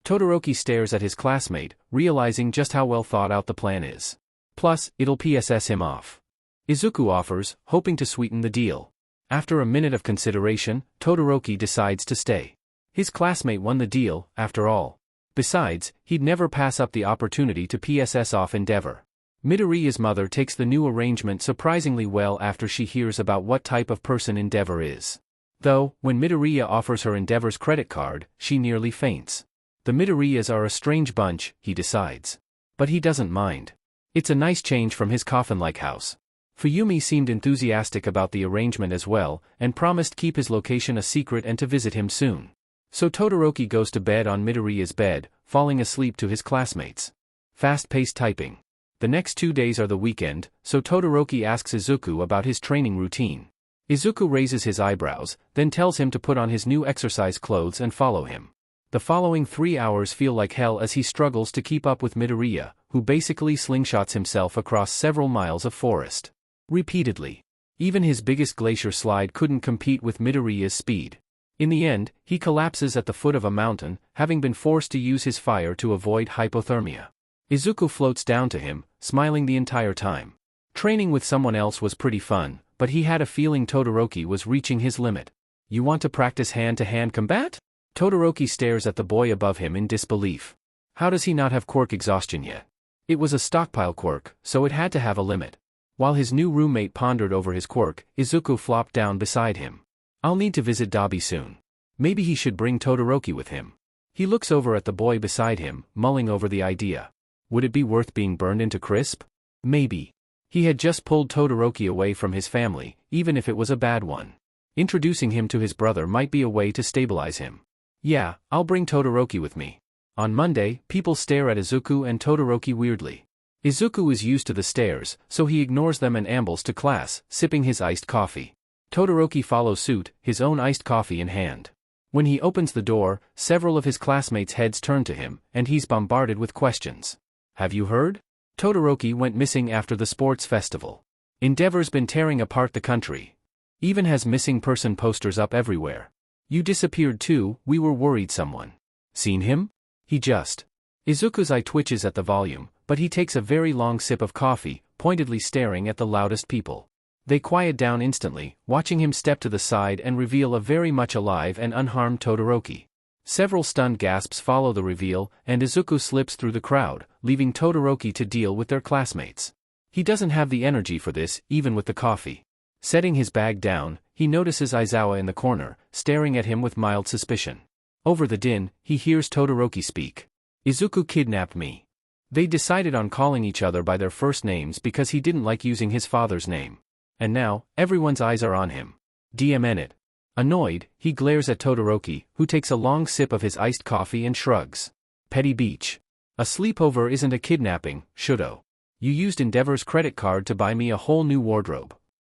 Todoroki stares at his classmate, realizing just how well thought out the plan is. Plus, it'll PSS him off. Izuku offers, hoping to sweeten the deal. After a minute of consideration, Todoroki decides to stay. His classmate won the deal, after all. Besides, he'd never pass up the opportunity to PSS off Endeavor. Midoriya's mother takes the new arrangement surprisingly well after she hears about what type of person Endeavor is. Though, when Midoriya offers her Endeavor's credit card, she nearly faints. The Midoriyas are a strange bunch, he decides. But he doesn't mind. It's a nice change from his coffin-like house. Fuyumi seemed enthusiastic about the arrangement as well, and promised keep his location a secret and to visit him soon. So Todoroki goes to bed on Midoriya's bed, falling asleep to his classmates. Fast-paced typing. The next 2 days are the weekend, so Todoroki asks Izuku about his training routine. Izuku raises his eyebrows, then tells him to put on his new exercise clothes and follow him. The following 3 hours feel like hell as he struggles to keep up with Midoriya, who basically slingshots himself across several miles of forest. Repeatedly. Even his biggest glacier slide couldn't compete with Midoriya's speed. In the end, he collapses at the foot of a mountain, having been forced to use his fire to avoid hypothermia. Izuku floats down to him, smiling the entire time. Training with someone else was pretty fun, but he had a feeling Todoroki was reaching his limit. You want to practice hand-to-hand combat? Todoroki stares at the boy above him in disbelief. How does he not have quirk exhaustion yet? It was a stockpile quirk, so it had to have a limit. While his new roommate pondered over his quirk, Izuku flopped down beside him. I'll need to visit Dabi soon. Maybe he should bring Todoroki with him. He looks over at the boy beside him, mulling over the idea. Would it be worth being burned into crisp? Maybe. He had just pulled Todoroki away from his family, even if it was a bad one. Introducing him to his brother might be a way to stabilize him. Yeah, I'll bring Todoroki with me. On Monday, people stare at Izuku and Todoroki weirdly. Izuku is used to the stares, so he ignores them and ambles to class, sipping his iced coffee. Todoroki follows suit, his own iced coffee in hand. When he opens the door, several of his classmates' heads turn to him, and he's bombarded with questions. Have you heard? Todoroki went missing after the sports festival. Endeavor's been tearing apart the country. Even has missing person posters up everywhere. You disappeared too, we were worried someone. Seen him? He just. Izuku's eye twitches at the volume, but he takes a very long sip of coffee, pointedly staring at the loudest people. They quiet down instantly, watching him step to the side and reveal a very much alive and unharmed Todoroki. Several stunned gasps follow the reveal, and Izuku slips through the crowd, leaving Todoroki to deal with their classmates. He doesn't have the energy for this, even with the coffee. Setting his bag down, he notices Aizawa in the corner, staring at him with mild suspicion. Over the din, he hears Todoroki speak. Izuku kidnapped me. They decided on calling each other by their first names because he didn't like using his father's name. And now, everyone's eyes are on him. DMN it. Annoyed, he glares at Todoroki, who takes a long sip of his iced coffee and shrugs. Petty beach. A sleepover isn't a kidnapping, Shudo. You used Endeavor's credit card to buy me a whole new wardrobe.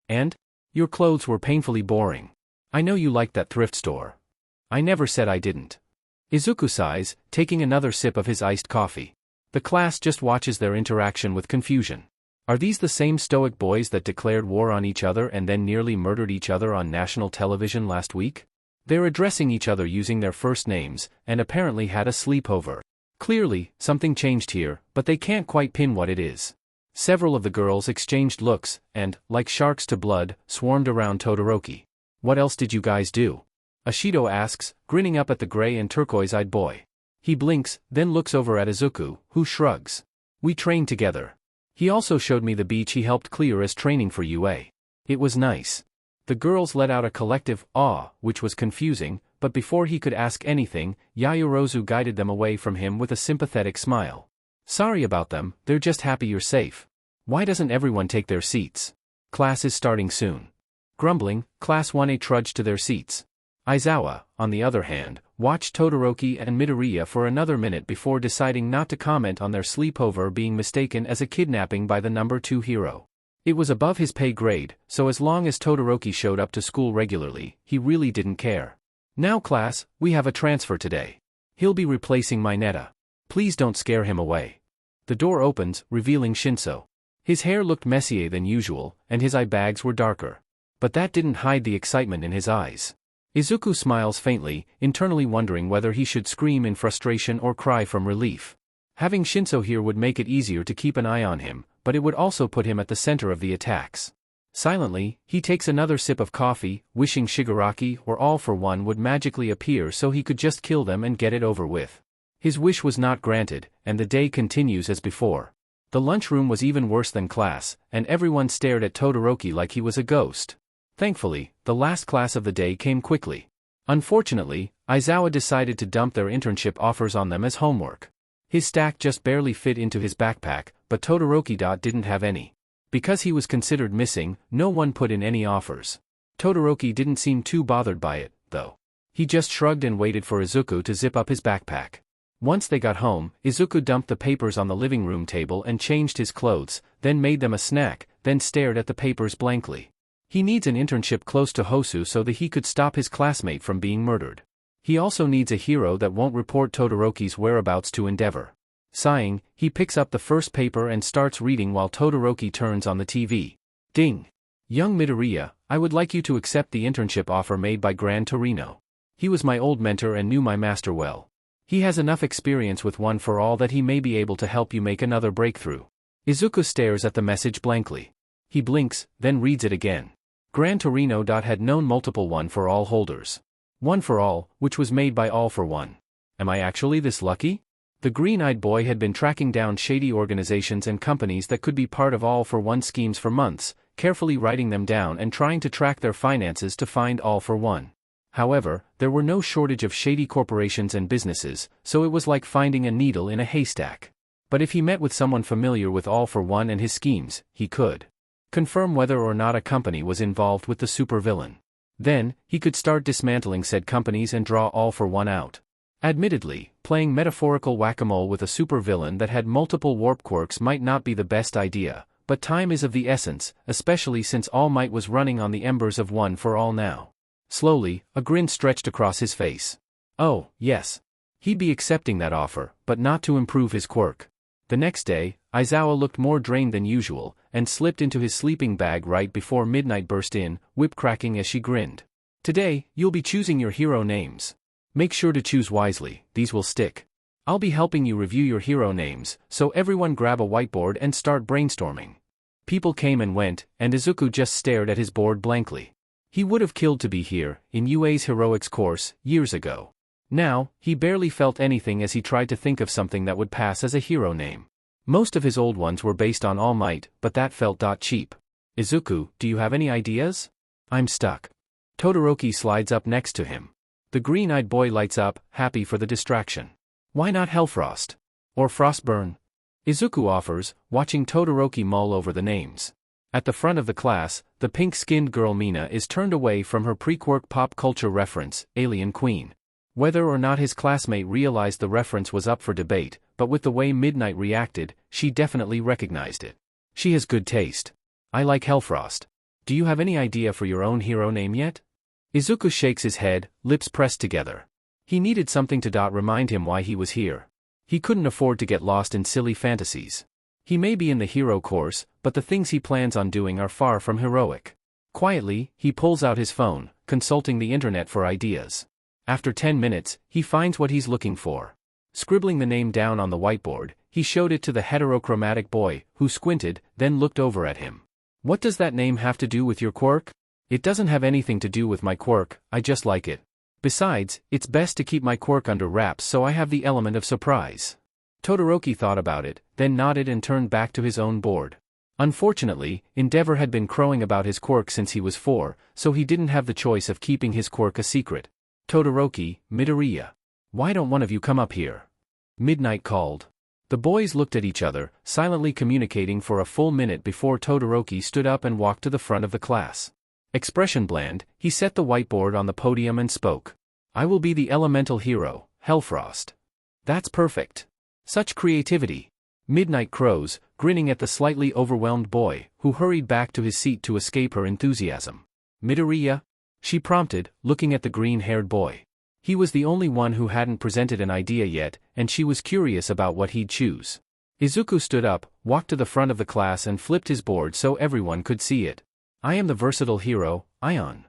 And? Your clothes were painfully boring. I know you liked that thrift store. I never said I didn't. Izuku sighs, taking another sip of his iced coffee. The class just watches their interaction with confusion. Are these the same stoic boys that declared war on each other and then nearly murdered each other on national television last week? They're addressing each other using their first names, and apparently had a sleepover. Clearly, something changed here, but they can't quite pin what it is. Several of the girls exchanged looks, and, like sharks to blood, swarmed around Todoroki. What else did you guys do? Ashido asks, grinning up at the gray and turquoise-eyed boy. He blinks, then looks over at Izuku, who shrugs. We trained together. He also showed me the beach he helped clear as training for UA. It was nice. The girls let out a collective "aw," which was confusing, but before he could ask anything, Yayorozu guided them away from him with a sympathetic smile. Sorry about them, they're just happy you're safe. Why doesn't everyone take their seats? Class is starting soon. Grumbling, Class 1A trudged to their seats. Aizawa, on the other hand, watched Todoroki and Midoriya for another minute before deciding not to comment on their sleepover being mistaken as a kidnapping by the number 2 hero. It was above his pay grade, so as long as Todoroki showed up to school regularly, he really didn't care. Now class, we have a transfer today. He'll be replacing Mineta. Please don't scare him away. The door opens, revealing Shinso. His hair looked messier than usual, and his eye bags were darker. But that didn't hide the excitement in his eyes. Izuku smiles faintly, internally wondering whether he should scream in frustration or cry from relief. Having Shinso here would make it easier to keep an eye on him, but it would also put him at the center of the attacks. Silently, he takes another sip of coffee, wishing Shigaraki or All for One would magically appear so he could just kill them and get it over with. His wish was not granted, and the day continues as before. The lunchroom was even worse than class, and everyone stared at Todoroki like he was a ghost. Thankfully, the last class of the day came quickly. Unfortunately, Izawa decided to dump their internship offers on them as homework. His stack just barely fit into his backpack, but Todoroki didn't have any. Because he was considered missing, no one put in any offers. Todoroki didn't seem too bothered by it, though. He just shrugged and waited for Izuku to zip up his backpack. Once they got home, Izuku dumped the papers on the living room table and changed his clothes, then made them a snack, then stared at the papers blankly. He needs an internship close to Hosu so that he could stop his classmate from being murdered. He also needs a hero that won't report Todoroki's whereabouts to Endeavor. Sighing, he picks up the first paper and starts reading while Todoroki turns on the TV. Ding! Young Midoriya, I would like you to accept the internship offer made by Gran Torino. He was my old mentor and knew my master well. He has enough experience with One for All that he may be able to help you make another breakthrough. Izuku stares at the message blankly. He blinks, then reads it again. Gran Torino had known multiple One for All holders. One for All, which was made by All for One. Am I actually this lucky? The green-eyed boy had been tracking down shady organizations and companies that could be part of All for One schemes for months, carefully writing them down and trying to track their finances to find All for One. However, there were no shortage of shady corporations and businesses, so it was like finding a needle in a haystack. But if he met with someone familiar with All for One and his schemes, he could confirm whether or not a company was involved with the supervillain. Then, he could start dismantling said companies and draw All for One out. Admittedly, playing metaphorical whack-a-mole with a supervillain that had multiple warp quirks might not be the best idea, but time is of the essence, especially since All Might was running on the embers of One for All now. Slowly, a grin stretched across his face. Oh, yes. He'd be accepting that offer, but not to improve his quirk. The next day, Izawa looked more drained than usual, and slipped into his sleeping bag right before midnight burst in, whip-cracking as she grinned. Today, you'll be choosing your hero names. Make sure to choose wisely, these will stick. I'll be helping you review your hero names, so everyone grab a whiteboard and start brainstorming. People came and went, and Izuku just stared at his board blankly. He would have killed to be here, in UA's heroics course, years ago. Now, he barely felt anything as he tried to think of something that would pass as a hero name. Most of his old ones were based on All Might, but that felt cheap. Izuku, do you have any ideas? I'm stuck. Todoroki slides up next to him. The green-eyed boy lights up, happy for the distraction. Why not Hellfrost? Or Frostburn? Izuku offers, watching Todoroki mull over the names. At the front of the class, the pink-skinned girl Mina is turned away from her pre-quirk pop culture reference, Alien Queen. Whether or not his classmate realized the reference was up for debate, but with the way Midnight reacted, she definitely recognized it. She has good taste. I like Hellfrost. Do you have any idea for your own hero name yet? Izuku shakes his head, lips pressed together. He needed something to remind him why he was here. He couldn't afford to get lost in silly fantasies. He may be in the hero course, but the things he plans on doing are far from heroic. Quietly, he pulls out his phone, consulting the internet for ideas. After 10 minutes, he finds what he's looking for. Scribbling the name down on the whiteboard, he showed it to the heterochromatic boy, who squinted, then looked over at him. What does that name have to do with your quirk? It doesn't have anything to do with my quirk, I just like it. Besides, it's best to keep my quirk under wraps so I have the element of surprise. Todoroki thought about it, then nodded and turned back to his own board. Unfortunately, Endeavor had been crowing about his quirk since he was 4, so he didn't have the choice of keeping his quirk a secret. Todoroki, Midoriya. Why don't one of you come up here? Midnight called. The boys looked at each other, silently communicating for a full minute before Todoroki stood up and walked to the front of the class. Expression bland, he set the whiteboard on the podium and spoke. I will be the elemental hero, Hellfrost. That's perfect. Such creativity. Midnight crows, grinning at the slightly overwhelmed boy, who hurried back to his seat to escape her enthusiasm. Midoriya? She prompted, looking at the green-haired boy. He was the only one who hadn't presented an idea yet, and she was curious about what he'd choose. Izuku stood up, walked to the front of the class and flipped his board so everyone could see it. I am the versatile hero, Ion.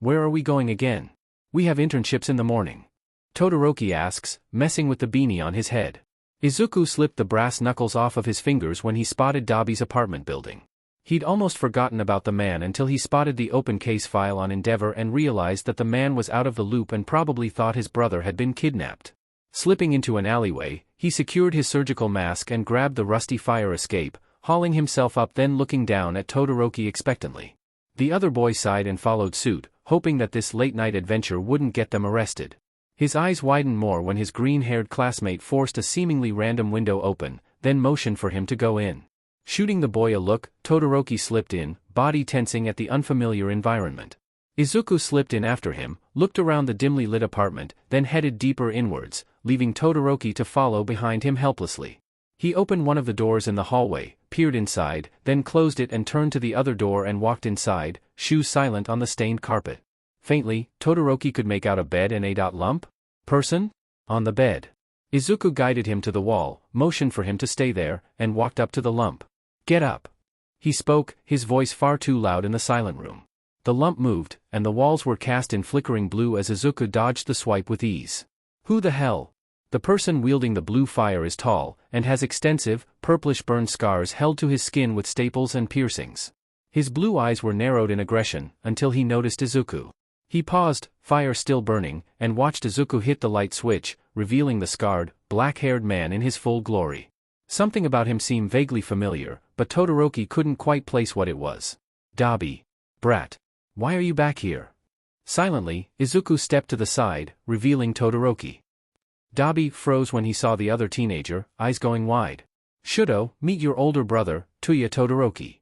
Where are we going again? We have internships in the morning. Todoroki asks, messing with the beanie on his head. Izuku slipped the brass knuckles off of his fingers when he spotted Dabi's apartment building. He'd almost forgotten about the man until he spotted the open case file on Endeavor and realized that the man was out of the loop and probably thought his brother had been kidnapped. Slipping into an alleyway, he secured his surgical mask and grabbed the rusty fire escape, hauling himself up then looking down at Todoroki expectantly. The other boy sighed and followed suit, hoping that this late-night adventure wouldn't get them arrested. His eyes widened more when his green-haired classmate forced a seemingly random window open, then motioned for him to go in. Shooting the boy a look, Todoroki slipped in, body tensing at the unfamiliar environment. Izuku slipped in after him, looked around the dimly lit apartment, then headed deeper inwards, leaving Todoroki to follow behind him helplessly. He opened one of the doors in the hallway, peered inside, then closed it and turned to the other door and walked inside, shoes silent on the stained carpet. Faintly, Todoroki could make out a bed and a lump person on the bed. Izuku guided him to the wall, motioned for him to stay there, and walked up to the lump. "Get up." He spoke, his voice far too loud in the silent room. The lump moved, and the walls were cast in flickering blue as Izuku dodged the swipe with ease. "Who the hell?" The person wielding the blue fire is tall, and has extensive, purplish burn scars held to his skin with staples and piercings. His blue eyes were narrowed in aggression, until he noticed Izuku. He paused, fire still burning, and watched Izuku hit the light switch, revealing the scarred, black-haired man in his full glory. Something about him seemed vaguely familiar, but Todoroki couldn't quite place what it was. "Dabi. Brat. Why are you back here?" Silently, Izuku stepped to the side, revealing Todoroki. Dabi froze when he saw the other teenager, eyes going wide. "Shudo, meet your older brother, Tuya Todoroki."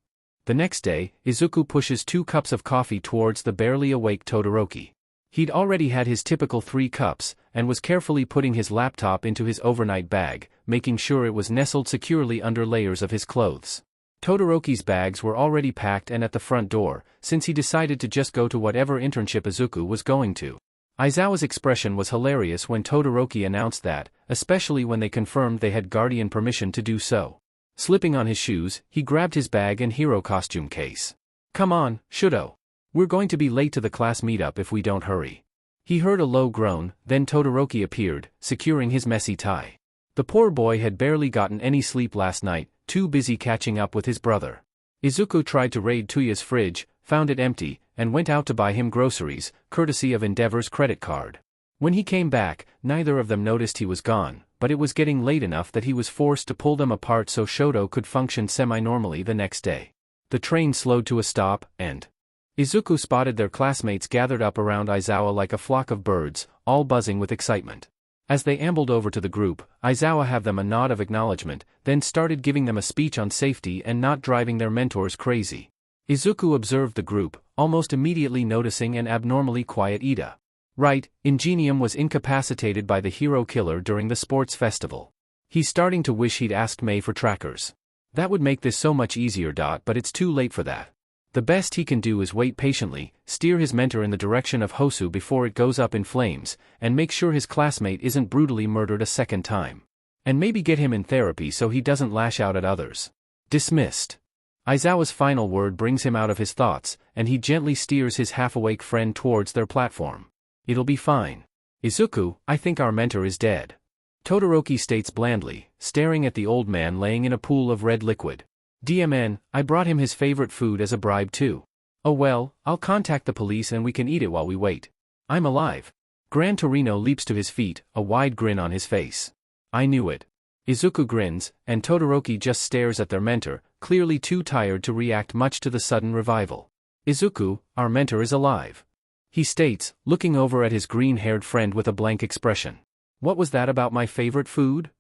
The next day, Izuku pushes 2 cups of coffee towards the barely awake Todoroki. He'd already had his typical 3 cups, and was carefully putting his laptop into his overnight bag, making sure it was nestled securely under layers of his clothes. Todoroki's bags were already packed and at the front door, since he decided to just go to whatever internship Izuku was going to. Aizawa's expression was hilarious when Todoroki announced that, especially when they confirmed they had guardian permission to do so. Slipping on his shoes, he grabbed his bag and hero costume case. "Come on, Shudo. We're going to be late to the class meetup if we don't hurry." He heard a low groan, then Todoroki appeared, securing his messy tie. The poor boy had barely gotten any sleep last night, too busy catching up with his brother. Izuku tried to raid Tuya's fridge, found it empty, and went out to buy him groceries, courtesy of Endeavor's credit card. When he came back, neither of them noticed he was gone, but it was getting late enough that he was forced to pull them apart so Shoto could function semi-normally the next day. The train slowed to a stop, and Izuku spotted their classmates gathered up around Aizawa like a flock of birds, all buzzing with excitement. As they ambled over to the group, Aizawa gave them a nod of acknowledgement, then started giving them a speech on safety and not driving their mentors crazy. Izuku observed the group, almost immediately noticing an abnormally quiet Ida. Right, Ingenium was incapacitated by the hero killer during the sports festival. He's starting to wish he'd asked Mei for trackers. That would make this so much easier. But it's too late for that. The best he can do is wait patiently, steer his mentor in the direction of Hosu before it goes up in flames, and make sure his classmate isn't brutally murdered a second time. And maybe get him in therapy so he doesn't lash out at others. Dismissed. Aizawa's final word brings him out of his thoughts, and he gently steers his half-awake friend towards their platform. "It'll be fine. Izuku, I think our mentor is dead," Todoroki states blandly, staring at the old man laying in a pool of red liquid. "DMN, I brought him his favorite food as a bribe too. Oh well, I'll contact the police and we can eat it while we wait. I'm alive." Gran Torino leaps to his feet, a wide grin on his face. "I knew it." Izuku grins, and Todoroki just stares at their mentor, clearly too tired to react much to the sudden revival. "Izuku, our mentor is alive," he states, looking over at his green-haired friend with a blank expression. "What was that about my favorite food?"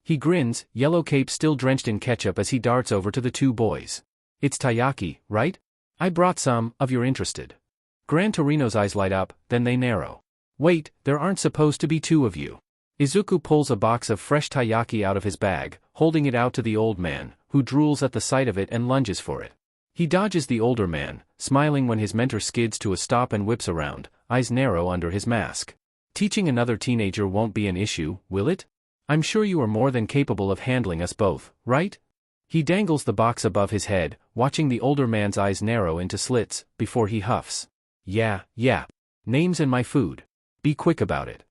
He grins, yellow cape still drenched in ketchup as he darts over to the 2 boys. "It's taiyaki, right? I brought some, if you're interested." Gran Torino's eyes light up, then they narrow. "Wait, there aren't supposed to be 2 of you." Izuku pulls a box of fresh taiyaki out of his bag, holding it out to the old man, who drools at the sight of it and lunges for it. He dodges the older man, smiling when his mentor skids to a stop and whips around, eyes narrow under his mask. "Teaching another teenager won't be an issue, will it? I'm sure you are more than capable of handling us both, right?" He dangles the box above his head, watching the older man's eyes narrow into slits, before he huffs. Yeah. Names and my food. Be quick about it."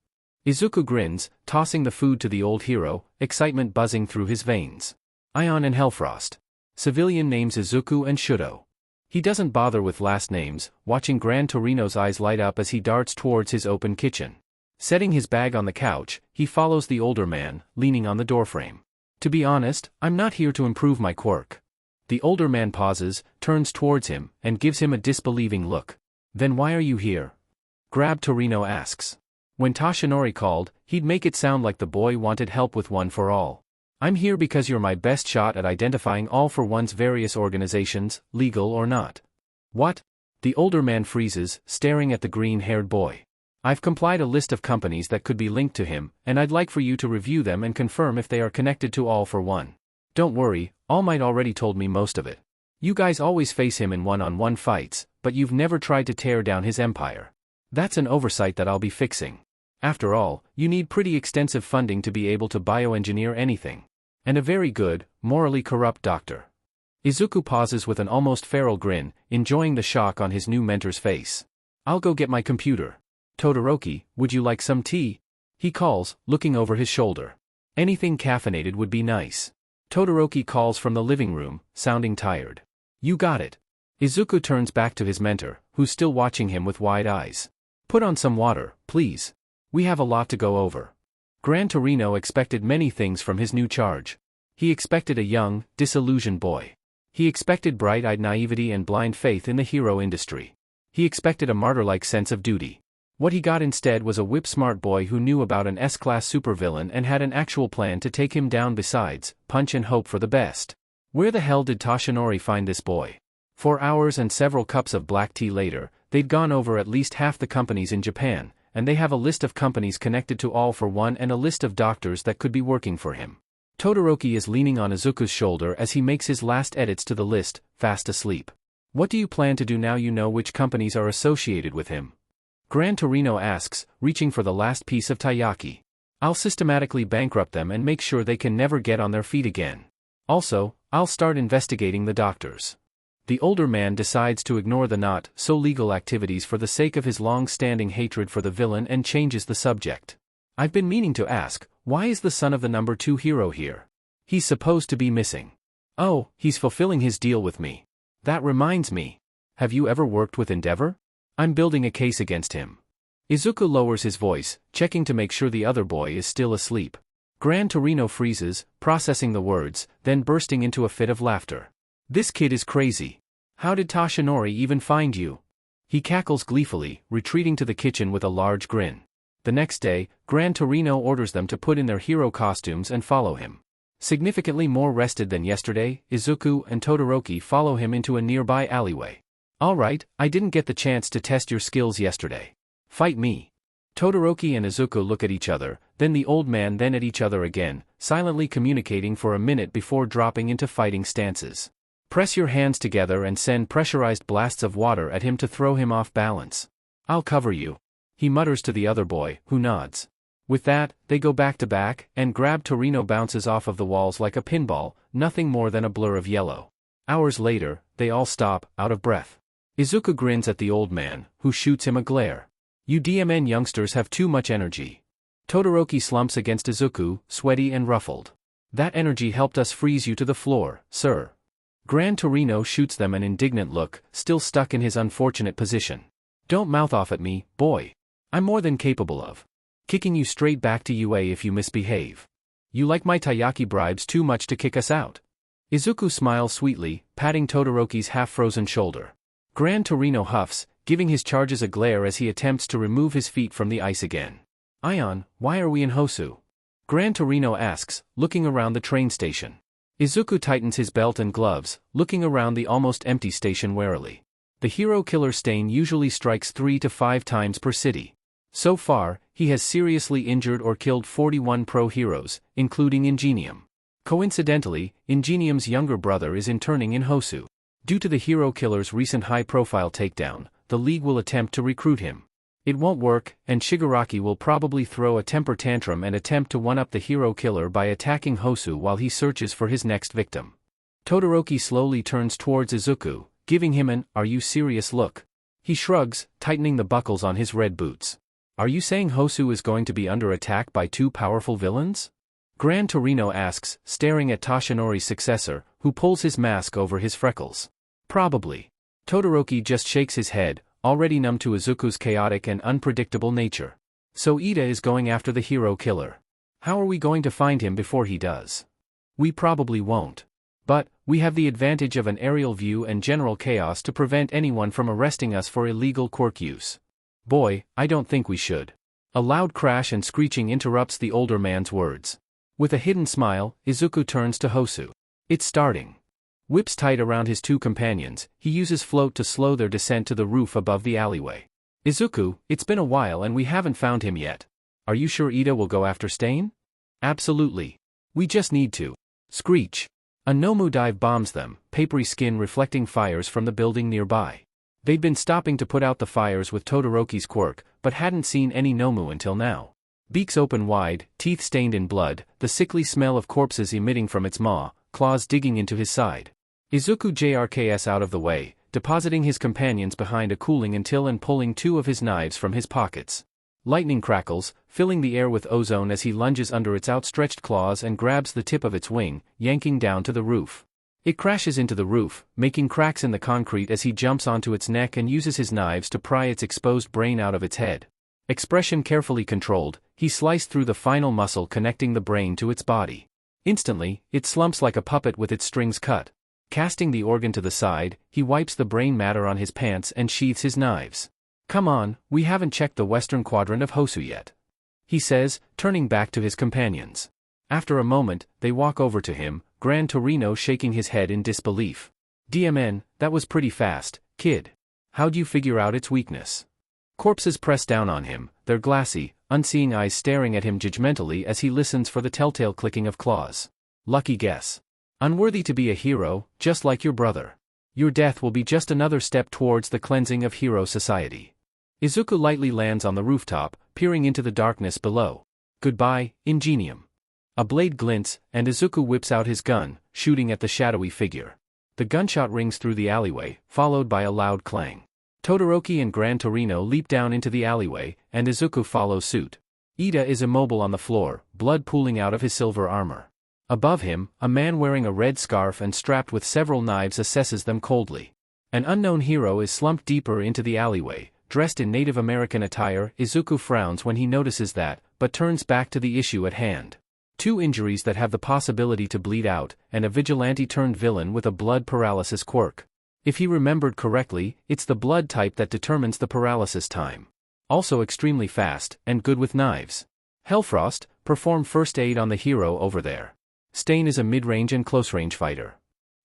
Izuku grins, tossing the food to the old hero, excitement buzzing through his veins. Ion and Hellfrost. Civilian names Izuku and Shudo. He doesn't bother with last names, watching Gran Torino's eyes light up as he darts towards his open kitchen. Setting his bag on the couch, he follows the older man, leaning on the doorframe. "To be honest, I'm not here to improve my quirk." The older man pauses, turns towards him, and gives him a disbelieving look. "Then why are you here?" Gran Torino asks. When Toshinori called, he'd make it sound like the boy wanted help with One for All. I'm here because you're my best shot at identifying All for One's various organizations, legal or not. What? The older man freezes, staring at the green-haired boy. I've compiled a list of companies that could be linked to him, and I'd like for you to review them and confirm if they are connected to All for One. Don't worry, All Might already told me most of it. You guys always face him in one-on-one fights, but you've never tried to tear down his empire. That's an oversight that I'll be fixing. After all, you need pretty extensive funding to be able to bioengineer anything. And a very good, morally corrupt doctor. Izuku pauses with an almost feral grin, enjoying the shock on his new mentor's face. I'll go get my computer. Todoroki, would you like some tea? He calls, looking over his shoulder. Anything caffeinated would be nice. Todoroki calls from the living room, sounding tired. You got it. Izuku turns back to his mentor, who's still watching him with wide eyes. Put on some water, please. We have a lot to go over. Gran Torino expected many things from his new charge. He expected a young, disillusioned boy. He expected bright-eyed naivety and blind faith in the hero industry. He expected a martyr-like sense of duty. What he got instead was a whip-smart boy who knew about an S-class supervillain and had an actual plan to take him down besides, punch and hope for the best. Where the hell did Toshinori find this boy? 4 hours and several cups of black tea later, they'd gone over at least half the companies in Japan, and they have a list of companies connected to All for One and a list of doctors that could be working for him. Todoroki is leaning on Izuku's shoulder as he makes his last edits to the list, fast asleep. What do you plan to do now you know which companies are associated with him? Gran Torino asks, reaching for the last piece of taiyaki. I'll systematically bankrupt them and make sure they can never get on their feet again. Also, I'll start investigating the doctors. The older man decides to ignore the not-so-legal activities for the sake of his long-standing hatred for the villain and changes the subject. I've been meaning to ask, why is the son of the number 2 hero here? He's supposed to be missing. Oh, he's fulfilling his deal with me. That reminds me. Have you ever worked with Endeavor? I'm building a case against him. Izuku lowers his voice, checking to make sure the other boy is still asleep. Gran Torino freezes, processing the words, then bursting into a fit of laughter. This kid is crazy. How did Toshinori even find you? He cackles gleefully, retreating to the kitchen with a large grin. The next day, Gran Torino orders them to put in their hero costumes and follow him. Significantly more rested than yesterday, Izuku and Todoroki follow him into a nearby alleyway. Alright, I didn't get the chance to test your skills yesterday. Fight me. Todoroki and Izuku look at each other, then the old man then at each other again, silently communicating for a minute before dropping into fighting stances. Press your hands together and send pressurized blasts of water at him to throw him off balance. I'll cover you. He mutters to the other boy, who nods. With that, they go back to back, and Grab Torino bounces off of the walls like a pinball, nothing more than a blur of yellow. Hours later, they all stop, out of breath. Izuku grins at the old man, who shoots him a glare. You DMN youngsters have too much energy. Todoroki slumps against Izuku, sweaty and ruffled. That energy helped us freeze you to the floor, sir. Gran Torino shoots them an indignant look, still stuck in his unfortunate position. Don't mouth off at me, boy. I'm more than capable of kicking you straight back to UA if you misbehave. You like my taiyaki bribes too much to kick us out. Izuku smiles sweetly, patting Todoroki's half-frozen shoulder. Gran Torino huffs, giving his charges a glare as he attempts to remove his feet from the ice again. Ion, why are we in Hosu? Gran Torino asks, looking around the train station. Izuku tightens his belt and gloves, looking around the almost empty station warily. The hero killer stain usually strikes 3 to 5 times per city. So far, he has seriously injured or killed 41 pro-heroes, including Ingenium. Coincidentally, Ingenium's younger brother is interning in Hosu. Due to the hero killer's recent high-profile takedown, the League will attempt to recruit him. It won't work, and Shigaraki will probably throw a temper tantrum and attempt to one-up the hero killer by attacking Hosu while he searches for his next victim. Todoroki slowly turns towards Izuku, giving him an "Are you serious?" look. He shrugs, tightening the buckles on his red boots. Are you saying Hosu is going to be under attack by 2 powerful villains? Gran Torino asks, staring at Toshinori's successor, who pulls his mask over his freckles. Probably. Todoroki just shakes his head, already numb to Izuku's chaotic and unpredictable nature. So Ida is going after the hero killer. How are we going to find him before he does? We probably won't. But, we have the advantage of an aerial view and general chaos to prevent anyone from arresting us for illegal quirk use. Boy, I don't think we should. A loud crash and screeching interrupts the older man's words. With a hidden smile, Izuku turns to Hosu. It's starting. Whips tight around his two companions, he uses float to slow their descent to the roof above the alleyway. Izuku, it's been a while and we haven't found him yet. Are you sure Ida will go after Stain? Absolutely. We just need to. Screech. A Nomu dive bombs them, papery skin reflecting fires from the building nearby. They'd been stopping to put out the fires with Todoroki's quirk, but hadn't seen any Nomu until now. Beaks open wide, teeth stained in blood, the sickly smell of corpses emitting from its maw, claws digging into his side. Izuku JRKS out of the way, depositing his companions behind a cooling until and pulling two of his knives from his pockets. Lightning crackles, filling the air with ozone as he lunges under its outstretched claws and grabs the tip of its wing, yanking down to the roof. It crashes into the roof, making cracks in the concrete as he jumps onto its neck and uses his knives to pry its exposed brain out of its head. Expression carefully controlled, he sliced through the final muscle connecting the brain to its body. Instantly, it slumps like a puppet with its strings cut. Casting the organ to the side, he wipes the brain matter on his pants and sheathes his knives. Come on, we haven't checked the western quadrant of Hosu yet. He says, turning back to his companions. After a moment, they walk over to him, Gran Torino shaking his head in disbelief. DMN, that was pretty fast, kid. How'd you figure out its weakness? Corpses press down on him, their glassy, unseeing eyes staring at him judgmentally as he listens for the telltale clicking of claws. Lucky guess. Unworthy to be a hero, just like your brother. Your death will be just another step towards the cleansing of hero society. Izuku lightly lands on the rooftop, peering into the darkness below. Goodbye, Ingenium. A blade glints, and Izuku whips out his gun, shooting at the shadowy figure. The gunshot rings through the alleyway, followed by a loud clang. Todoroki and Gran Torino leap down into the alleyway, and Izuku follows suit. Ida is immobile on the floor, blood pooling out of his silver armor. Above him, a man wearing a red scarf and strapped with several knives assesses them coldly. An unknown hero is slumped deeper into the alleyway, dressed in Native American attire. Izuku frowns when he notices that, but turns back to the issue at hand. Two injuries that have the possibility to bleed out, and a vigilante-turned-villain with a blood paralysis quirk. If he remembered correctly, it's the blood type that determines the paralysis time. Also extremely fast, and good with knives. Hellfrost, perform first aid on the hero over there. Stain is a mid-range and close-range fighter.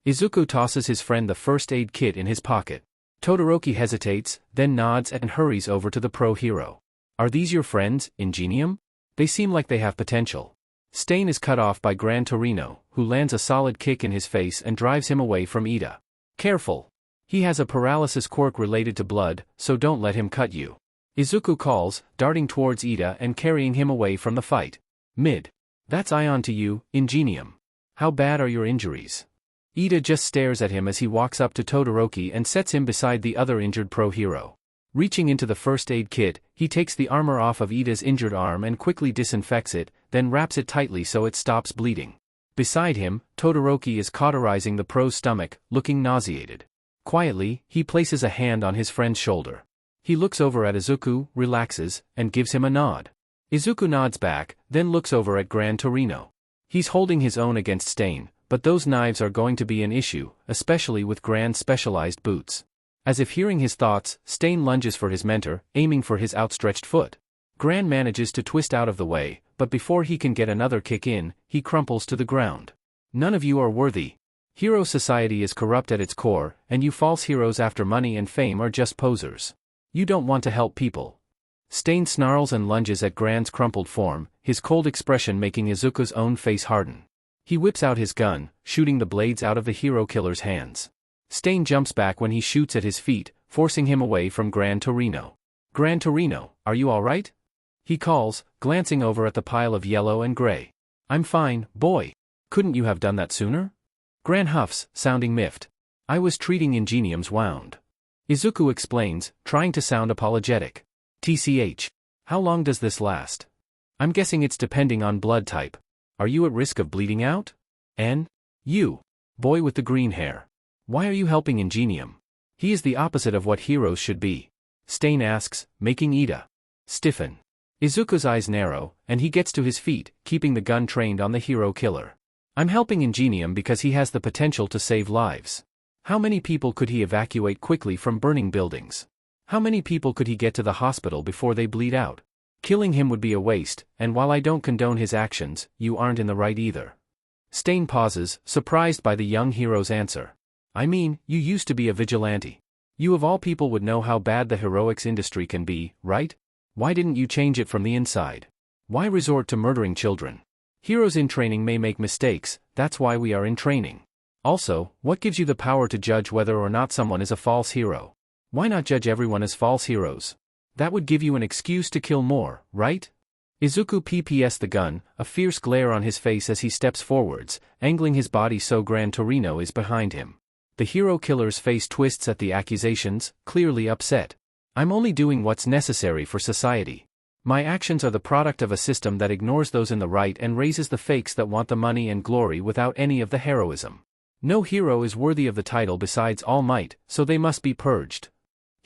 Izuku tosses his friend the first aid kit in his pocket. Todoroki hesitates, then nods and hurries over to the pro hero. Are these your friends, Ingenium? They seem like they have potential. Stain is cut off by Gran Torino, who lands a solid kick in his face and drives him away from Ida. Careful. He has a paralysis quirk related to blood, so don't let him cut you. Izuku calls, darting towards Ida and carrying him away from the fight. Mid. That's Ion to you, Ingenium. How bad are your injuries? Ida just stares at him as he walks up to Todoroki and sets him beside the other injured pro hero. Reaching into the first aid kit, he takes the armor off of Ida's injured arm and quickly disinfects it, then wraps it tightly so it stops bleeding. Beside him, Todoroki is cauterizing the pro's stomach, looking nauseated. Quietly, he places a hand on his friend's shoulder. He looks over at Izuku, relaxes, and gives him a nod. Izuku nods back, then looks over at Gran Torino. He's holding his own against Stain, but those knives are going to be an issue, especially with Gran's specialized boots. As if hearing his thoughts, Stain lunges for his mentor, aiming for his outstretched foot. Gran manages to twist out of the way, but before he can get another kick in, he crumples to the ground. None of you are worthy. Hero society is corrupt at its core, and you false heroes after money and fame are just posers. You don't want to help people. Stain snarls and lunges at Gran's crumpled form, his cold expression making Izuku's own face harden. He whips out his gun, shooting the blades out of the hero killer's hands. Stain jumps back when he shoots at his feet, forcing him away from Gran Torino. Gran Torino, are you alright? He calls, glancing over at the pile of yellow and gray. I'm fine, boy. Couldn't you have done that sooner? Gran huffs, sounding miffed. I was treating Ingenium's wound. Izuku explains, trying to sound apologetic. TCH. How long does this last? I'm guessing it's depending on blood type. Are you at risk of bleeding out? N? You. Boy with the green hair. Why are you helping Ingenium? He is the opposite of what heroes should be. Stain asks, making Ida stiffen. Izuku's eyes narrow, and he gets to his feet, keeping the gun trained on the hero killer. I'm helping Ingenium because he has the potential to save lives. How many people could he evacuate quickly from burning buildings? How many people could he get to the hospital before they bleed out? Killing him would be a waste, and while I don't condone his actions, you aren't in the right either. Stain pauses, surprised by the young hero's answer. I mean, you used to be a vigilante. You of all people would know how bad the heroics industry can be, right? Why didn't you change it from the inside? Why resort to murdering children? Heroes in training may make mistakes, that's why we are in training. Also, what gives you the power to judge whether or not someone is a false hero? Why not judge everyone as false heroes? That would give you an excuse to kill more, right? Izuku PPS the gun, a fierce glare on his face as he steps forwards, angling his body so Gran Torino is behind him. The hero killer's face twists at the accusations, clearly upset. I'm only doing what's necessary for society. My actions are the product of a system that ignores those in the right and raises the fakes that want the money and glory without any of the heroism. No hero is worthy of the title besides All Might, so they must be purged.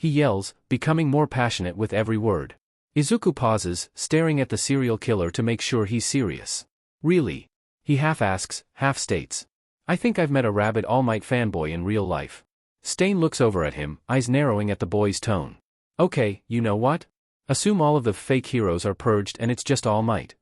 He yells, becoming more passionate with every word. Izuku pauses, staring at the serial killer to make sure he's serious. Really? He half asks, half states. I think I've met a rabid All Might fanboy in real life. Stain looks over at him, eyes narrowing at the boy's tone. Okay, you know what? Assume all of the fake heroes are purged and it's just All Might.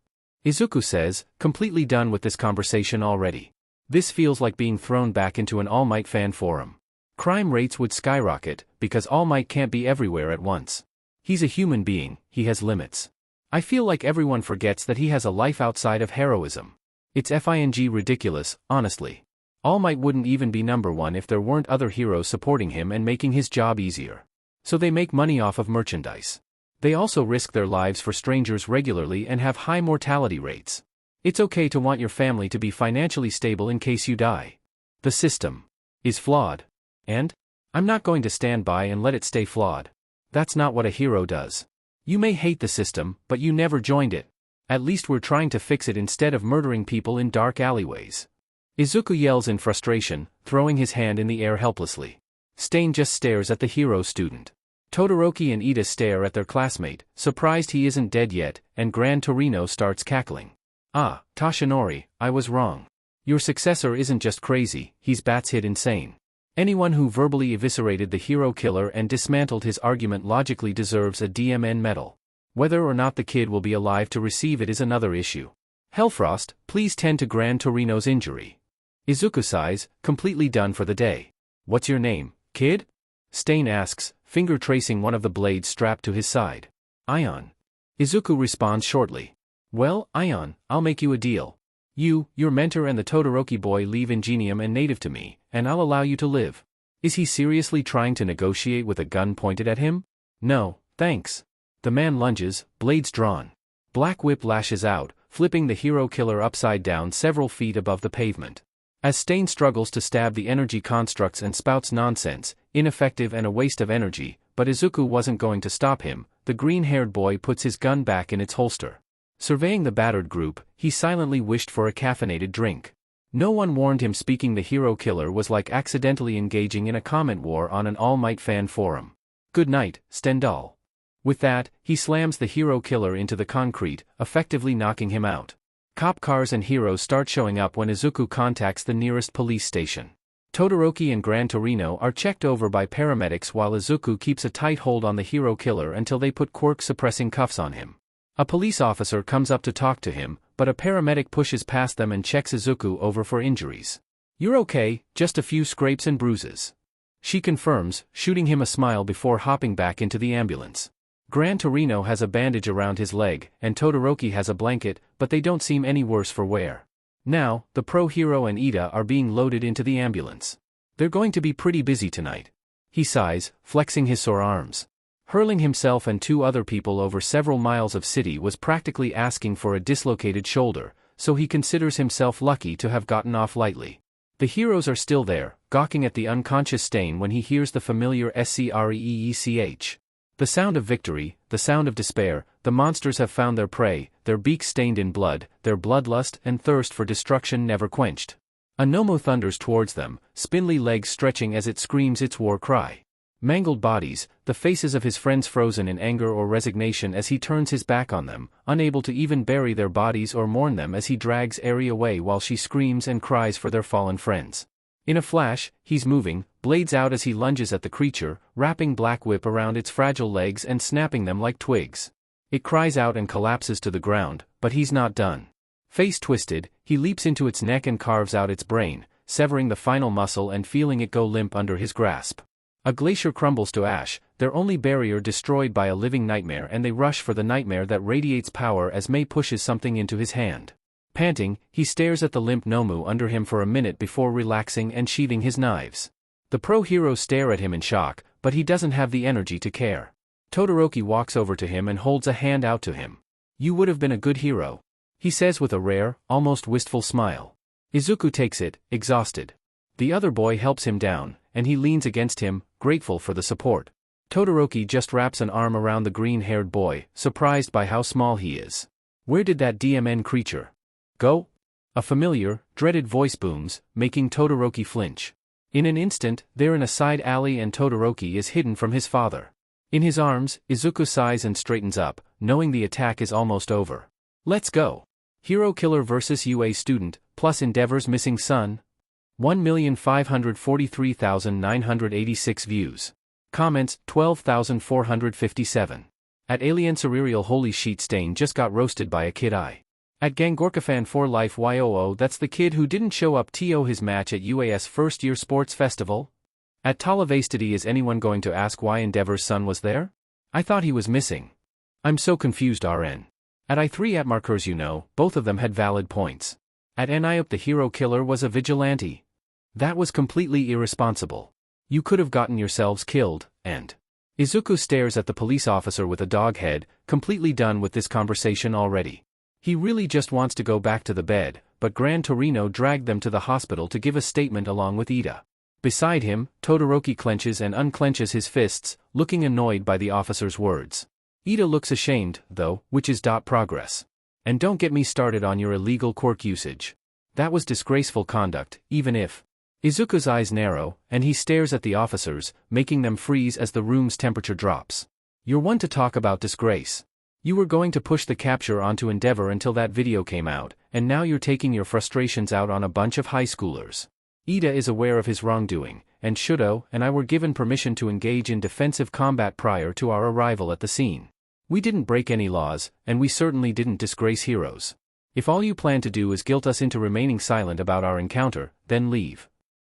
Izuku says, completely done with this conversation already. This feels like being thrown back into an All Might fan forum. Crime rates would skyrocket, because All Might can't be everywhere at once. He's a human being, he has limits. I feel like everyone forgets that he has a life outside of heroism. It's FING ridiculous, honestly. All Might wouldn't even be number one if there weren't other heroes supporting him and making his job easier. So they make money off of merchandise. They also risk their lives for strangers regularly and have high mortality rates. It's okay to want your family to be financially stable in case you die. The system is flawed. And? I'm not going to stand by and let it stay flawed. That's not what a hero does. You may hate the system, but you never joined it. At least we're trying to fix it instead of murdering people in dark alleyways. Izuku yells in frustration, throwing his hand in the air helplessly. Stain just stares at the hero student. Todoroki and Ida stare at their classmate, surprised he isn't dead yet, and Gran Torino starts cackling. Ah, Tashinori, I was wrong. Your successor isn't just crazy, he's bats-hit insane. Anyone who verbally eviscerated the hero killer and dismantled his argument logically deserves a DMN medal. Whether or not the kid will be alive to receive it is another issue. Hellfrost, please tend to Gran Torino's injury. Izuku sighs, completely done for the day. What's your name, kid? Stain asks, finger tracing one of the blades strapped to his side. Ion. Izuku responds shortly. Well, Ion, I'll make you a deal. You, your mentor and the Todoroki boy leave Ingenium and native to me, and I'll allow you to live. Is he seriously trying to negotiate with a gun pointed at him? No, thanks. The man lunges, blades drawn. Black whip lashes out, flipping the hero killer upside down several feet above the pavement. As Stain struggles to stab the energy constructs and spouts nonsense, ineffective and a waste of energy, but Izuku wasn't going to stop him, the green-haired boy puts his gun back in its holster. Surveying the battered group, he silently wished for a caffeinated drink. No one warned him speaking the hero killer was like accidentally engaging in a comment war on an All Might fan forum. Good night, Stendhal. With that, he slams the hero killer into the concrete, effectively knocking him out. Cop cars and heroes start showing up when Izuku contacts the nearest police station. Todoroki and Gran Torino are checked over by paramedics while Izuku keeps a tight hold on the hero killer until they put Quirk suppressing cuffs on him. A police officer comes up to talk to him, but a paramedic pushes past them and checks Izuku over for injuries. You're okay, just a few scrapes and bruises. She confirms, shooting him a smile before hopping back into the ambulance. Gran Torino has a bandage around his leg, and Todoroki has a blanket, but they don't seem any worse for wear. Now, the pro-hero and Ida are being loaded into the ambulance. They're going to be pretty busy tonight. He sighs, flexing his sore arms. Hurling himself and two other people over several miles of city was practically asking for a dislocated shoulder, so he considers himself lucky to have gotten off lightly. The heroes are still there, gawking at the unconscious Stain when he hears the familiar screech. The sound of victory, the sound of despair, the monsters have found their prey, their beaks stained in blood, their bloodlust and thirst for destruction never quenched. A Nomo thunders towards them, spindly legs stretching as it screams its war cry. Mangled bodies, the faces of his friends frozen in anger or resignation as he turns his back on them, unable to even bury their bodies or mourn them as he drags Eri away while she screams and cries for their fallen friends. In a flash, he's moving, blades out as he lunges at the creature, wrapping Black Whip around its fragile legs and snapping them like twigs. It cries out and collapses to the ground, but he's not done. Face twisted, he leaps into its neck and carves out its brain, severing the final muscle and feeling it go limp under his grasp. A glacier crumbles to ash, their only barrier destroyed by a living nightmare, and they rush for the nightmare that radiates power as Mei pushes something into his hand. Panting, he stares at the limp Nomu under him for a minute before relaxing and sheathing his knives. The pro-heroes stare at him in shock, but he doesn't have the energy to care. Todoroki walks over to him and holds a hand out to him. "You would have been a good hero," he says with a rare, almost wistful smile. Izuku takes it, exhausted. The other boy helps him down, and he leans against him, grateful for the support. Todoroki just wraps an arm around the green-haired boy, surprised by how small he is. "Where did that DMN creature go?" A familiar, dreaded voice booms, making Todoroki flinch. In an instant, they're in a side alley and Todoroki is hidden from his father. In his arms, Izuku sighs and straightens up, knowing the attack is almost over. "Let's go." Hero Killer vs. UA Student, plus Endeavor's Missing Son. 1,543,986 views. Comments, 12,457. At Alien Surreal Holy Sheet Stain just got roasted by a kid eye. At Gangorkafan for Life YOO, that's the kid who didn't show up to his match at UAS first year sports festival? At Talavastity, is anyone going to ask why Endeavor's son was there? I thought he was missing. I'm so confused RN. At I3 at Markers, both of them had valid points. At NIOP, the hero killer was a vigilante. That was completely irresponsible. You could have gotten yourselves killed, and... Izuku stares at the police officer with a dog head, completely done with this conversation already. He really just wants to go back to the bed, but Gran Torino dragged them to the hospital to give a statement along with Ida. Beside him, Todoroki clenches and unclenches his fists, looking annoyed by the officer's words. Ida looks ashamed, though, which is progress. And don't get me started on your illegal quirk usage. That was disgraceful conduct, even if... Izuku's eyes narrow, and he stares at the officers, making them freeze as the room's temperature drops. You're one to talk about disgrace. You were going to push the capture onto Endeavor until that video came out, and now you're taking your frustrations out on a bunch of high schoolers. Ida is aware of his wrongdoing, and Shudo and I were given permission to engage in defensive combat prior to our arrival at the scene. We didn't break any laws, and we certainly didn't disgrace heroes. If all you plan to do is guilt us into remaining silent about our encounter, then leave.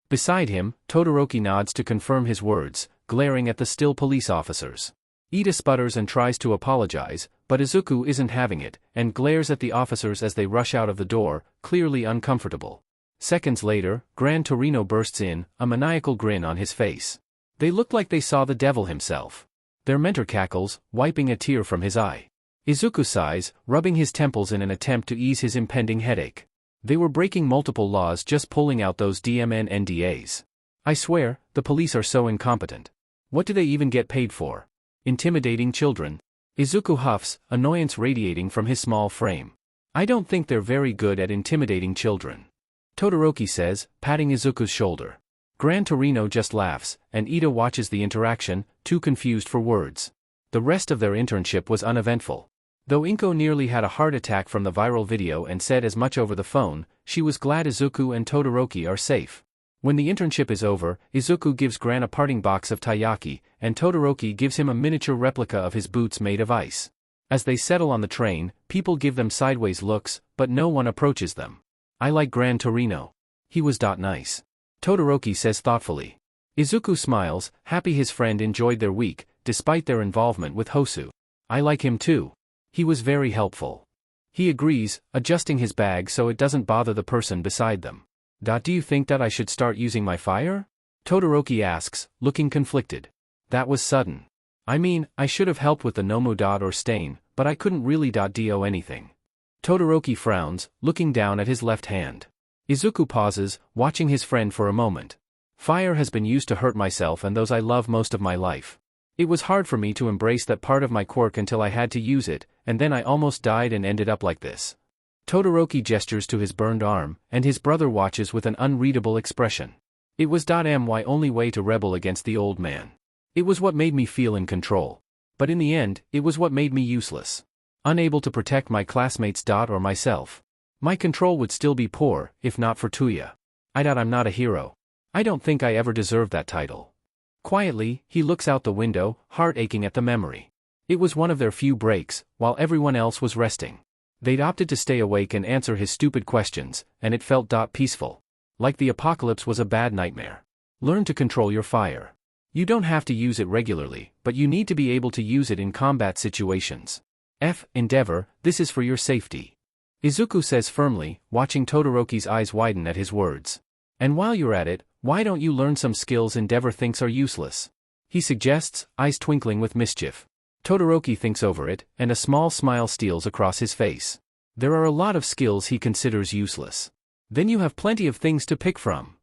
Beside him, Todoroki nods to confirm his words, glaring at the still police officers. Ida sputters and tries to apologize, but Izuku isn't having it, and glares at the officers as they rush out of the door, clearly uncomfortable. Seconds later, Gran Torino bursts in, a maniacal grin on his face. They looked like they saw the devil himself. Their mentor cackles, wiping a tear from his eye. Izuku sighs, rubbing his temples in an attempt to ease his impending headache. They were breaking multiple laws just pulling out those DMN NDAs. I swear, the police are so incompetent. What do they even get paid for? Intimidating children? Izuku huffs, annoyance radiating from his small frame. I don't think they're very good at intimidating children. Todoroki says, patting Izuku's shoulder. Gran Torino just laughs, and Ida watches the interaction, too confused for words. The rest of their internship was uneventful. Though Inko nearly had a heart attack from the viral video and said as much over the phone, she was glad Izuku and Todoroki are safe. When the internship is over, Izuku gives Gran a parting box of taiyaki, and Todoroki gives him a miniature replica of his boots made of ice. As they settle on the train, people give them sideways looks, but no one approaches them. I like Gran Torino. He was nice. Todoroki says thoughtfully. Izuku smiles, happy his friend enjoyed their week, despite their involvement with Hosu. I like him too. He was very helpful. He agrees, adjusting his bag so it doesn't bother the person beside them. Do you think that I should start using my fire? Todoroki asks, looking conflicted. That was sudden. I mean, I should have helped with the Nomu or stain, but I couldn't really do anything. Todoroki frowns, looking down at his left hand. Izuku pauses, watching his friend for a moment. Fire has been used to hurt myself and those I love most of my life. It was hard for me to embrace that part of my quirk until I had to use it, and then I almost died and ended up like this. Todoroki gestures to his burned arm, and his brother watches with an unreadable expression. It was my only way to rebel against the old man. It was what made me feel in control. But in the end, it was what made me useless. Unable to protect my classmates or myself. My control would still be poor, if not for Tuya. I'm not a hero. I don't think I ever deserved that title. Quietly, he looks out the window, heart aching at the memory. It was one of their few breaks, while everyone else was resting. They'd opted to stay awake and answer his stupid questions, and it felt peaceful. Like the apocalypse was a bad nightmare. Learn to control your fire. You don't have to use it regularly, but you need to be able to use it in combat situations. Endeavor, this is for your safety. Izuku says firmly, watching Todoroki's eyes widen at his words. And while you're at it, why don't you learn some skills Endeavor thinks are useless? He suggests, eyes twinkling with mischief. Todoroki thinks over it, and a small smile steals across his face. There are a lot of skills he considers useless. Then you have plenty of things to pick from.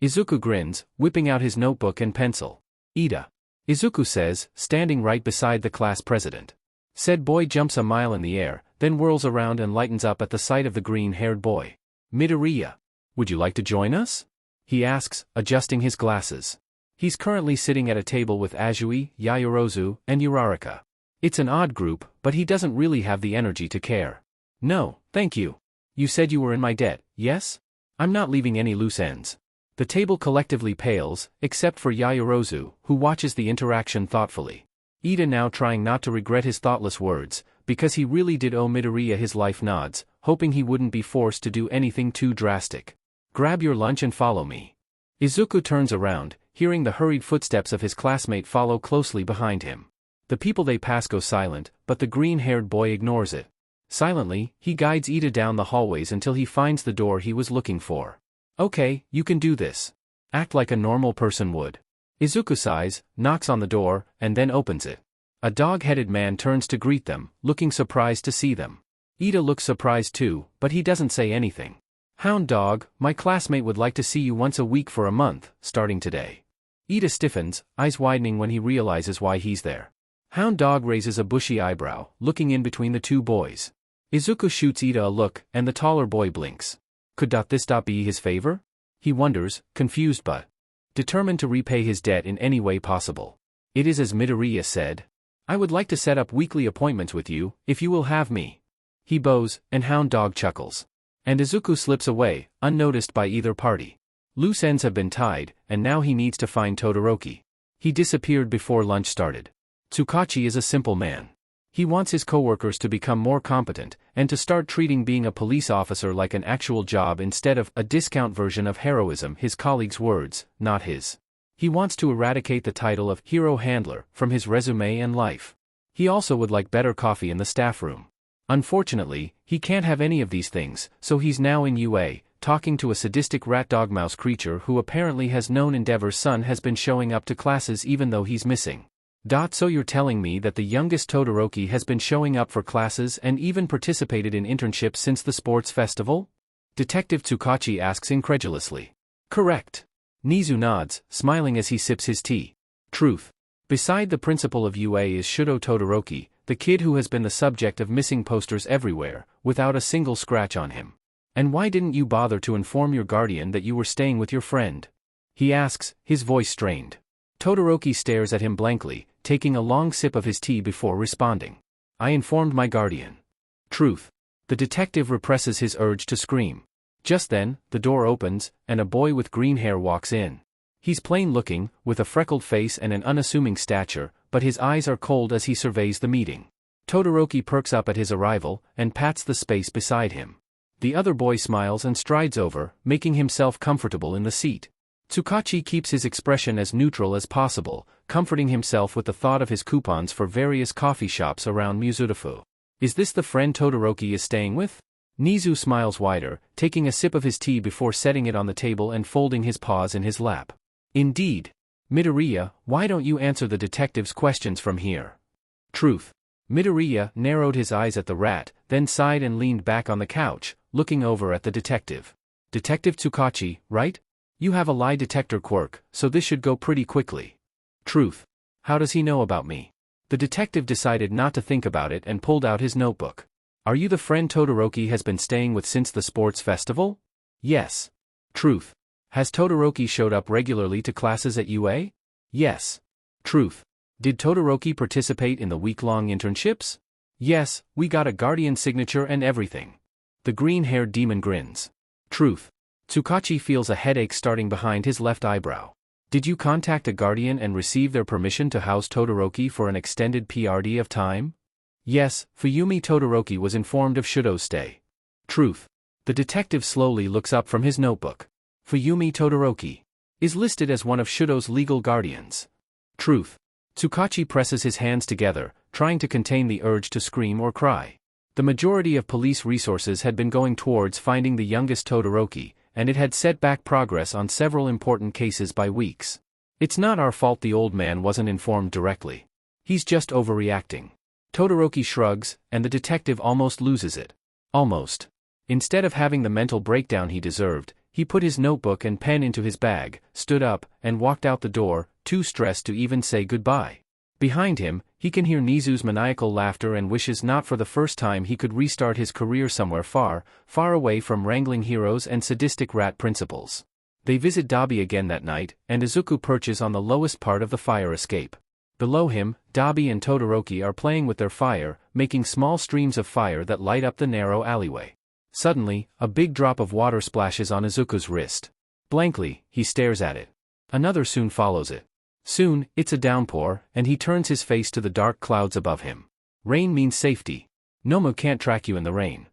Izuku grins, whipping out his notebook and pencil. Ida. Izuku says, standing right beside the class president. Said boy jumps a mile in the air, then whirls around and lightens up at the sight of the green-haired boy. Midoriya. Would you like to join us? He asks, adjusting his glasses. He's currently sitting at a table with Azui, Yaoyorozu, and Uraraka. It's an odd group, but he doesn't really have the energy to care. No, thank you. You said you were in my debt, yes? I'm not leaving any loose ends. The table collectively pales, except for Yaoyorozu, who watches the interaction thoughtfully. Ida now trying not to regret his thoughtless words, because he really did owe Midoriya his life nods, hoping he wouldn't be forced to do anything too drastic. Grab your lunch and follow me. Izuku turns around, hearing the hurried footsteps of his classmate follow closely behind him. The people they pass go silent, but the green-haired boy ignores it. Silently, he guides Ida down the hallways until he finds the door he was looking for. Okay, you can do this. Act like a normal person would. Izuku sighs, knocks on the door, and then opens it. A dog-headed man turns to greet them, looking surprised to see them. Ida looks surprised too, but he doesn't say anything. Hound dog, my classmate would like to see you once a week for a month, starting today. Ida stiffens, eyes widening when he realizes why he's there. Hound dog raises a bushy eyebrow, looking in between the two boys. Izuku shoots Ida a look, and the taller boy blinks. Could this be his favor? He wonders, confused but determined to repay his debt in any way possible. It is as Midoriya said. I would like to set up weekly appointments with you, if you will have me. He bows, and Hound Dog chuckles. And Izuku slips away, unnoticed by either party. Loose ends have been tied, and now he needs to find Todoroki. He disappeared before lunch started. Tsukachi is a simple man. He wants his coworkers to become more competent, and to start treating being a police officer like an actual job instead of a discount version of heroism, his colleagues' words, not his. He wants to eradicate the title of hero handler from his resume and life. He also would like better coffee in the staff room. Unfortunately, he can't have any of these things, so he's now in UA, talking to a sadistic rat dog mouse creature who apparently has known Endeavor's son has been showing up to classes even though he's missing. So you're telling me that the youngest Todoroki has been showing up for classes and even participated in internships since the sports festival? Detective Tsukachi asks incredulously. Correct. Nizu nods, smiling as he sips his tea. Truth. Beside the principal of UA is Shudo Todoroki, the kid who has been the subject of missing posters everywhere, without a single scratch on him. And why didn't you bother to inform your guardian that you were staying with your friend? He asks, his voice strained. Todoroki stares at him blankly, taking a long sip of his tea before responding. I informed my guardian. Truth. The detective represses his urge to scream. Just then, the door opens, and a boy with green hair walks in. He's plain-looking, with a freckled face and an unassuming stature, but his eyes are cold as he surveys the meeting. Todoroki perks up at his arrival, and pats the space beside him. The other boy smiles and strides over, making himself comfortable in the seat. Tsukachi keeps his expression as neutral as possible, comforting himself with the thought of his coupons for various coffee shops around Mizurufu. Is this the friend Todoroki is staying with? Nizu smiles wider, taking a sip of his tea before setting it on the table and folding his paws in his lap. Indeed. Midoriya, why don't you answer the detective's questions from here? Truth. Midoriya narrowed his eyes at the rat, then sighed and leaned back on the couch, looking over at the detective. Detective Tsukachi, right? You have a lie detector quirk, so this should go pretty quickly. Truth. How does he know about me? The detective decided not to think about it and pulled out his notebook. Are you the friend Todoroki has been staying with since the sports festival? Yes. Truth. Has Todoroki showed up regularly to classes at UA? Yes. Truth. Did Todoroki participate in the week-long internships? Yes, we got a guardian signature and everything. The green-haired demon grins. Truth. Tsukachi feels a headache starting behind his left eyebrow. Did you contact a guardian and receive their permission to house Todoroki for an extended period of time? Yes, Fuyumi Todoroki was informed of Shudo's stay. Truth. The detective slowly looks up from his notebook. Fuyumi Todoroki is listed as one of Shudo's legal guardians. Truth. Tsukachi presses his hands together, trying to contain the urge to scream or cry. The majority of police resources had been going towards finding the youngest Todoroki, and it had set back progress on several important cases by weeks. It's not our fault the old man wasn't informed directly. He's just overreacting. Todoroki shrugs, and the detective almost loses it. Almost. Instead of having the mental breakdown he deserved, he put his notebook and pen into his bag, stood up, and walked out the door, too stressed to even say goodbye. Behind him, he can hear Nizu's maniacal laughter and wishes not for the first time he could restart his career somewhere far, far away from wrangling heroes and sadistic rat principals. They visit Dabi again that night, and Izuku perches on the lowest part of the fire escape. Below him, Dabi and Todoroki are playing with their fire, making small streams of fire that light up the narrow alleyway. Suddenly, a big drop of water splashes on Izuku's wrist. Blankly, he stares at it. Another soon follows it. Soon, it's a downpour, and he turns his face to the dark clouds above him. Rain means safety. Nomu can't track you in the rain,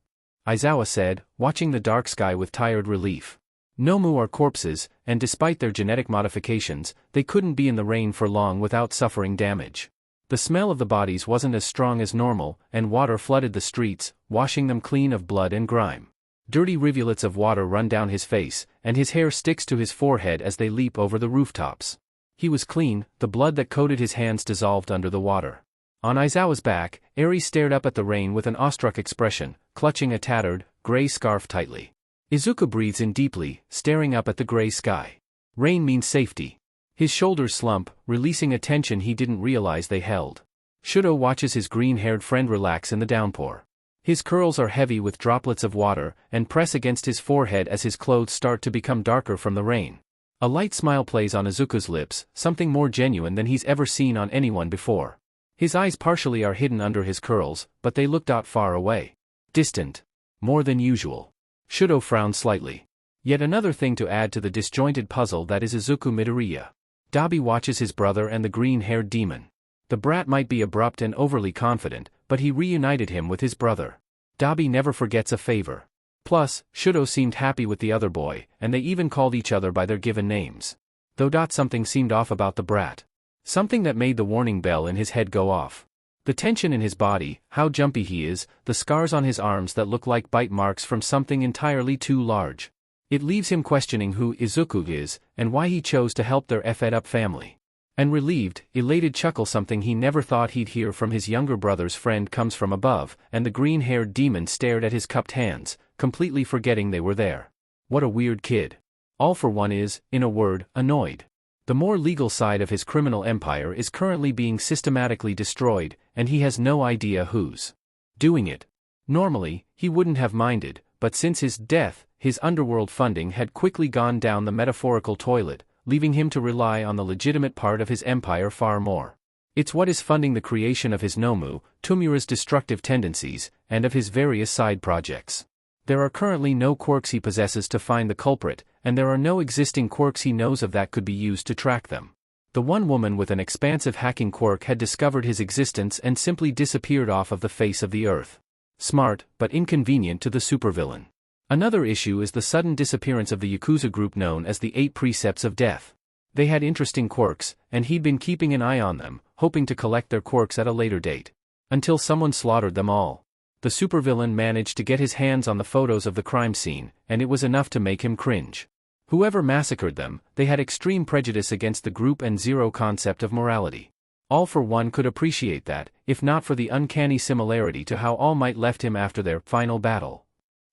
Aizawa said, watching the dark sky with tired relief. Nomu are corpses, and despite their genetic modifications, they couldn't be in the rain for long without suffering damage. The smell of the bodies wasn't as strong as normal, and water flooded the streets, washing them clean of blood and grime. Dirty rivulets of water run down his face, and his hair sticks to his forehead as they leap over the rooftops. He was clean, the blood that coated his hands dissolved under the water. On Aizawa's back, Eri stared up at the rain with an awestruck expression, clutching a tattered, gray scarf tightly. Izuku breathes in deeply, staring up at the gray sky. Rain means safety. His shoulders slump, releasing a tension he didn't realize they held. Shudo watches his green-haired friend relax in the downpour. His curls are heavy with droplets of water, and press against his forehead as his clothes start to become darker from the rain. A light smile plays on Izuku's lips, something more genuine than he's ever seen on anyone before. His eyes partially are hidden under his curls, but they look out far away. Distant. More than usual. Shudo frowned slightly. Yet another thing to add to the disjointed puzzle that is Izuku Midoriya. Dabi watches his brother and the green-haired demon. The brat might be abrupt and overly confident, but he reunited him with his brother. Dabi never forgets a favor. Plus, Shudo seemed happy with the other boy, and they even called each other by their given names. Though something seemed off about the brat. Something that made the warning bell in his head go off. The tension in his body, how jumpy he is, the scars on his arms that look like bite marks from something entirely too large. It leaves him questioning who Izuku is, and why he chose to help their fed-up family. An relieved, elated chuckle, something he never thought he'd hear from his younger brother's friend, comes from above, and the green-haired demon stared at his cupped hands, completely forgetting they were there. What a weird kid. All for One is, in a word, annoyed. The more legal side of his criminal empire is currently being systematically destroyed, and he has no idea who's doing it. Normally, he wouldn't have minded, but since his death, his underworld funding had quickly gone down the metaphorical toilet, leaving him to rely on the legitimate part of his empire far more. It's what is funding the creation of his Nomu, Tomura's destructive tendencies, and of his various side projects. There are currently no quirks he possesses to find the culprit, and there are no existing quirks he knows of that could be used to track them. The one woman with an expansive hacking quirk had discovered his existence and simply disappeared off of the face of the earth. Smart, but inconvenient to the supervillain. Another issue is the sudden disappearance of the Yakuza group known as the 8 Precepts of Death. They had interesting quirks, and he'd been keeping an eye on them, hoping to collect their quirks at a later date. Until someone slaughtered them all. The supervillain managed to get his hands on the photos of the crime scene, and it was enough to make him cringe. Whoever massacred them, they had extreme prejudice against the group and zero concept of morality. All for One could appreciate that, if not for the uncanny similarity to how All Might left him after their final battle.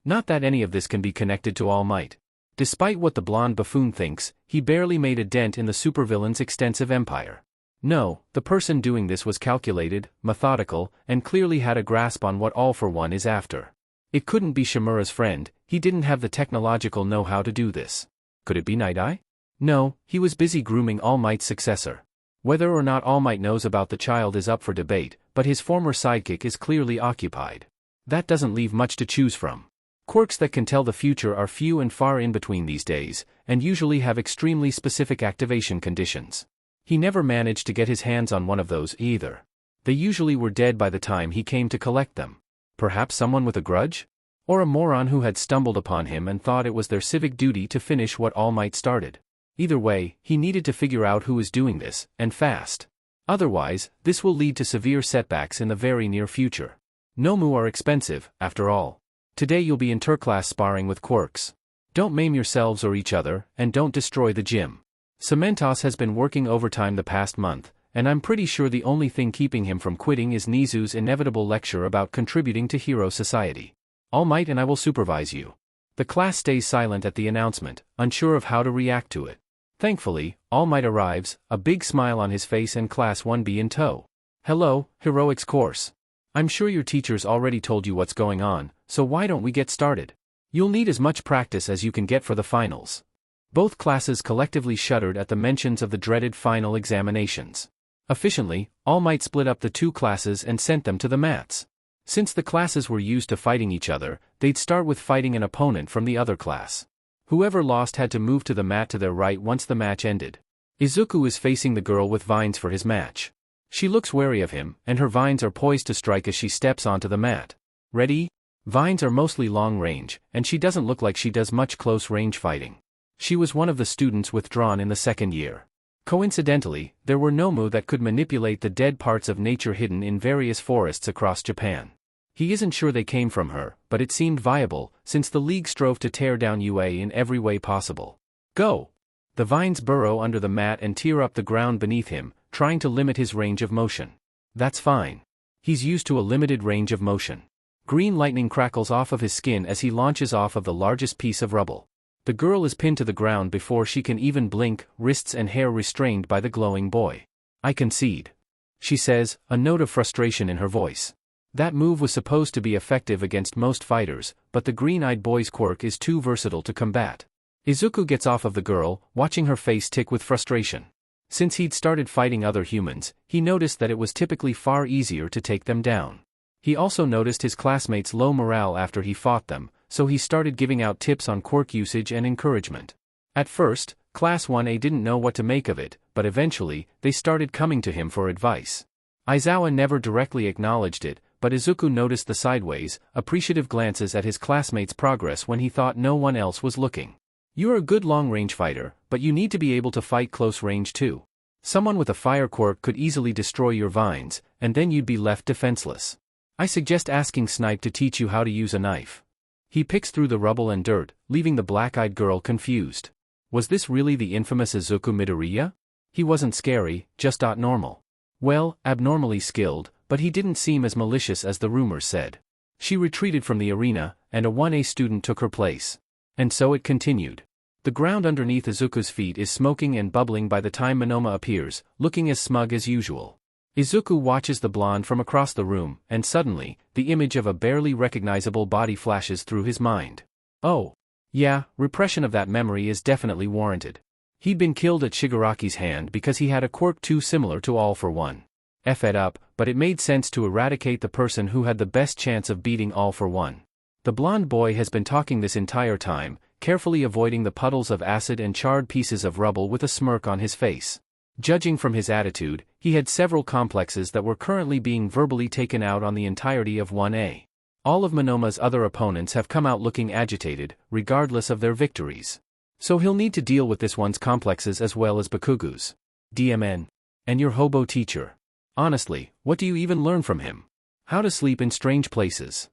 Not that any of this can be connected to All Might. Despite what the blonde buffoon thinks, he barely made a dent in the supervillain's extensive empire. No, the person doing this was calculated, methodical, and clearly had a grasp on what All for One is after. It couldn't be Shimura's friend, he didn't have the technological know-how to do this. Could it be Night Eye? No, he was busy grooming All Might's successor. Whether or not All Might knows about the child is up for debate, but his former sidekick is clearly occupied. That doesn't leave much to choose from. Quirks that can tell the future are few and far in between these days, and usually have extremely specific activation conditions. He never managed to get his hands on one of those either. They usually were dead by the time he came to collect them. Perhaps someone with a grudge? Or a moron who had stumbled upon him and thought it was their civic duty to finish what All Might started. Either way, he needed to figure out who was doing this, and fast. Otherwise, this will lead to severe setbacks in the very near future. Nomu are expensive, after all. Today you'll be interclass sparring with Quirks. Don't maim yourselves or each other, and don't destroy the gym. Cementos has been working overtime the past month, and I'm pretty sure the only thing keeping him from quitting is Nizu's inevitable lecture about contributing to Hero Society. All Might and I will supervise you. The class stays silent at the announcement, unsure of how to react to it. Thankfully, All Might arrives, a big smile on his face and Class 1B in tow. Hello, Heroics course. I'm sure your teachers already told you what's going on, so why don't we get started? You'll need as much practice as you can get for the finals. Both classes collectively shuddered at the mentions of the dreaded final examinations. Efficiently, All Might split up the two classes and sent them to the mats. Since the classes were used to fighting each other, they'd start with fighting an opponent from the other class. Whoever lost had to move to the mat to their right once the match ended. Izuku is facing the girl with vines for his match. She looks wary of him, and her vines are poised to strike as she steps onto the mat. Ready? Vines are mostly long range, and she doesn't look like she does much close range fighting. She was one of the students withdrawn in the second year. Coincidentally, there were Nomu that could manipulate the dead parts of nature hidden in various forests across Japan. He isn't sure they came from her, but it seemed viable, since the League strove to tear down UA in every way possible. Go! The vines burrow under the mat and tear up the ground beneath him, trying to limit his range of motion. That's fine. He's used to a limited range of motion. Green lightning crackles off of his skin as he launches off of the largest piece of rubble. The girl is pinned to the ground before she can even blink, wrists and hair restrained by the glowing boy. I concede. She says, a note of frustration in her voice. That move was supposed to be effective against most fighters, but the green-eyed boy's quirk is too versatile to combat. Izuku gets off of the girl, watching her face tick with frustration. Since he'd started fighting other humans, he noticed that it was typically far easier to take them down. He also noticed his classmates' low morale after he fought them, so he started giving out tips on quirk usage and encouragement. At first, Class 1A didn't know what to make of it, but eventually, they started coming to him for advice. Aizawa never directly acknowledged it, but Izuku noticed the sideways, appreciative glances at his classmates' progress when he thought no one else was looking. You're a good long-range fighter, but you need to be able to fight close range too. Someone with a fire quirk could easily destroy your vines, and then you'd be left defenseless. I suggest asking Snipe to teach you how to use a knife. He picks through the rubble and dirt, leaving the black-eyed girl confused. Was this really the infamous Izuku Midoriya? He wasn't scary, just normal. Well, abnormally skilled, but he didn't seem as malicious as the rumors said. She retreated from the arena, and a 1A student took her place. And so it continued. The ground underneath Izuku's feet is smoking and bubbling by the time Monoma appears, looking as smug as usual. Izuku watches the blonde from across the room, and suddenly, the image of a barely recognizable body flashes through his mind. Oh. Yeah, repression of that memory is definitely warranted. He'd been killed at Shigaraki's hand because he had a quirk too similar to All for One. F it up, but it made sense to eradicate the person who had the best chance of beating All for One. The blonde boy has been talking this entire time, carefully avoiding the puddles of acid and charred pieces of rubble with a smirk on his face. Judging from his attitude, he had several complexes that were currently being verbally taken out on the entirety of 1A. All of Monoma's other opponents have come out looking agitated, regardless of their victories. So he'll need to deal with this one's complexes as well as Bakugu's. DMN. And your hobo teacher. Honestly, what do you even learn from him? How to sleep in strange places.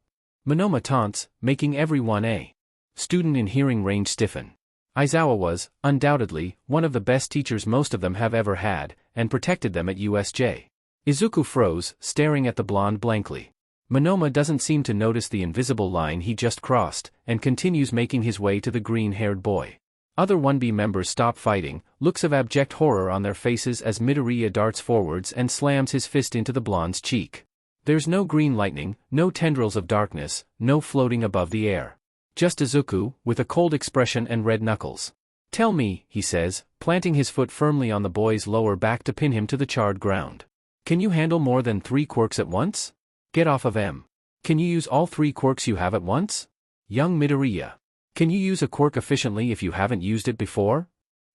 Monoma taunts, making every 1A student in hearing range stiffen. Aizawa was, undoubtedly, one of the best teachers most of them have ever had, and protected them at USJ. Izuku froze, staring at the blonde blankly. Monoma doesn't seem to notice the invisible line he just crossed, and continues making his way to the green-haired boy. Other 1B members stop fighting, looks of abject horror on their faces as Midoriya darts forwards and slams his fist into the blonde's cheek. There's no green lightning, no tendrils of darkness, no floating above the air. Just Izuku, with a cold expression and red knuckles. Tell me, he says, planting his foot firmly on the boy's lower back to pin him to the charred ground. Can you handle more than 3 quirks at once? Get off of M. Can you use all 3 quirks you have at once? Young Midoriya. Can you use a quirk efficiently if you haven't used it before?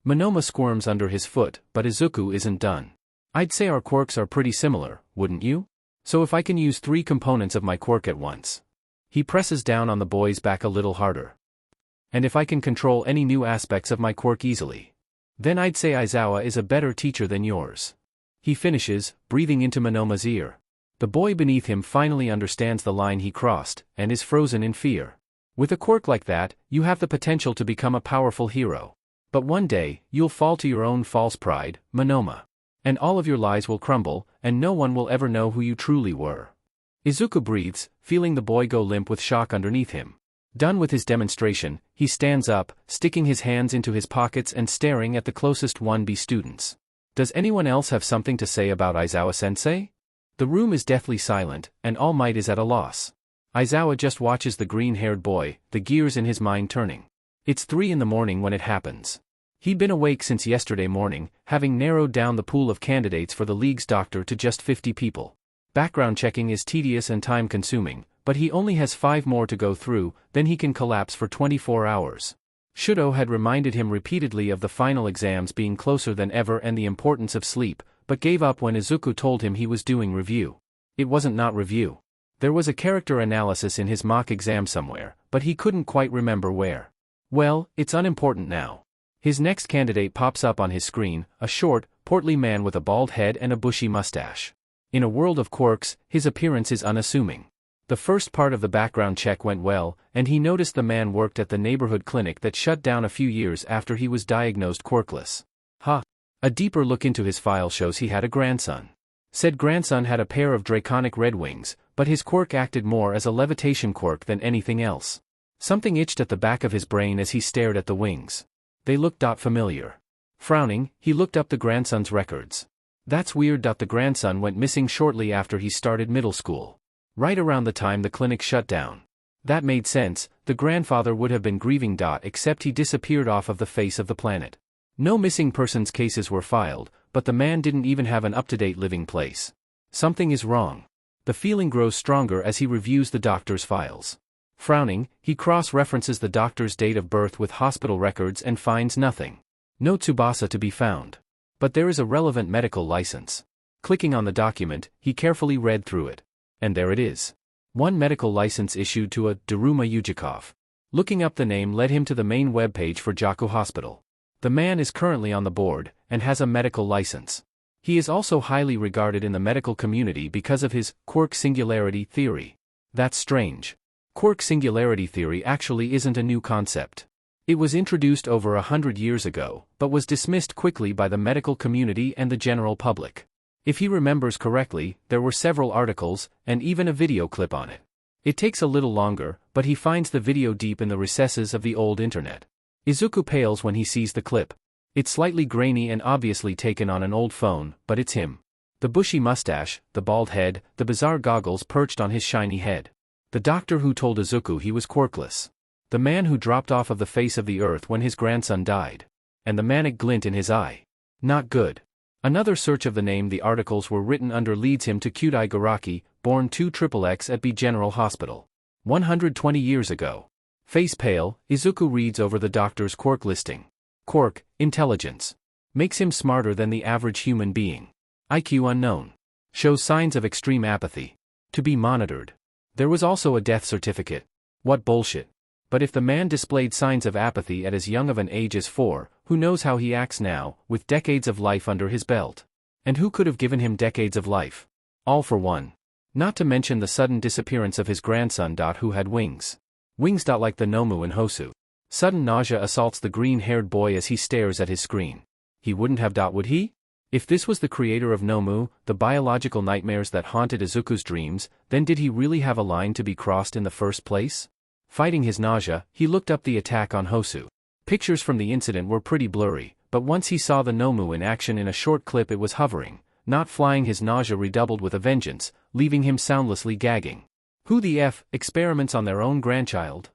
Monoma squirms under his foot, but Izuku isn't done. I'd say our quirks are pretty similar, wouldn't you? So if I can use 3 components of my quirk at once. He presses down on the boy's back a little harder. And if I can control any new aspects of my quirk easily. Then I'd say Aizawa is a better teacher than yours. He finishes, breathing into Monoma's ear. The boy beneath him finally understands the line he crossed, and is frozen in fear. With a quirk like that, you have the potential to become a powerful hero. But one day, you'll fall to your own false pride, Monoma. And all of your lies will crumble, and no one will ever know who you truly were. Izuku breathes, feeling the boy go limp with shock underneath him. Done with his demonstration, he stands up, sticking his hands into his pockets and staring at the closest 1B students. Does anyone else have something to say about Aizawa-sensei? The room is deathly silent, and All Might is at a loss. Aizawa just watches the green-haired boy, the gears in his mind turning. It's 3 in the morning when it happens. He'd been awake since yesterday morning, having narrowed down the pool of candidates for the league's doctor to just 50 people. Background checking is tedious and time-consuming, but he only has 5 more to go through, then he can collapse for 24 hours. Shudo had reminded him repeatedly of the final exams being closer than ever and the importance of sleep, but gave up when Izuku told him he was doing review. It wasn't not review. There was a character analysis in his mock exam somewhere, but he couldn't quite remember where. Well, it's unimportant now. His next candidate pops up on his screen, a short, portly man with a bald head and a bushy mustache. In a world of quirks, his appearance is unassuming. The first part of the background check went well, and he noticed the man worked at the neighborhood clinic that shut down a few years after he was diagnosed quirkless. A deeper look into his file shows he had a grandson. Said grandson had a pair of draconic red wings, but his quirk acted more as a levitation quirk than anything else. Something itched at the back of his brain as he stared at the wings. They looked familiar. Frowning, he looked up the grandson's records. That's weird. The grandson went missing shortly after he started middle school. Right around the time the clinic shut down. That made sense, the grandfather would have been grieving. Except he disappeared off of the face of the planet. No missing persons cases were filed, but the man didn't even have an up-to-date living place. Something is wrong. The feeling grows stronger as he reviews the doctor's files. Frowning, he cross-references the doctor's date of birth with hospital records and finds nothing. No Tsubasa to be found. But there is a relevant medical license. Clicking on the document, he carefully read through it. And there it is. One medical license issued to a Daruma Yujikov. Looking up the name led him to the main webpage for Jaku Hospital. The man is currently on the board, and has a medical license. He is also highly regarded in the medical community because of his quirk singularity theory. That's strange. Quirk singularity theory actually isn't a new concept. It was introduced over 100 years ago, but was dismissed quickly by the medical community and the general public. If he remembers correctly, there were several articles, and even a video clip on it. It takes a little longer, but he finds the video deep in the recesses of the old internet. Izuku pales when he sees the clip. It's slightly grainy and obviously taken on an old phone, but it's him. The bushy mustache, the bald head, the bizarre goggles perched on his shiny head. The doctor who told Izuku he was quirkless. The man who dropped off of the face of the earth when his grandson died. And the manic glint in his eye. Not good. Another search of the name the articles were written under leads him to Kyudai Garaki, born 2XXX at B General Hospital. 120 years ago. Face pale, Izuku reads over the doctor's quirk listing. Quirk, intelligence. Makes him smarter than the average human being. IQ unknown. Shows signs of extreme apathy. To be monitored. There was also a death certificate. What bullshit. But if the man displayed signs of apathy at as young of an age as 4, who knows how he acts now, with decades of life under his belt? And who could have given him decades of life? All for one. Not to mention the sudden disappearance of his grandson. Who had wings. Wings. Like the Nomu and Hosu. Sudden nausea assaults the green-haired boy as he stares at his screen. He wouldn't have. Would he? If this was the creator of Nomu, the biological nightmares that haunted Izuku's dreams, then did he really have a line to be crossed in the first place? Fighting his nausea, he looked up the attack on Hosu. Pictures from the incident were pretty blurry, but once he saw the Nomu in action in a short clip, it was hovering, not flying. His nausea redoubled with a vengeance, leaving him soundlessly gagging. Who the F experiments on their own grandchild?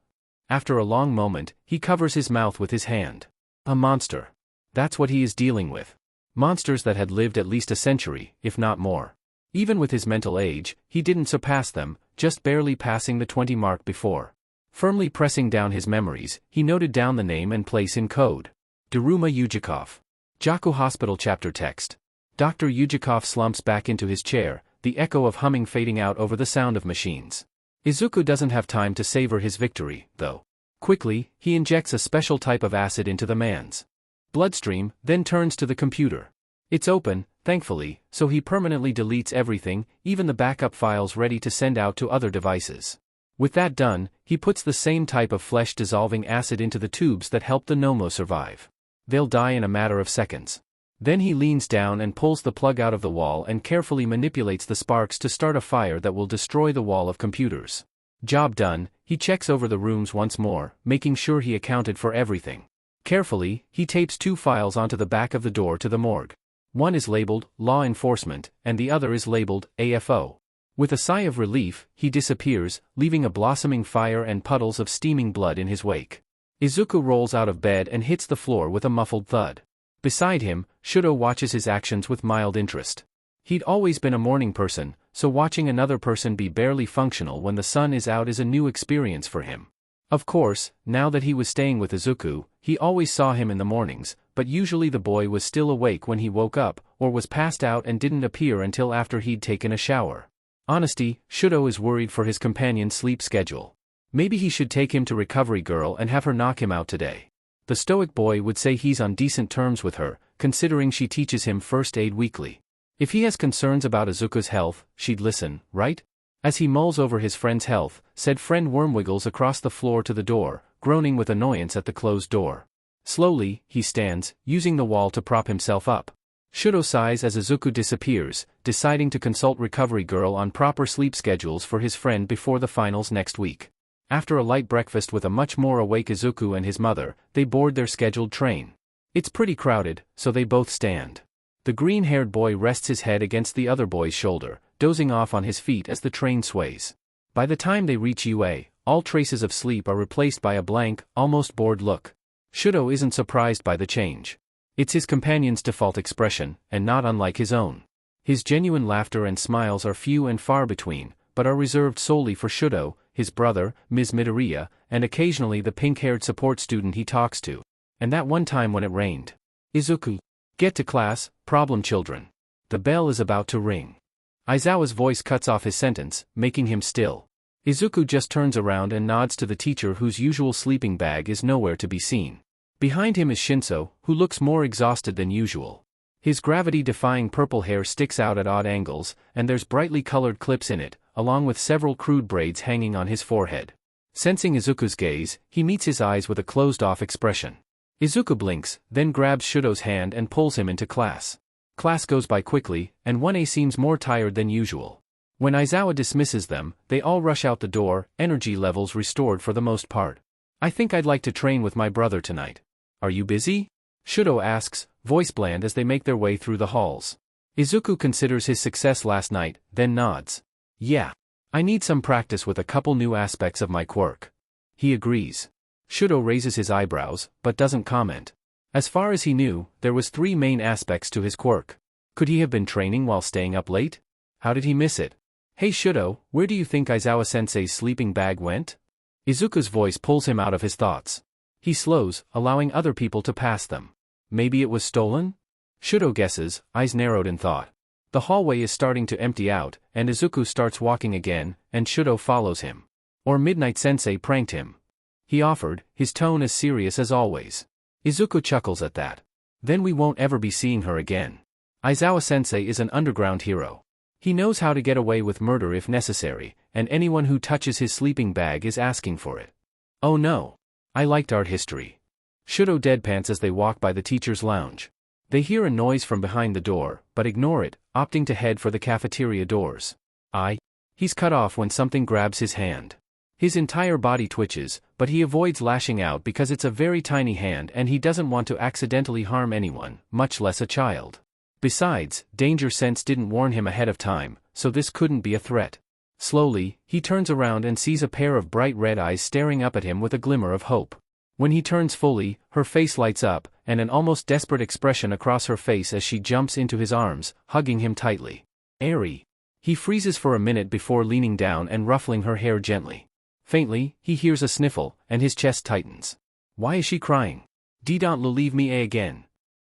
After a long moment, he covers his mouth with his hand. A monster. That's what he is dealing with. Monsters that had lived at least a century, if not more. Even with his mental age, he didn't surpass them, just barely passing the 20 mark before. Firmly pressing down his memories, he noted down the name and place in code. Daruma Yujikov. Jaku Hospital Chapter Text. Dr. Yujikov slumps back into his chair, the echo of humming fading out over the sound of machines. Izuku doesn't have time to savor his victory, though. Quickly, he injects a special type of acid into the man's bloodstream, then turns to the computer. It's open, thankfully, so he permanently deletes everything, even the backup files ready to send out to other devices. With that done, he puts the same type of flesh-dissolving acid into the tubes that help the Nomo survive. They'll die in a matter of seconds. Then he leans down and pulls the plug out of the wall and carefully manipulates the sparks to start a fire that will destroy the wall of computers. Job done, he checks over the rooms once more, making sure he accounted for everything. Carefully, he tapes 2 files onto the back of the door to the morgue. One is labeled Law Enforcement, and the other is labeled AFO. With a sigh of relief, he disappears, leaving a blossoming fire and puddles of steaming blood in his wake. Izuku rolls out of bed and hits the floor with a muffled thud. Beside him, Shudo watches his actions with mild interest. He'd always been a morning person, so watching another person be barely functional when the sun is out is a new experience for him. Of course, now that he was staying with Izuku, he always saw him in the mornings, but usually the boy was still awake when he woke up, or was passed out and didn't appear until after he'd taken a shower. Honesty, Shudo is worried for his companion's sleep schedule. Maybe he should take him to Recovery Girl and have her knock him out today. The stoic boy would say he's on decent terms with her, considering she teaches him first aid weekly. If he has concerns about Izuku's health, she'd listen, right? As he mulls over his friend's health, said friend Wormwiggles across the floor to the door, groaning with annoyance at the closed door. Slowly, he stands, using the wall to prop himself up. Shudo sighs as Izuku disappears, deciding to consult Recovery Girl on proper sleep schedules for his friend before the finals next week. After a light breakfast with a much more awake Izuku and his mother, they board their scheduled train. It's pretty crowded, so they both stand. The green-haired boy rests his head against the other boy's shoulder, dozing off on his feet as the train sways. By the time they reach UA, all traces of sleep are replaced by a blank, almost bored look. Shudo isn't surprised by the change. It's his companion's default expression, and not unlike his own. His genuine laughter and smiles are few and far between, but are reserved solely for Shudo, his brother, Ms. Midoriya, and occasionally the pink-haired support student he talks to. And that one time when it rained. Izuku. Get to class, problem children. The bell is about to ring. Aizawa's voice cuts off his sentence, making him still. Izuku just turns around and nods to the teacher whose usual sleeping bag is nowhere to be seen. Behind him is Shinso, who looks more exhausted than usual. His gravity-defying purple hair sticks out at odd angles, and there's brightly colored clips in it, along with several crude braids hanging on his forehead. Sensing Izuku's gaze, he meets his eyes with a closed-off expression. Izuku blinks, then grabs Shudo's hand and pulls him into class. Class goes by quickly, and 1A seems more tired than usual. When Aizawa dismisses them, they all rush out the door, energy levels restored for the most part. I think I'd like to train with my brother tonight. Are you busy? Shudo asks, voice bland as they make their way through the halls. Izuku considers his success last night, then nods. Yeah. I need some practice with a couple new aspects of my quirk. He agrees. Shudo raises his eyebrows, but doesn't comment. As far as he knew, there was 3 main aspects to his quirk. Could he have been training while staying up late? How did he miss it? Hey Shudo, where do you think Aizawa-sensei's sleeping bag went? Izuku's voice pulls him out of his thoughts. He slows, allowing other people to pass them. Maybe it was stolen? Shudo guesses, eyes narrowed in thought. The hallway is starting to empty out, and Izuku starts walking again, and Shudo follows him. Or Midnight Sensei pranked him. He offered, his tone as serious as always. Izuku chuckles at that. Then we won't ever be seeing her again. Aizawa-sensei is an underground hero. He knows how to get away with murder if necessary, and anyone who touches his sleeping bag is asking for it. Oh no. I liked art history. Shudo deadpans as they walk by the teacher's lounge. They hear a noise from behind the door, but ignore it, opting to head for the cafeteria doors. He's cut off when something grabs his hand. His entire body twitches, but he avoids lashing out because it's a very tiny hand and he doesn't want to accidentally harm anyone, much less a child. Besides, danger sense didn't warn him ahead of time, so this couldn't be a threat. Slowly, he turns around and sees a pair of bright red eyes staring up at him with a glimmer of hope. When he turns fully, her face lights up, and an almost desperate expression across her face as she jumps into his arms, hugging him tightly. Airy. He freezes for a minute before leaning down and ruffling her hair gently. Faintly, he hears a sniffle, and his chest tightens. Why is she crying? Don't leave me again.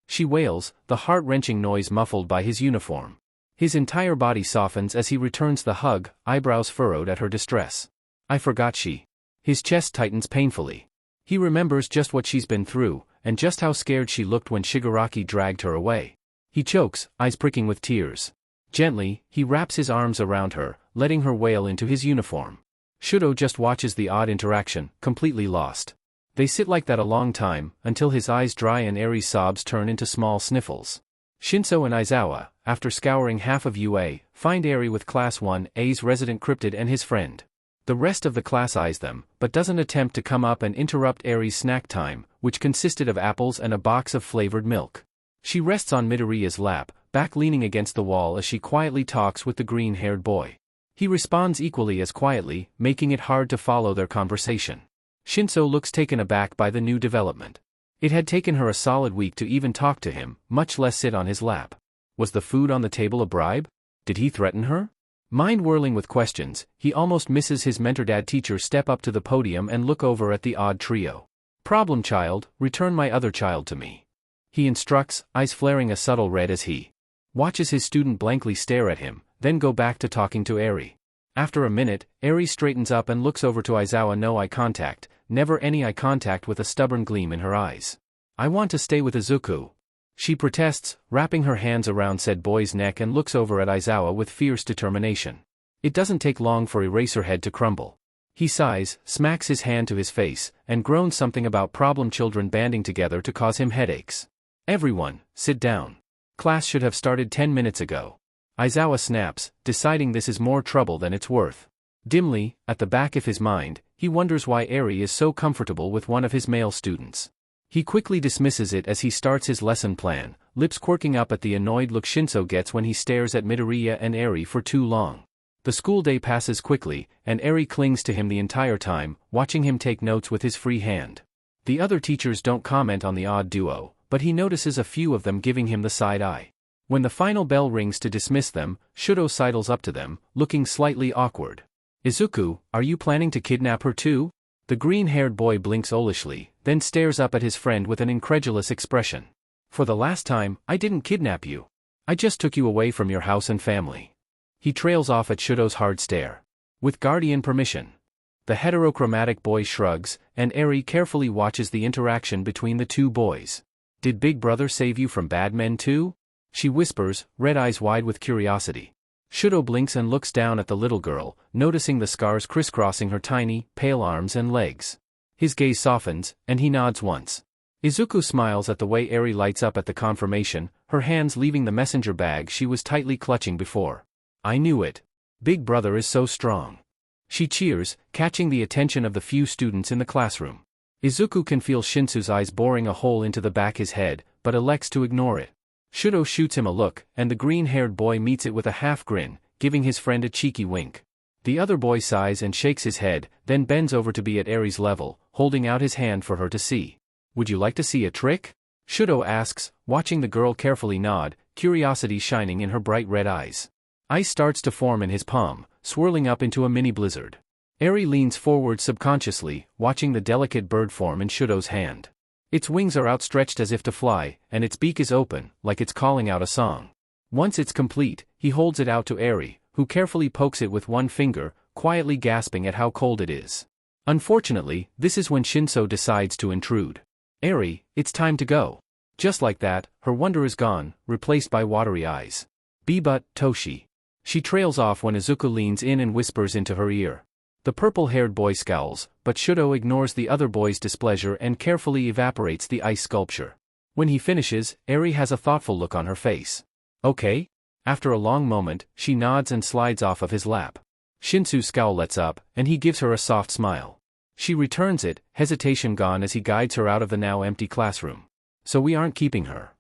She wails, the heart-wrenching noise muffled by his uniform. His entire body softens as he returns the hug, eyebrows furrowed at her distress. I forgot she. His chest tightens painfully. He remembers just what she's been through, and just how scared she looked when Shigaraki dragged her away. He chokes, eyes pricking with tears. Gently, he wraps his arms around her, letting her wail into his uniform. Shudo just watches the odd interaction, completely lost. They sit like that a long time, until his eyes dry and Eri's sobs turn into small sniffles. Shinso and Aizawa, after scouring half of UA, find Eri with Class 1A's resident cryptid and his friend. The rest of the class eyes them, but doesn't attempt to come up and interrupt Eri's snack time, which consisted of apples and a box of flavored milk. She rests on Midoriya's lap, back leaning against the wall as she quietly talks with the green-haired boy. He responds equally as quietly, making it hard to follow their conversation. Shinso looks taken aback by the new development. It had taken her a solid week to even talk to him, much less sit on his lap. Was the food on the table a bribe? Did he threaten her? Mind whirling with questions, he almost misses his mentor-dad-teacher step up to the podium and look over at the odd trio. Problem child, return my other child to me. He instructs, eyes flaring a subtle red as he watches his student blankly stare at him, then go back to talking to Eri. After a minute, Eri straightens up and looks over to Aizawa. No eye contact, never any eye contact, with a stubborn gleam in her eyes. I want to stay with Izuku. She protests, wrapping her hands around said boy's neck, and looks over at Aizawa with fierce determination. It doesn't take long for Eraserhead to crumble. He sighs, smacks his hand to his face, and groans something about problem children banding together to cause him headaches. Everyone, sit down. Class should have started 10 minutes ago. Aizawa snaps, deciding this is more trouble than it's worth. Dimly, at the back of his mind, he wonders why Eri is so comfortable with one of his male students. He quickly dismisses it as he starts his lesson plan, lips quirking up at the annoyed look Shinso gets when he stares at Midoriya and Eri for too long. The school day passes quickly, and Eri clings to him the entire time, watching him take notes with his free hand. The other teachers don't comment on the odd duo, but he notices a few of them giving him the side eye. When the final bell rings to dismiss them, Shudo sidles up to them, looking slightly awkward. Izuku, are you planning to kidnap her too? The green-haired boy blinks owlishly, then stares up at his friend with an incredulous expression. For the last time, I didn't kidnap you. I just took you away from your house and family. He trails off at Shudo's hard stare. With guardian permission. The heterochromatic boy shrugs, and Eri carefully watches the interaction between the two boys. Did Big Brother save you from bad men too? She whispers, red eyes wide with curiosity. Shudo blinks and looks down at the little girl, noticing the scars crisscrossing her tiny, pale arms and legs. His gaze softens, and he nods once. Izuku smiles at the way Eri lights up at the confirmation, her hands leaving the messenger bag she was tightly clutching before. I knew it. Big Brother is so strong. She cheers, catching the attention of the few students in the classroom. Izuku can feel Shinsu's eyes boring a hole into the back of his head, but elects to ignore it. Shudo shoots him a look, and the green-haired boy meets it with a half grin, giving his friend a cheeky wink. The other boy sighs and shakes his head, then bends over to be at Eri's level, holding out his hand for her to see. Would you like to see a trick? Shudo asks, watching the girl carefully nod, curiosity shining in her bright red eyes. Ice starts to form in his palm, swirling up into a mini blizzard. Eri leans forward subconsciously, watching the delicate bird form in Shudo's hand. Its wings are outstretched as if to fly, and its beak is open, like it's calling out a song. Once it's complete, he holds it out to Eri, who carefully pokes it with one finger, quietly gasping at how cold it is. Unfortunately, this is when Shinso decides to intrude. Eri, it's time to go. Just like that, her wonder is gone, replaced by watery eyes. But, Toshi. She trails off when Izuku leans in and whispers into her ear. The purple-haired boy scowls, but Shudo ignores the other boy's displeasure and carefully evaporates the ice sculpture. When he finishes, Eri has a thoughtful look on her face. Okay? After a long moment, she nods and slides off of his lap. Shinsu's scowl lets up, and he gives her a soft smile. She returns it, hesitation gone as he guides her out of the now empty classroom. So we aren't keeping her.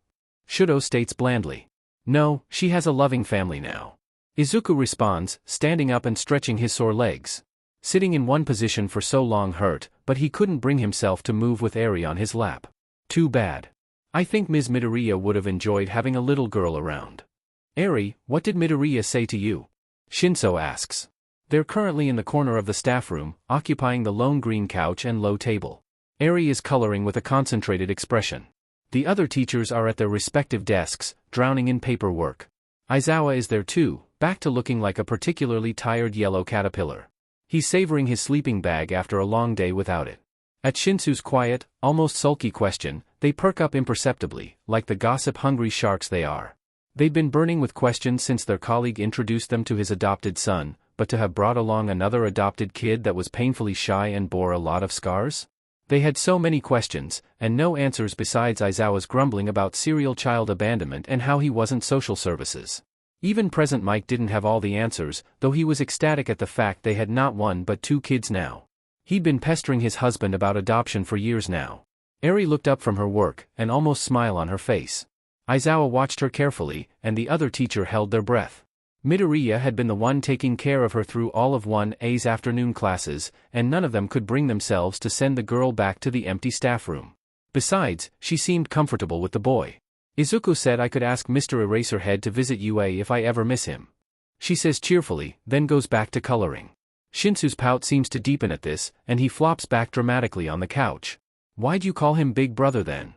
Shudo states blandly. No, she has a loving family now. Izuku responds, standing up and stretching his sore legs. Sitting in one position for so long hurt, but he couldn't bring himself to move with Eri on his lap. Too bad. I think Ms. Midoriya would have enjoyed having a little girl around. Eri, what did Midoriya say to you? Shinso asks. They're currently in the corner of the staff room, occupying the lone green couch and low table. Eri is coloring with a concentrated expression. The other teachers are at their respective desks, drowning in paperwork. Aizawa is there too, back to looking like a particularly tired yellow caterpillar. He's savoring his sleeping bag after a long day without it. At Shinsu's quiet, almost sulky question, they perk up imperceptibly, like the gossip-hungry sharks they are. They'd been burning with questions since their colleague introduced them to his adopted son, but to have brought along another adopted kid that was painfully shy and bore a lot of scars? They had so many questions, and no answers besides Aizawa's grumbling about serial child abandonment and how he wasn't social services. Even present Mike didn't have all the answers, though he was ecstatic at the fact they had not one but 2 kids now. He'd been pestering his husband about adoption for years now. Eri looked up from her work, an almost smile on her face. Aizawa watched her carefully, and the other teacher held their breath. Midoriya had been the one taking care of her through all of 1A's afternoon classes, and none of them could bring themselves to send the girl back to the empty staff room. Besides, she seemed comfortable with the boy. Izuku said I could ask Mr. Eraserhead to visit UA if I ever miss him. She says cheerfully, then goes back to coloring. Shinsu's pout seems to deepen at this, and he flops back dramatically on the couch. Why'd you call him Big Brother then?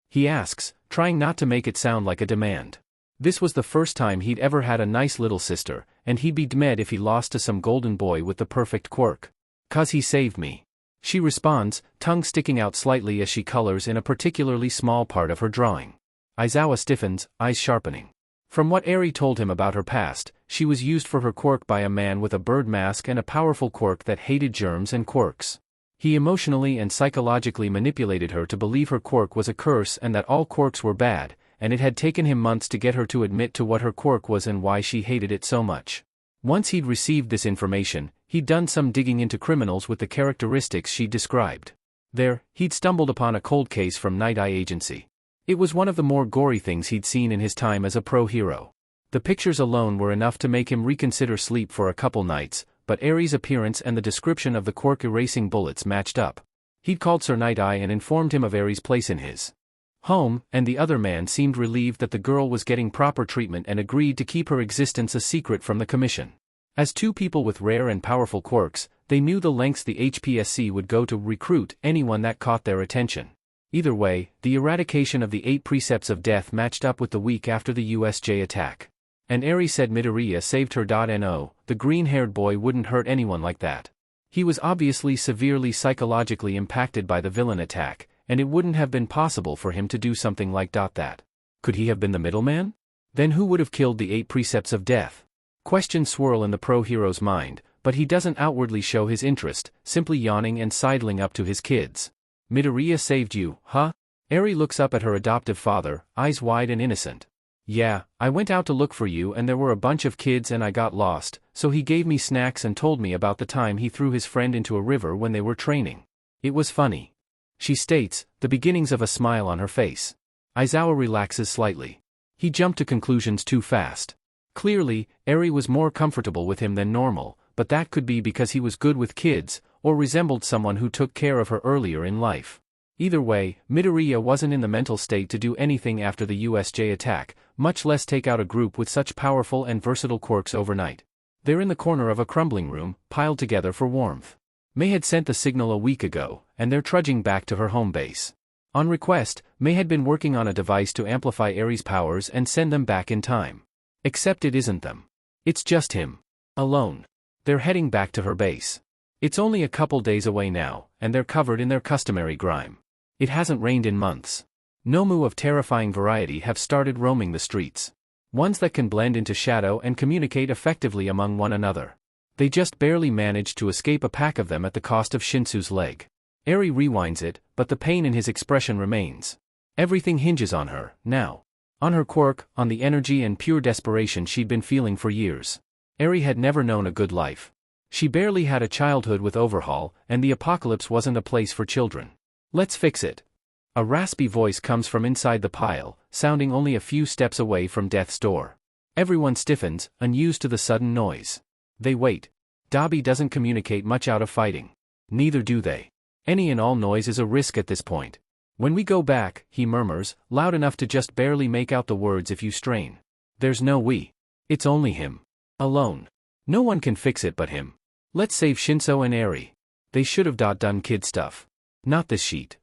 He asks, trying not to make it sound like a demand. This was the first time he'd ever had a nice little sister, and he'd be dead if he lost to some golden boy with the perfect quirk. 'Cause he saved me. She responds, tongue sticking out slightly as she colors in a particularly small part of her drawing. Aizawa stiffens, eyes sharpening. From what Eri told him about her past, she was used for her quirk by a man with a bird mask and a powerful quirk that hated germs and quirks. He emotionally and psychologically manipulated her to believe her quirk was a curse and that all quirks were bad, and it had taken him months to get her to admit to what her quirk was and why she hated it so much. Once he'd received this information, he'd done some digging into criminals with the characteristics she'd described. There, he'd stumbled upon a cold case from Night Eye Agency. It was one of the more gory things he'd seen in his time as a pro hero. The pictures alone were enough to make him reconsider sleep for a couple nights, but Eri's appearance and the description of the quirk erasing bullets matched up. He'd called Sir Night Eye and informed him of Eri's place in his home, and the other man seemed relieved that the girl was getting proper treatment and agreed to keep her existence a secret from the commission. As 2 people with rare and powerful quirks, they knew the lengths the HPSC would go to recruit anyone that caught their attention. Either way, the eradication of the 8 precepts of death matched up with the week after the USJ attack. And Eri said Midoriya saved her. No, the green-haired boy wouldn't hurt anyone like that. He was obviously severely psychologically impacted by the villain attack, and it wouldn't have been possible for him to do something like that. Could he have been the middleman? Then who would have killed the 8 precepts of death? Questions swirl in the pro-hero's mind, but he doesn't outwardly show his interest, simply yawning and sidling up to his kids. Midoriya saved you, huh? Eri looks up at her adoptive father, eyes wide and innocent. Yeah, I went out to look for you and there were a bunch of kids and I got lost, so he gave me snacks and told me about the time he threw his friend into a river when they were training. It was funny. She states, the beginnings of a smile on her face. Aizawa relaxes slightly. He jumped to conclusions too fast. Clearly, Eri was more comfortable with him than normal, but that could be because he was good with kids, or resembled someone who took care of her earlier in life. Either way, Midoriya wasn't in the mental state to do anything after the USJ attack, much less take out a group with such powerful and versatile quirks overnight. They're in the corner of a crumbling room, piled together for warmth. May had sent the signal a week ago, and they're trudging back to her home base. On request, May had been working on a device to amplify Eri's powers and send them back in time. Except it isn't them. It's just him. Alone. They're heading back to her base. It's only a couple days away now, and they're covered in their customary grime. It hasn't rained in months. Nomu of terrifying variety have started roaming the streets. Ones that can blend into shadow and communicate effectively among one another. They just barely managed to escape a pack of them at the cost of Shinsu's leg. Eri rewinds it, but the pain in his expression remains. Everything hinges on her, now. On her quirk, on the energy and pure desperation she'd been feeling for years. Eri had never known a good life. She barely had a childhood with overhaul, and the apocalypse wasn't a place for children. Let's fix it. A raspy voice comes from inside the pile, sounding only a few steps away from death's door. Everyone stiffens, unused to the sudden noise. They wait. Dabi doesn't communicate much out of fighting. Neither do they. Any and all noise is a risk at this point. When we go back, he murmurs, loud enough to just barely make out the words if you strain. There's no we. It's only him. Alone. No one can fix it but him. Let's save Shinso and Eri. They should have done kid stuff. Not this sheet.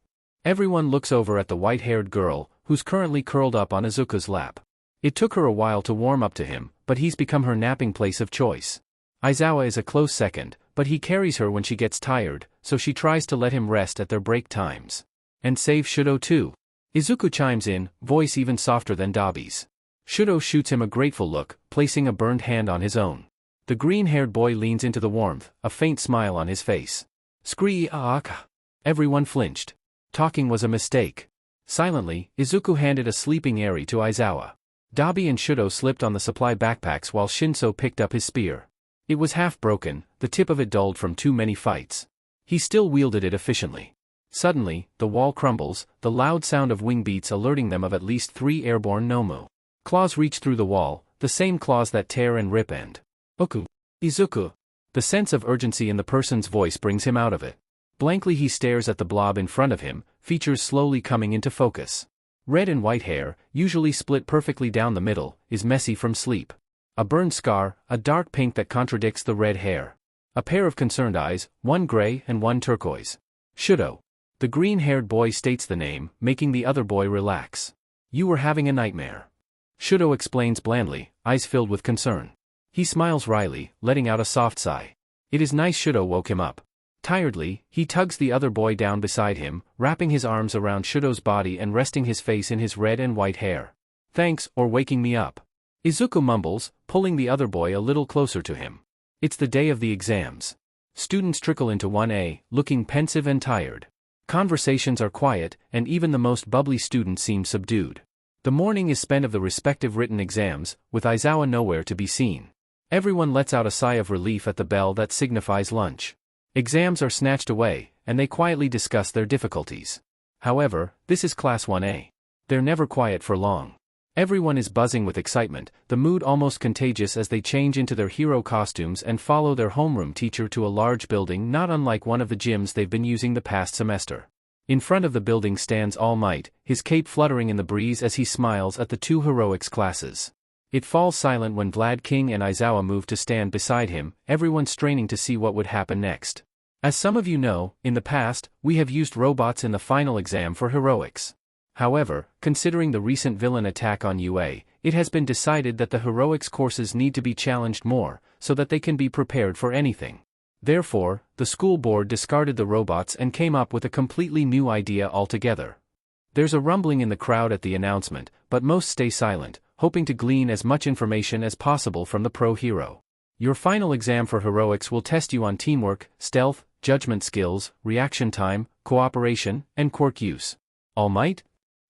Everyone looks over at the white-haired girl, who's currently curled up on Izuku's lap. It took her a while to warm up to him, but he's become her napping place of choice. Aizawa is a close second, but he carries her when she gets tired, so she tries to let him rest at their break times. And save Shudo too. Izuku chimes in, voice even softer than Dabi's. Shudo shoots him a grateful look, placing a burned hand on his own. The green-haired boy leans into the warmth, a faint smile on his face. Scree-ah-aka. Everyone flinched. Talking was a mistake. Silently, Izuku handed a sleeping Eri to Aizawa. Dabi and Shudo slipped on the supply backpacks while Shinso picked up his spear. It was half broken, the tip of it dulled from too many fights. He still wielded it efficiently. Suddenly, the wall crumbles, the loud sound of wing beats alerting them of at least 3 airborne Nomu. Claws reach through the wall, the same claws that tear and rip and... Oku. Izuku. The sense of urgency in the person's voice brings him out of it. Blankly he stares at the blob in front of him, features slowly coming into focus. Red and white hair, usually split perfectly down the middle, is messy from sleep. A burned scar, a dark pink that contradicts the red hair. A pair of concerned eyes, one gray and one turquoise. Shudo. The green-haired boy states the name, making the other boy relax. You were having a nightmare. Shudo explains blandly, eyes filled with concern. He smiles wryly, letting out a soft sigh. It is nice. Shudo woke him up. Tiredly, he tugs the other boy down beside him, wrapping his arms around Shudo's body and resting his face in his red and white hair. Thanks, or waking me up. Izuku mumbles, pulling the other boy a little closer to him. It's the day of the exams. Students trickle into 1A, looking pensive and tired. Conversations are quiet, and even the most bubbly student seems subdued. The morning is spent of the respective written exams, with Aizawa nowhere to be seen. Everyone lets out a sigh of relief at the bell that signifies lunch. Exams are snatched away, and they quietly discuss their difficulties. However, this is Class 1A. They're never quiet for long. Everyone is buzzing with excitement, the mood almost contagious as they change into their hero costumes and follow their homeroom teacher to a large building not unlike one of the gyms they've been using the past semester. In front of the building stands All Might, his cape fluttering in the breeze as he smiles at the 2 heroics classes. It falls silent when Vlad King and Aizawa move to stand beside him, everyone straining to see what would happen next. As some of you know, in the past, we have used robots in the final exam for heroics. However, considering the recent villain attack on UA, it has been decided that the heroics courses need to be challenged more, so that they can be prepared for anything. Therefore, the school board discarded the robots and came up with a completely new idea altogether. There's a rumbling in the crowd at the announcement, but most stay silent, hoping to glean as much information as possible from the pro hero. Your final exam for heroics will test you on teamwork, stealth, judgment skills, reaction time, cooperation, and quirk use. All Might?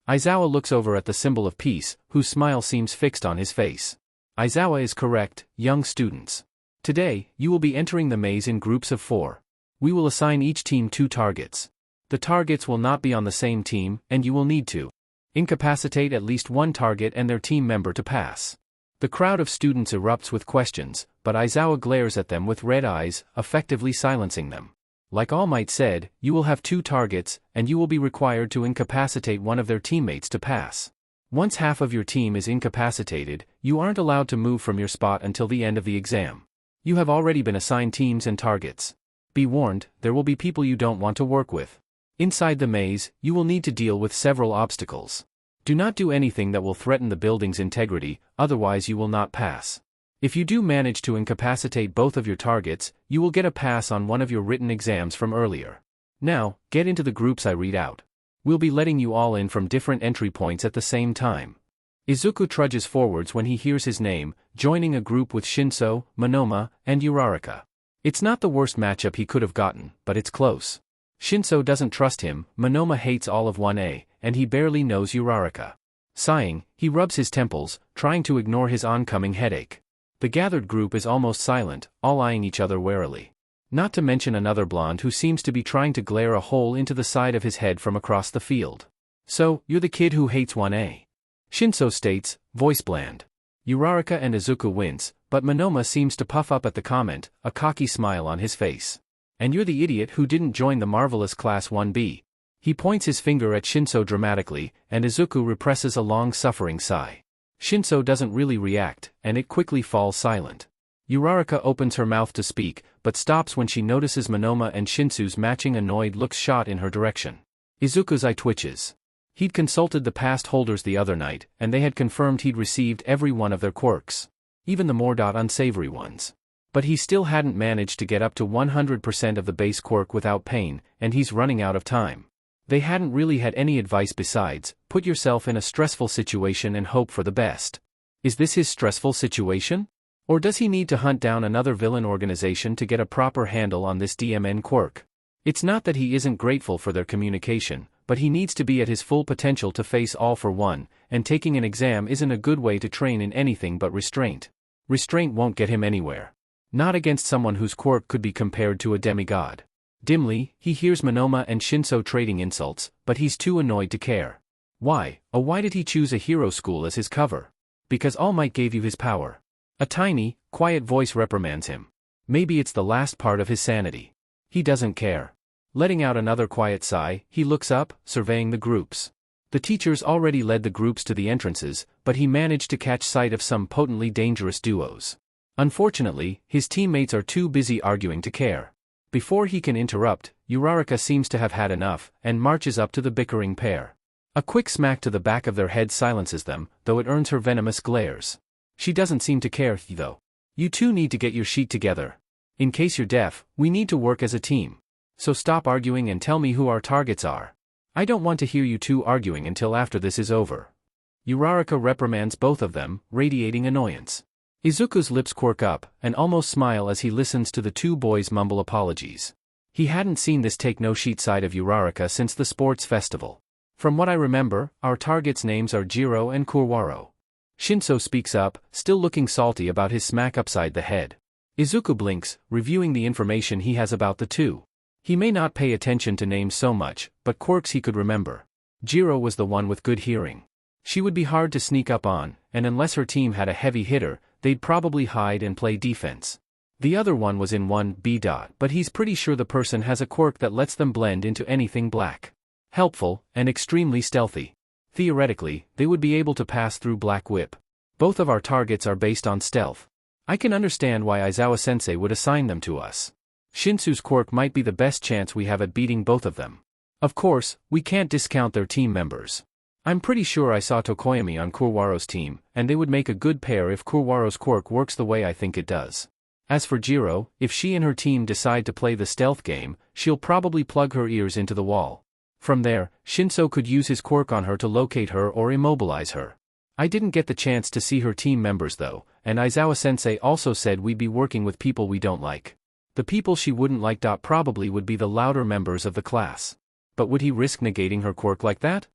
Aizawa looks over at the symbol of peace, whose smile seems fixed on his face. Aizawa is correct, young students. Today, you will be entering the maze in groups of 4. We will assign each team 2 targets. The targets will not be on the same team, and you will need to incapacitate at least one target and their team member to pass. The crowd of students erupts with questions, but Aizawa glares at them with red eyes, effectively silencing them. Like All Might said, you will have 2 targets, and you will be required to incapacitate one of their teammates to pass. Once half of your team is incapacitated, you aren't allowed to move from your spot until the end of the exam. You have already been assigned teams and targets. Be warned, there will be people you don't want to work with. Inside the maze, you will need to deal with several obstacles. Do not do anything that will threaten the building's integrity, otherwise you will not pass. If you do manage to incapacitate both of your targets, you will get a pass on one of your written exams from earlier. Now, get into the groups I read out. We'll be letting you all in from different entry points at the same time. Izuku trudges forwards when he hears his name, joining a group with Shinso, Monoma, and Uraraka. It's not the worst matchup he could have gotten, but it's close. Shinso doesn't trust him, Monoma hates all of 1A, and he barely knows Uraraka. Sighing, he rubs his temples, trying to ignore his oncoming headache. The gathered group is almost silent, all eyeing each other warily. Not to mention another blonde who seems to be trying to glare a hole into the side of his head from across the field. So, you're the kid who hates 1A. Shinso states, voice bland. Uraraka and Izuku wince, but Monoma seems to puff up at the comment, a cocky smile on his face. And you're the idiot who didn't join the marvelous Class 1B. He points his finger at Shinso dramatically, and Izuku represses a long-suffering sigh. Shinso doesn't really react, and it quickly falls silent. Uraraka opens her mouth to speak, but stops when she notices Monoma and Shinsu's matching annoyed looks shot in her direction. Izuku's eye twitches. He'd consulted the past holders the other night, and they had confirmed he'd received every one of their quirks. Even the more unsavory ones. But he still hadn't managed to get up to 100% of the base quirk without pain, and he's running out of time. They hadn't really had any advice besides, put yourself in a stressful situation and hope for the best. Is this his stressful situation? Or does he need to hunt down another villain organization to get a proper handle on this DMN quirk? It's not that he isn't grateful for their communication, but he needs to be at his full potential to face All for One, and taking an exam isn't a good way to train in anything but restraint. Restraint won't get him anywhere. Not against someone whose quirk could be compared to a demigod. Dimly, he hears Monoma and Shinso trading insults, but he's too annoyed to care. Why did he choose a hero school as his cover? Because All Might gave you his power. A tiny, quiet voice reprimands him. Maybe it's the last part of his sanity. He doesn't care. Letting out another quiet sigh, he looks up, surveying the groups. The teachers already led the groups to the entrances, but he managed to catch sight of some potently dangerous duos. Unfortunately, his teammates are too busy arguing to care. Before he can interrupt, Uraraka seems to have had enough, and marches up to the bickering pair. A quick smack to the back of their head silences them, though it earns her venomous glares. She doesn't seem to care, though. You two need to get your sheet together. In case you're deaf, we need to work as a team. So stop arguing and tell me who our targets are. I don't want to hear you two arguing until after this is over. Uraraka reprimands both of them, radiating annoyance. Izuku's lips quirk up, and almost smile as he listens to the two boys mumble apologies. He hadn't seen this take-no-sheet side of Uraraka since the sports festival. From what I remember, our targets' names are Jiro and Kurwaro. Shinso speaks up, still looking salty about his smack upside the head. Izuku blinks, reviewing the information he has about the two. He may not pay attention to names so much, but quirks he could remember. Jiro was the one with good hearing. She would be hard to sneak up on, and unless her team had a heavy hitter, they'd probably hide and play defense. The other one was in 1B. But he's pretty sure the person has a quirk that lets them blend into anything black. Helpful, and extremely stealthy. Theoretically, they would be able to pass through Black Whip. Both of our targets are based on stealth. I can understand why Aizawa-sensei would assign them to us. Shinsu's quirk might be the best chance we have at beating both of them. Of course, we can't discount their team members. I'm pretty sure I saw Tokoyami on Kurwaro's team, and they would make a good pair if Kurwaro's quirk works the way I think it does. As for Jiro, if she and her team decide to play the stealth game, she'll probably plug her ears into the wall. From there, Shinso could use his quirk on her to locate her or immobilize her. I didn't get the chance to see her team members though, and Aizawa-sensei also said we'd be working with people we don't like. The people she wouldn't like. Probably would be the louder members of the class. But would he risk negating her quirk like that?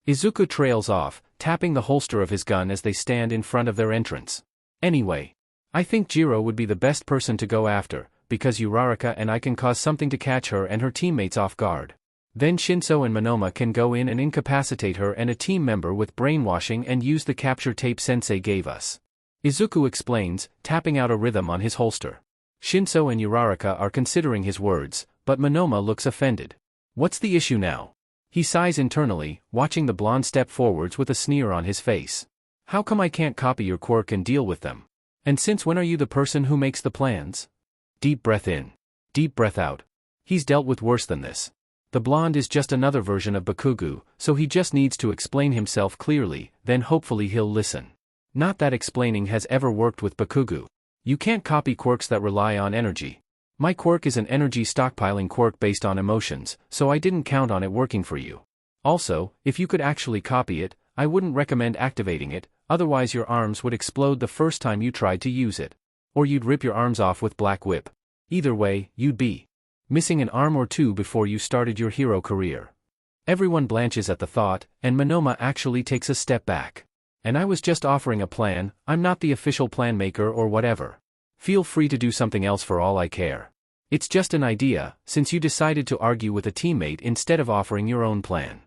Izuku trails off, tapping the holster of his gun as they stand in front of their entrance. Anyway, I think Jiro would be the best person to go after, because Uraraka and I can cause something to catch her and her teammates off guard. Then Shinso and Monoma can go in and incapacitate her and a team member with brainwashing and use the capture tape Sensei gave us. Izuku explains, tapping out a rhythm on his holster. Shinso and Uraraka are considering his words, but Monoma looks offended. What's the issue now? He sighs internally, watching the blonde step forwards with a sneer on his face. How come I can't copy your quirk and deal with them? And since when are you the person who makes the plans? Deep breath in. Deep breath out. He's dealt with worse than this. The blonde is just another version of Bakugo, so he just needs to explain himself clearly, then hopefully he'll listen. Not that explaining has ever worked with Bakugo. You can't copy quirks that rely on energy. My quirk is an energy stockpiling quirk based on emotions, so I didn't count on it working for you. Also, if you could actually copy it, I wouldn't recommend activating it, otherwise your arms would explode the first time you tried to use it. Or you'd rip your arms off with Black Whip. Either way, you'd be missing an arm or two before you started your hero career. Everyone blanches at the thought, and Monoma actually takes a step back. And I was just offering a plan, I'm not the official plan maker or whatever. Feel free to do something else for all I care. It's just an idea, since you decided to argue with a teammate instead of offering your own plan.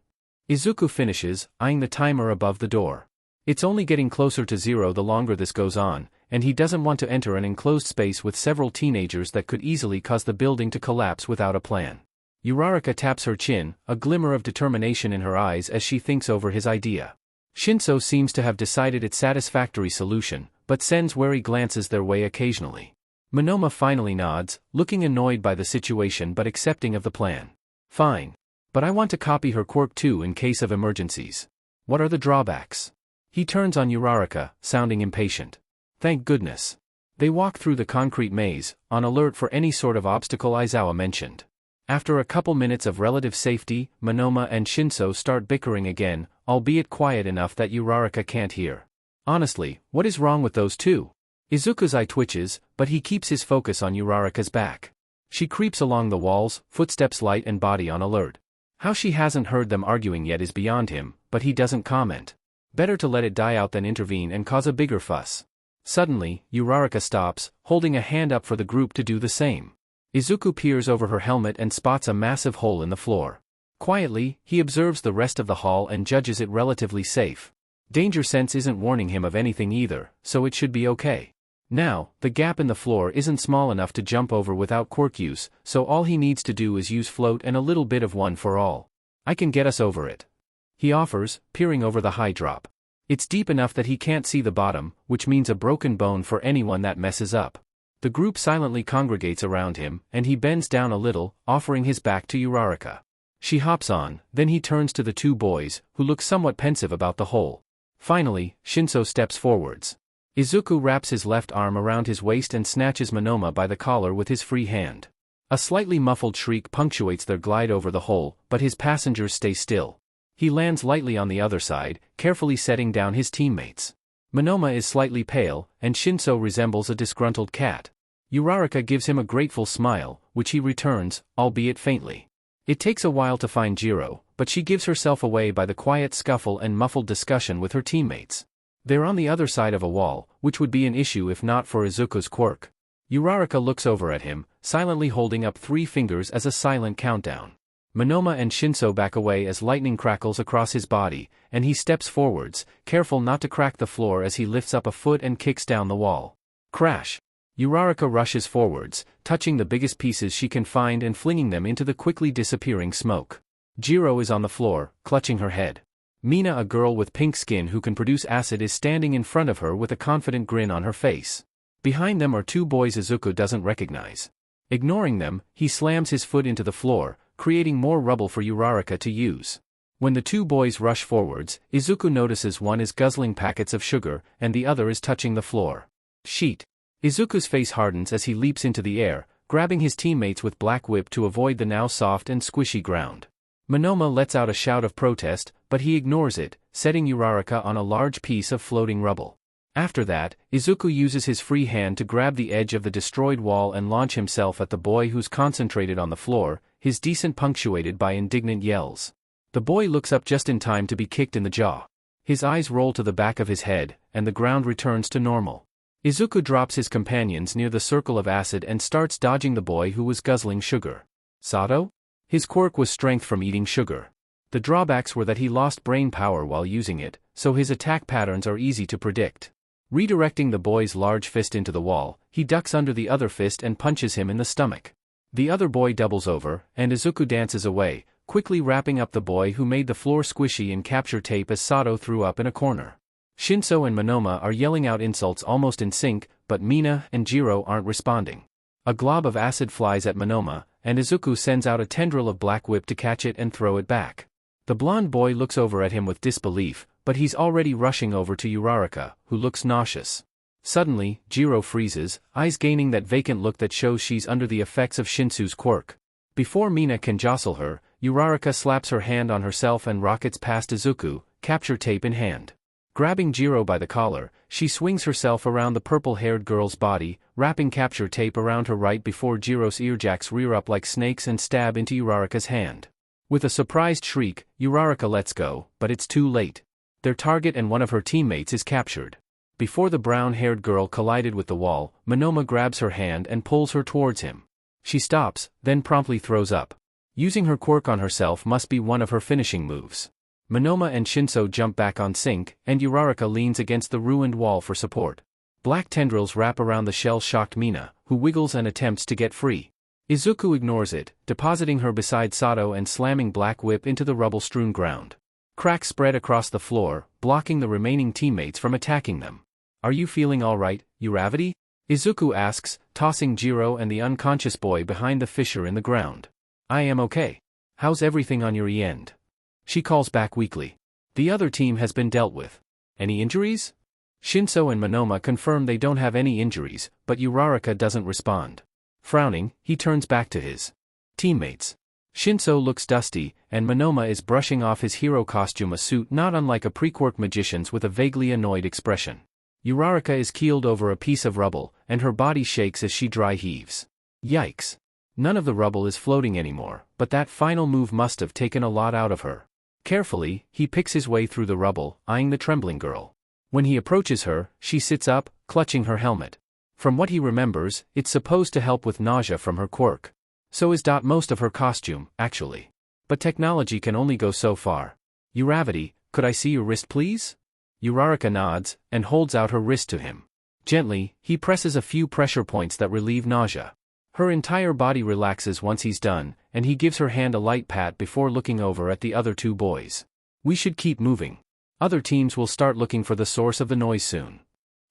Izuku finishes, eyeing the timer above the door. It's only getting closer to 0 the longer this goes on, and he doesn't want to enter an enclosed space with several teenagers that could easily cause the building to collapse without a plan. Uraraka taps her chin, a glimmer of determination in her eyes as she thinks over his idea. Shinso seems to have decided its satisfactory solution, but sends wary glances their way occasionally. Monoma finally nods, looking annoyed by the situation but accepting of the plan. Fine. But I want to copy her quirk too in case of emergencies. What are the drawbacks? He turns on Uraraka, sounding impatient. Thank goodness. They walk through the concrete maze, on alert for any sort of obstacle Aizawa mentioned. After a couple minutes of relative safety, Monoma and Shinso start bickering again, albeit quiet enough that Uraraka can't hear. Honestly, what is wrong with those two? Izuku's eye twitches, but he keeps his focus on Uraraka's back. She creeps along the walls, footsteps light and body on alert. How she hasn't heard them arguing yet is beyond him, but he doesn't comment. Better to let it die out than intervene and cause a bigger fuss. Suddenly, Uraraka stops, holding a hand up for the group to do the same. Izuku peers over her helmet and spots a massive hole in the floor. Quietly, he observes the rest of the hall and judges it relatively safe. Danger sense isn't warning him of anything either, so it should be okay. Now, the gap in the floor isn't small enough to jump over without quirk use, so all he needs to do is use float and a little bit of one for all. I can get us over it. He offers, peering over the high drop. It's deep enough that he can't see the bottom, which means a broken bone for anyone that messes up. The group silently congregates around him, and he bends down a little, offering his back to Uraraka. She hops on, then he turns to the two boys, who look somewhat pensive about the hole. Finally, Shinso steps forwards. Izuku wraps his left arm around his waist and snatches Monoma by the collar with his free hand. A slightly muffled shriek punctuates their glide over the hole, but his passengers stay still. He lands lightly on the other side, carefully setting down his teammates. Monoma is slightly pale, and Shinso resembles a disgruntled cat. Uraraka gives him a grateful smile, which he returns, albeit faintly. It takes a while to find Jiro, but she gives herself away by the quiet scuffle and muffled discussion with her teammates. They're on the other side of a wall, which would be an issue if not for Izuku's quirk. Uraraka looks over at him, silently holding up 3 fingers as a silent countdown. Monoma and Shinso back away as lightning crackles across his body, and he steps forwards, careful not to crack the floor as he lifts up a foot and kicks down the wall. Crash! Uraraka rushes forwards, touching the biggest pieces she can find and flinging them into the quickly disappearing smoke. Jiro is on the floor, clutching her head. Mina, a girl with pink skin who can produce acid, is standing in front of her with a confident grin on her face. Behind them are 2 boys Izuku doesn't recognize. Ignoring them, he slams his foot into the floor, creating more rubble for Uraraka to use. When the 2 boys rush forwards, Izuku notices one is guzzling packets of sugar, and the other is touching the floor. Sheet. Izuku's face hardens as he leaps into the air, grabbing his teammates with Black Whip to avoid the now soft and squishy ground. Monoma lets out a shout of protest, but he ignores it, setting Uraraka on a large piece of floating rubble. After that, Izuku uses his free hand to grab the edge of the destroyed wall and launch himself at the boy who's concentrated on the floor, his descent punctuated by indignant yells. The boy looks up just in time to be kicked in the jaw. His eyes roll to the back of his head, and the ground returns to normal. Izuku drops his companions near the circle of acid and starts dodging the boy who was guzzling sugar. Sato? His quirk was strength from eating sugar. The drawbacks were that he lost brain power while using it, so his attack patterns are easy to predict. Redirecting the boy's large fist into the wall, he ducks under the other fist and punches him in the stomach. The other boy doubles over, and Izuku dances away, quickly wrapping up the boy who made the floor squishy in capture tape as Sato threw up in a corner. Shinso and Monoma are yelling out insults almost in sync, but Mina and Jiro aren't responding. A glob of acid flies at Monoma, and Izuku sends out a tendril of Black Whip to catch it and throw it back. The blonde boy looks over at him with disbelief, but he's already rushing over to Uraraka, who looks nauseous. Suddenly, Jiro freezes, eyes gaining that vacant look that shows she's under the effects of Shinsu's quirk. Before Mina can jostle her, Uraraka slaps her hand on herself and rockets past Izuku, capture tape in hand. Grabbing Jiro by the collar, she swings herself around the purple-haired girl's body, wrapping capture tape around her right before Jiro's earjacks rear up like snakes and stab into Uraraka's hand. With a surprised shriek, Uraraka lets go, but it's too late. Their target and one of her teammates is captured. Before the brown-haired girl collided with the wall, Monoma grabs her hand and pulls her towards him. She stops, then promptly throws up. Using her quirk on herself must be one of her finishing moves. Monoma and Shinso jump back on sync, and Uraraka leans against the ruined wall for support. Black tendrils wrap around the shell-shocked Mina, who wiggles and attempts to get free. Izuku ignores it, depositing her beside Sato and slamming Black Whip into the rubble-strewn ground. Cracks spread across the floor, blocking the remaining teammates from attacking them. Are you feeling alright, Uravity? Izuku asks, tossing Jiro and the unconscious boy behind the fissure in the ground. I am okay. How's everything on your end? She calls back weakly. The other team has been dealt with. Any injuries? Shinso and Monoma confirm they don't have any injuries, but Uraraka doesn't respond. Frowning, he turns back to his teammates. Shinso looks dusty, and Monoma is brushing off his hero costume, a suit not unlike a pre-Quirk magician's, with a vaguely annoyed expression. Uraraka is keeled over a piece of rubble, and her body shakes as she dry heaves. Yikes. None of the rubble is floating anymore, but that final move must have taken a lot out of her. Carefully, he picks his way through the rubble, eyeing the trembling girl. When he approaches her, she sits up, clutching her helmet. From what he remembers, it's supposed to help with nausea from her quirk. So is most of her costume, actually. But technology can only go so far. Uravity, could I see your wrist please? Uraraka nods, and holds out her wrist to him. Gently, he presses a few pressure points that relieve nausea. Her entire body relaxes once he's done, and he gives her hand a light pat before looking over at the other two boys. We should keep moving. Other teams will start looking for the source of the noise soon.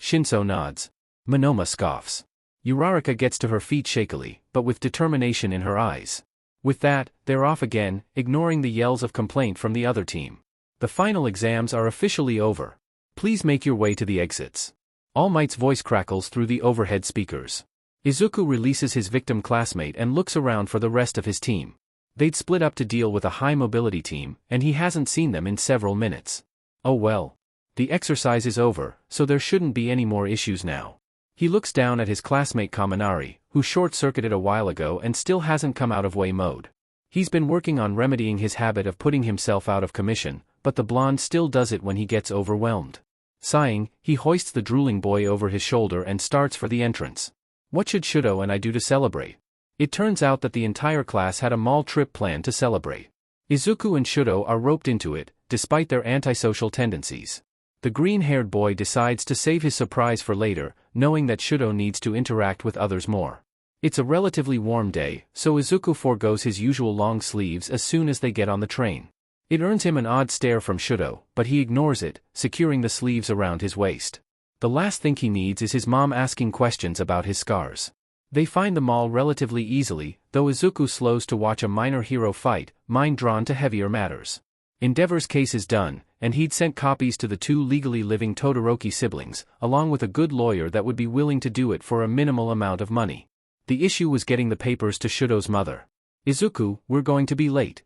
Shinso nods. Monoma scoffs. Uraraka gets to her feet shakily, but with determination in her eyes. With that, they're off again, ignoring the yells of complaint from the other team. The final exams are officially over. Please make your way to the exits. All Might's voice crackles through the overhead speakers. Izuku releases his victim classmate and looks around for the rest of his team. They'd split up to deal with a high-mobility team, and he hasn't seen them in several minutes. Oh well. The exercise is over, so there shouldn't be any more issues now. He looks down at his classmate Kaminari, who short-circuited a while ago and still hasn't come out of way mode. He's been working on remedying his habit of putting himself out of commission, but the blonde still does it when he gets overwhelmed. Sighing, he hoists the drooling boy over his shoulder and starts for the entrance. What should Shudo and I do to celebrate? It turns out that the entire class had a mall trip planned to celebrate. Izuku and Shudo are roped into it, despite their antisocial tendencies. The green-haired boy decides to save his surprise for later, knowing that Shudo needs to interact with others more. It's a relatively warm day, so Izuku forgoes his usual long sleeves as soon as they get on the train. It earns him an odd stare from Shudo, but he ignores it, securing the sleeves around his waist. The last thing he needs is his mom asking questions about his scars. They find the mall relatively easily, though Izuku slows to watch a minor hero fight, mind drawn to heavier matters. Endeavor's case is done, and he'd sent copies to the two legally living Todoroki siblings, along with a good lawyer that would be willing to do it for a minimal amount of money. The issue was getting the papers to Shudo's mother. Izuku, we're going to be late.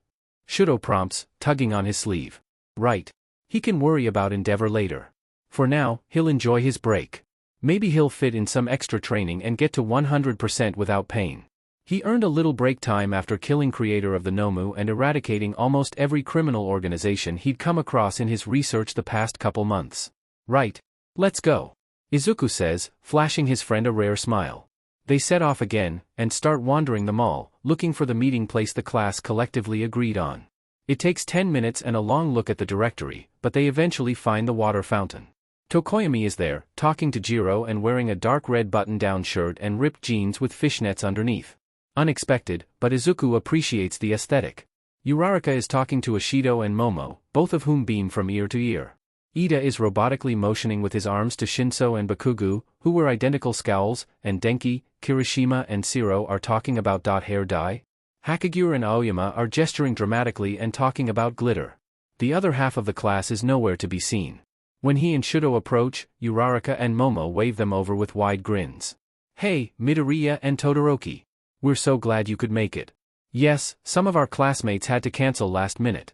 Shudo prompts, tugging on his sleeve. Right. He can worry about Endeavor later. For now, he'll enjoy his break. Maybe he'll fit in some extra training and get to 100% without pain. He earned a little break time after killing creator of the Nomu and eradicating almost every criminal organization he'd come across in his research the past couple months. Right. Let's go. Izuku says, flashing his friend a rare smile. They set off again, and start wandering the mall, looking for the meeting place the class collectively agreed on. It takes 10 minutes and a long look at the directory, but they eventually find the water fountain. Tokoyami is there, talking to Jiro and wearing a dark red button-down shirt and ripped jeans with fishnets underneath. Unexpected, but Izuku appreciates the aesthetic. Uraraka is talking to Ashido and Momo, both of whom beam from ear to ear. Ida is robotically motioning with his arms to Shinso and Bakugu, who wear identical scowls, and Denki, Kirishima and Siro are talking about hair dye. Hakagure and Aoyama are gesturing dramatically and talking about glitter. The other half of the class is nowhere to be seen. When he and Shudo approach, Uraraka and Momo wave them over with wide grins. Hey, Midoriya and Todoroki. We're so glad you could make it. Yes, some of our classmates had to cancel last minute.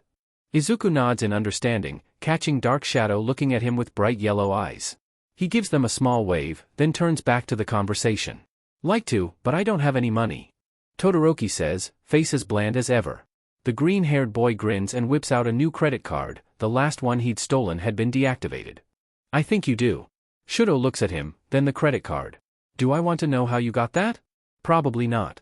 Izuku nods in understanding, catching Dark Shadow looking at him with bright yellow eyes. He gives them a small wave, then turns back to the conversation. Like to, but I don't have any money. Todoroki says, face as bland as ever. The green-haired boy grins and whips out a new credit card, the last one he'd stolen had been deactivated. I think you do. Shudo looks at him, then the credit card. Do I want to know how you got that? Probably not.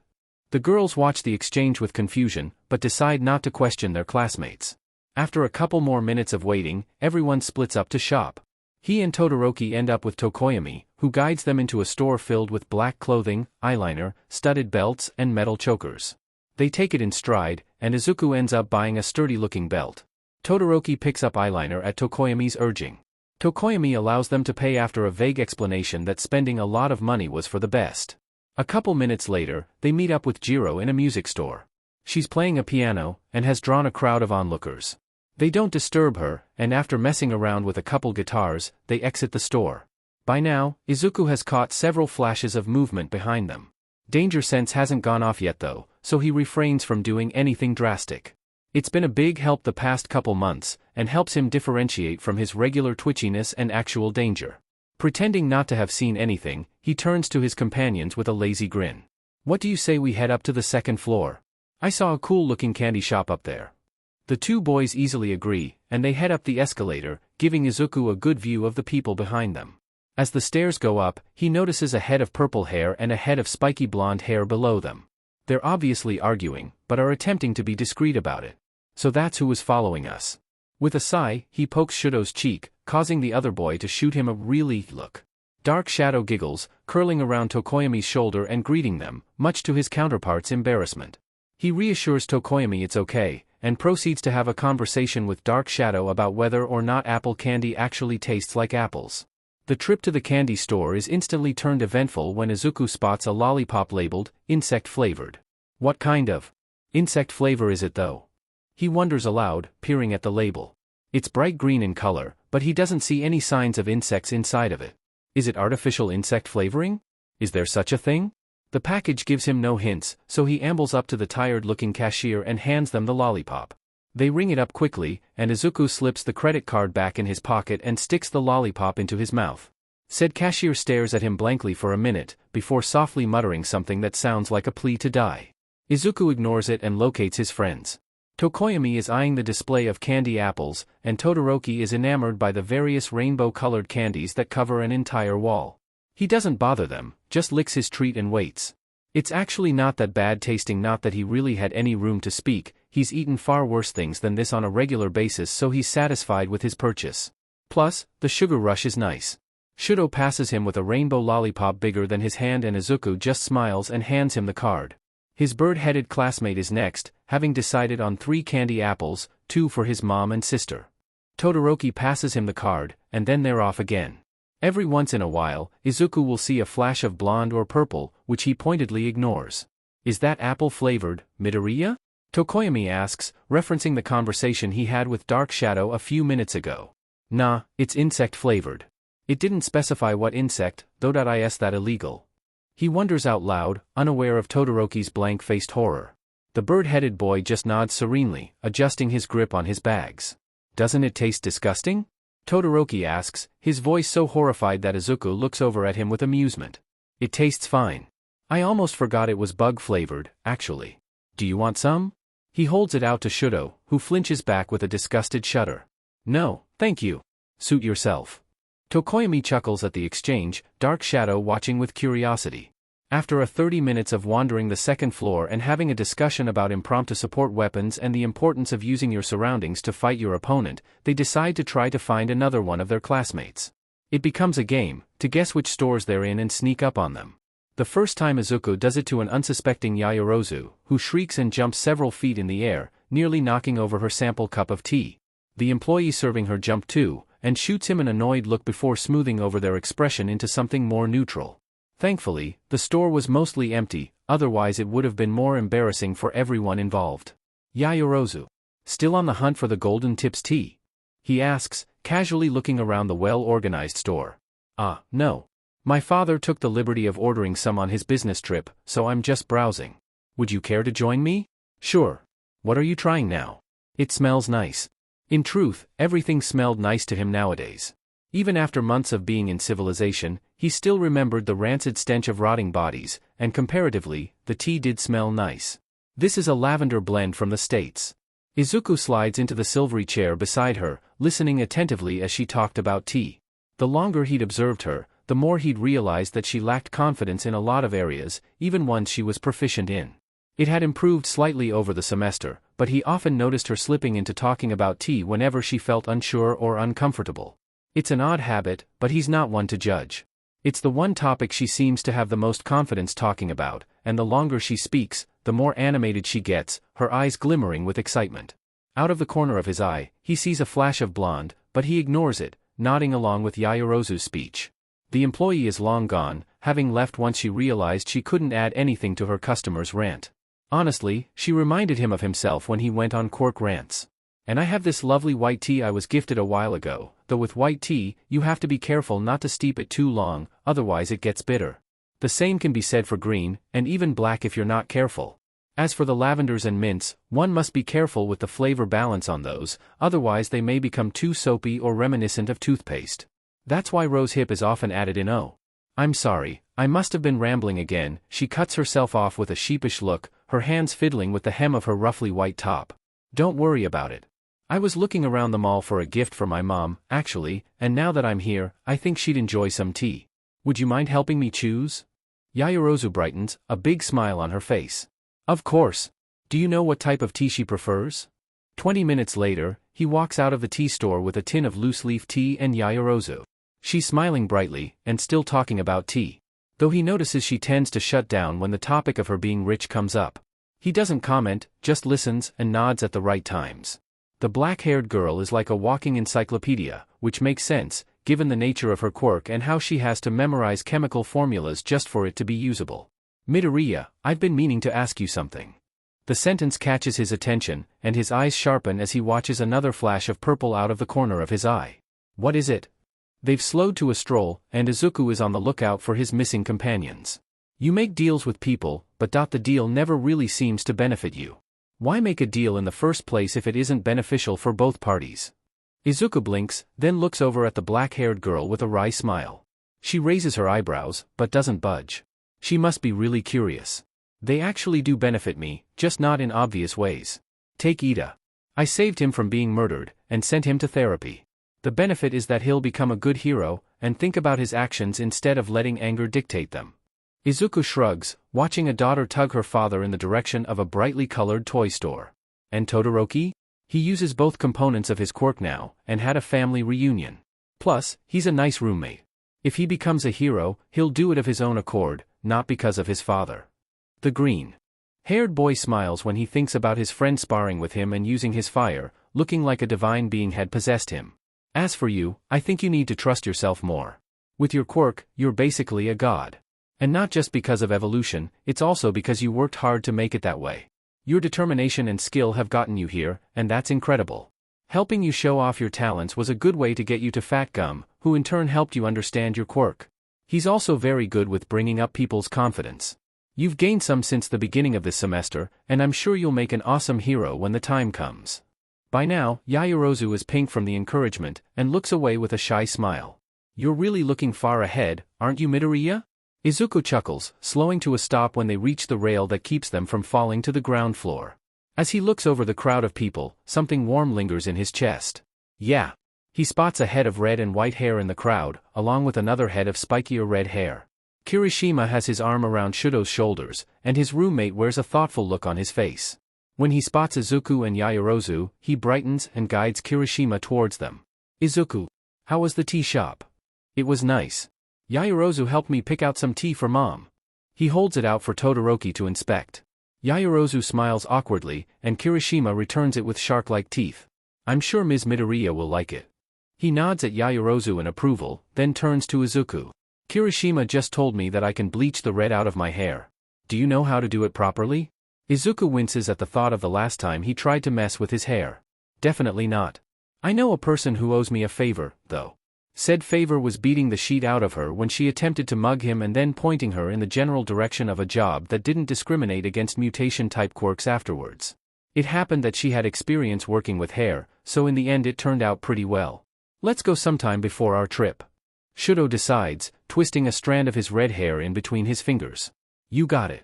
The girls watch the exchange with confusion, but decide not to question their classmates. After a couple more minutes of waiting, everyone splits up to shop. He and Todoroki end up with Tokoyami, who guides them into a store filled with black clothing, eyeliner, studded belts and metal chokers. They take it in stride, and Izuku ends up buying a sturdy-looking belt. Todoroki picks up eyeliner at Tokoyami's urging. Tokoyami allows them to pay after a vague explanation that spending a lot of money was for the best. A couple minutes later, they meet up with Jiro in a music store. She's playing a piano, and has drawn a crowd of onlookers. They don't disturb her, and after messing around with a couple guitars, they exit the store. By now, Izuku has caught several flashes of movement behind them. Danger sense hasn't gone off yet though, so he refrains from doing anything drastic. It's been a big help the past couple months, and helps him differentiate from his regular twitchiness and actual danger. Pretending not to have seen anything, he turns to his companions with a lazy grin. What do you say we head up to the second floor? I saw a cool-looking candy shop up there. The two boys easily agree, and they head up the escalator, giving Izuku a good view of the people behind them. As the stairs go up, he notices a head of purple hair and a head of spiky blonde hair below them. They're obviously arguing, but are attempting to be discreet about it. So that's who was following us. With a sigh, he pokes Shudo's cheek, causing the other boy to shoot him a really look. Dark Shadow giggles, curling around Tokoyami's shoulder and greeting them, much to his counterpart's embarrassment. He reassures Tokoyami it's okay, and proceeds to have a conversation with Dark Shadow about whether or not apple candy actually tastes like apples. The trip to the candy store is instantly turned eventful when Izuku spots a lollipop labeled, insect-flavored. What kind of insect flavor is it though? He wonders aloud, peering at the label. It's bright green in color, but he doesn't see any signs of insects inside of it. Is it artificial insect flavoring? Is there such a thing? The package gives him no hints, so he ambles up to the tired-looking cashier and hands them the lollipop. They ring it up quickly, and Izuku slips the credit card back in his pocket and sticks the lollipop into his mouth. Said cashier stares at him blankly for a minute, before softly muttering something that sounds like a plea to die. Izuku ignores it and locates his friends. Tokoyami is eyeing the display of candy apples, and Todoroki is enamored by the various rainbow-colored candies that cover an entire wall. He doesn't bother them, just licks his treat and waits. It's actually not that bad tasting, not that he really had any room to speak, he's eaten far worse things than this on a regular basis, so he's satisfied with his purchase. Plus, the sugar rush is nice. Shudo passes him with a rainbow lollipop bigger than his hand and Izuku just smiles and hands him the card. His bird-headed classmate is next, having decided on 3 candy apples, 2 for his mom and sister. Todoroki passes him the card, and then they're off again. Every once in a while, Izuku will see a flash of blonde or purple, which he pointedly ignores. Is that apple-flavored, Midoriya? Tokoyami asks, referencing the conversation he had with Dark Shadow a few minutes ago. Nah, it's insect-flavored. It didn't specify what insect, though. Is that illegal? He wonders out loud, unaware of Todoroki's blank-faced horror. The bird-headed boy just nods serenely, adjusting his grip on his bags. Doesn't it taste disgusting? Todoroki asks, his voice so horrified that Izuku looks over at him with amusement. It tastes fine. I almost forgot it was bug-flavored, actually. Do you want some? He holds it out to Shudo, who flinches back with a disgusted shudder. No, thank you. Suit yourself. Tokoyami chuckles at the exchange, Dark Shadow watching with curiosity. After 30 minutes of wandering the second floor and having a discussion about impromptu support weapons and the importance of using your surroundings to fight your opponent, they decide to try to find another one of their classmates. It becomes a game, to guess which stores they're in and sneak up on them. The first time Izuku does it to an unsuspecting Yaoyorozu, who shrieks and jumps several feet in the air, nearly knocking over her sample cup of tea. The employee serving her jumps too, and shoots him an annoyed look before smoothing over their expression into something more neutral. Thankfully, the store was mostly empty, otherwise it would have been more embarrassing for everyone involved. Yaoyorozu. Still on the hunt for the Golden Tips tea? He asks, casually looking around the well-organized store. No. My father took the liberty of ordering some on his business trip, so I'm just browsing. Would you care to join me? Sure. What are you trying now? It smells nice. In truth, everything smelled nice to him nowadays. Even after months of being in civilization, he still remembered the rancid stench of rotting bodies, and comparatively, the tea did smell nice. This is a lavender blend from the States. Izuku slides into the silvery chair beside her, listening attentively as she talked about tea. The longer he'd observed her, the more he'd realized that she lacked confidence in a lot of areas, even ones she was proficient in. It had improved slightly over the semester, but he often noticed her slipping into talking about tea whenever she felt unsure or uncomfortable. It's an odd habit, but he's not one to judge. It's the one topic she seems to have the most confidence talking about, and the longer she speaks, the more animated she gets, her eyes glimmering with excitement. Out of the corner of his eye, he sees a flash of blonde, but he ignores it, nodding along with Yaoyorozu's speech. The employee is long gone, having left once she realized she couldn't add anything to her customer's rant. Honestly, she reminded him of himself when he went on Quirk rants. And I have this lovely white tea I was gifted a while ago, though with white tea, you have to be careful not to steep it too long, otherwise it gets bitter. The same can be said for green, and even black if you're not careful. As for the lavenders and mints, one must be careful with the flavor balance on those, otherwise they may become too soapy or reminiscent of toothpaste. That's why rose hip is often added in. Oh, I'm sorry, I must have been rambling again. She cuts herself off with a sheepish look, her hands fiddling with the hem of her roughly white top. Don't worry about it. I was looking around the mall for a gift for my mom, actually, and now that I'm here, I think she'd enjoy some tea. Would you mind helping me choose? Yaoyorozu brightens, a big smile on her face. Of course. Do you know what type of tea she prefers? 20 minutes later, he walks out of the tea store with a tin of loose-leaf tea and Yaoyorozu. She's smiling brightly, and still talking about tea. Though he notices she tends to shut down when the topic of her being rich comes up. He doesn't comment, just listens and nods at the right times. The black-haired girl is like a walking encyclopedia, which makes sense, given the nature of her quirk and how she has to memorize chemical formulas just for it to be usable. Midoriya, I've been meaning to ask you something. The sentence catches his attention, and his eyes sharpen as he watches another flash of purple out of the corner of his eye. What is it? They've slowed to a stroll, and Izuku is on the lookout for his missing companions. You make deals with people, but the deal never really seems to benefit you. Why make a deal in the first place if it isn't beneficial for both parties? Izuku blinks, then looks over at the black-haired girl with a wry smile. She raises her eyebrows, but doesn't budge. She must be really curious. They actually do benefit me, just not in obvious ways. Take Ida. I saved him from being murdered, and sent him to therapy. The benefit is that he'll become a good hero, and think about his actions instead of letting anger dictate them. Izuku shrugs, watching a daughter tug her father in the direction of a brightly colored toy store. And Todoroki? He uses both components of his quirk now, and had a family reunion. Plus, he's a nice roommate. If he becomes a hero, he'll do it of his own accord, not because of his father. The green-haired boy smiles when he thinks about his friend sparring with him and using his fire, looking like a divine being had possessed him. As for you, I think you need to trust yourself more. With your quirk, you're basically a god. And not just because of evolution, it's also because you worked hard to make it that way. Your determination and skill have gotten you here, and that's incredible. Helping you show off your talents was a good way to get you to Fat Gum, who in turn helped you understand your quirk. He's also very good with bringing up people's confidence. You've gained some since the beginning of this semester, and I'm sure you'll make an awesome hero when the time comes. By now, Yaoyorozu is pink from the encouragement, and looks away with a shy smile. You're really looking far ahead, aren't you, Midoriya? Izuku chuckles, slowing to a stop when they reach the rail that keeps them from falling to the ground floor. As he looks over the crowd of people, something warm lingers in his chest. Yeah. He spots a head of red and white hair in the crowd, along with another head of spikier red hair. Kirishima has his arm around Shudo's shoulders, and his roommate wears a thoughtful look on his face. When he spots Izuku and Yaoyorozu, he brightens and guides Kirishima towards them. Izuku, how was the tea shop? It was nice. Yaoyorozu helped me pick out some tea for Mom. He holds it out for Todoroki to inspect. Yaoyorozu smiles awkwardly, and Kirishima returns it with shark-like teeth. I'm sure Ms. Midoriya will like it. He nods at Yaoyorozu in approval, then turns to Izuku. Kirishima just told me that I can bleach the red out of my hair. Do you know how to do it properly? Izuku winces at the thought of the last time he tried to mess with his hair. Definitely not. I know a person who owes me a favor, though. Said favor was beating the sheet out of her when she attempted to mug him and then pointing her in the general direction of a job that didn't discriminate against mutation-type quirks afterwards. It happened that she had experience working with hair, so in the end it turned out pretty well. Let's go sometime before our trip. Shudo decides, twisting a strand of his red hair in between his fingers. You got it.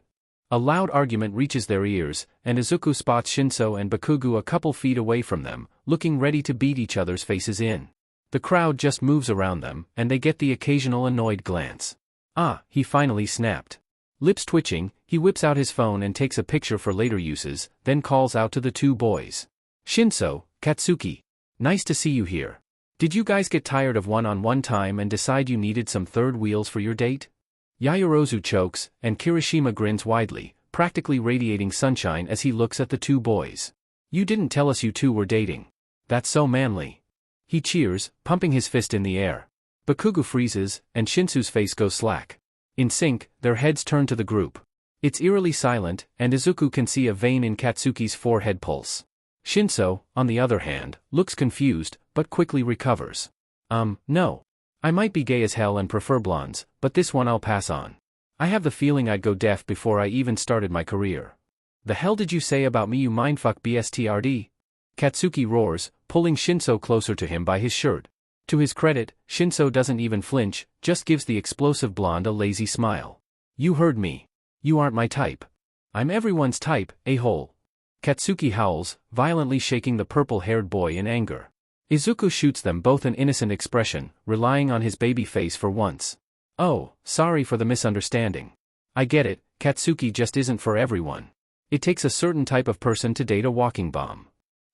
A loud argument reaches their ears, and Izuku spots Shinso and Bakugo a couple feet away from them, looking ready to beat each other's faces in. The crowd just moves around them, and they get the occasional annoyed glance. Ah, he finally snapped. Lips twitching, he whips out his phone and takes a picture for later uses, then calls out to the two boys. Shinso, Katsuki. Nice to see you here. Did you guys get tired of one-on-one time and decide you needed some third wheels for your date? Yaoyorozu chokes, and Kirishima grins widely, practically radiating sunshine as he looks at the two boys. You didn't tell us you two were dating. That's so manly. He cheers, pumping his fist in the air. Bakugo freezes, and Shinsu's face goes slack. In sync, their heads turn to the group. It's eerily silent, and Izuku can see a vein in Katsuki's forehead pulse. Shinso, on the other hand, looks confused, but quickly recovers. No. I might be gay as hell and prefer blondes, but this one I'll pass on. I have the feeling I'd go deaf before I even started my career. The hell did you say about me, you mindfuck BSTRD? Katsuki roars, pulling Shinso closer to him by his shirt. To his credit, Shinso doesn't even flinch, just gives the explosive blonde a lazy smile. You heard me. You aren't my type. I'm everyone's type, a-hole. Katsuki howls, violently shaking the purple-haired boy in anger. Izuku shoots them both an innocent expression, relying on his baby face for once. Oh, sorry for the misunderstanding. I get it, Katsuki just isn't for everyone. It takes a certain type of person to date a walking bomb.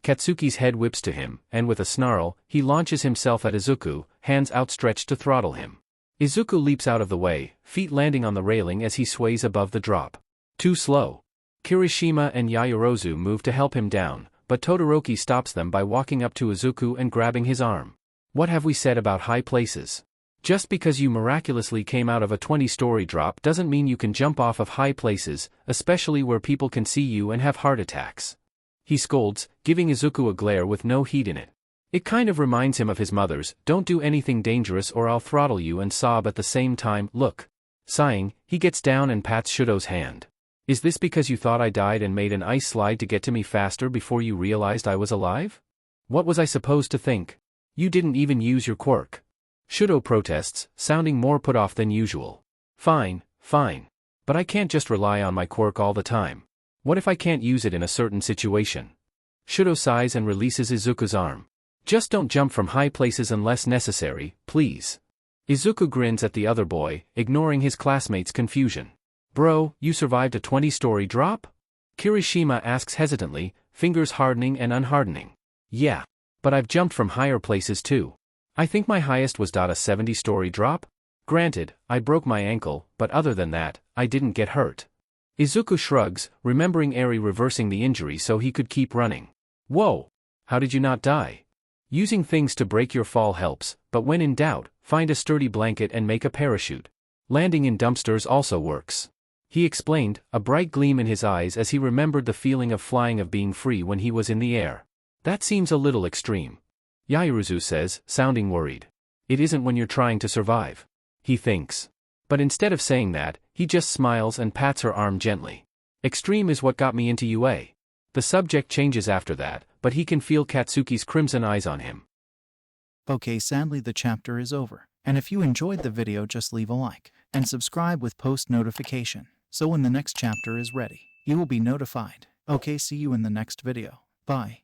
Katsuki's head whips to him, and with a snarl, he launches himself at Izuku, hands outstretched to throttle him. Izuku leaps out of the way, feet landing on the railing as he sways above the drop. Too slow. Kirishima and Yaoyorozu move to help him down, but Todoroki stops them by walking up to Izuku and grabbing his arm. What have we said about high places? Just because you miraculously came out of a 20-story drop doesn't mean you can jump off of high places, especially where people can see you and have heart attacks. He scolds, giving Izuku a glare with no heat in it. It kind of reminds him of his mother's, "Don't do anything dangerous or I'll throttle you," and sob at the same time. Look. Sighing, he gets down and pats Shudo's hand. Is this because you thought I died and made an ice slide to get to me faster before you realized I was alive? What was I supposed to think? You didn't even use your quirk. Shudo protests, sounding more put off than usual. Fine. But I can't just rely on my quirk all the time. What if I can't use it in a certain situation? Shudo sighs and releases Izuku's arm. Just don't jump from high places unless necessary, please. Izuku grins at the other boy, ignoring his classmate's confusion. Bro, you survived a 20-story drop? Kirishima asks hesitantly, fingers hardening and unhardening. Yeah. But I've jumped from higher places too. I think my highest was a 70-story drop? Granted, I broke my ankle, but other than that, I didn't get hurt. Izuku shrugs, remembering Eri reversing the injury so he could keep running. Whoa! How did you not die? Using things to break your fall helps, but when in doubt, find a sturdy blanket and make a parachute. Landing in dumpsters also works. He explained, a bright gleam in his eyes as he remembered the feeling of flying, of being free when he was in the air. That seems a little extreme. Yaoyorozu says, sounding worried. It isn't when you're trying to survive. He thinks. But instead of saying that, he just smiles and pats her arm gently. Extreme is what got me into UA. The subject changes after that, but he can feel Katsuki's crimson eyes on him. Okay, sadly the chapter is over. And if you enjoyed the video, just leave a like and subscribe with post notification, so when the next chapter is ready, you will be notified. Okay, see you in the next video. Bye.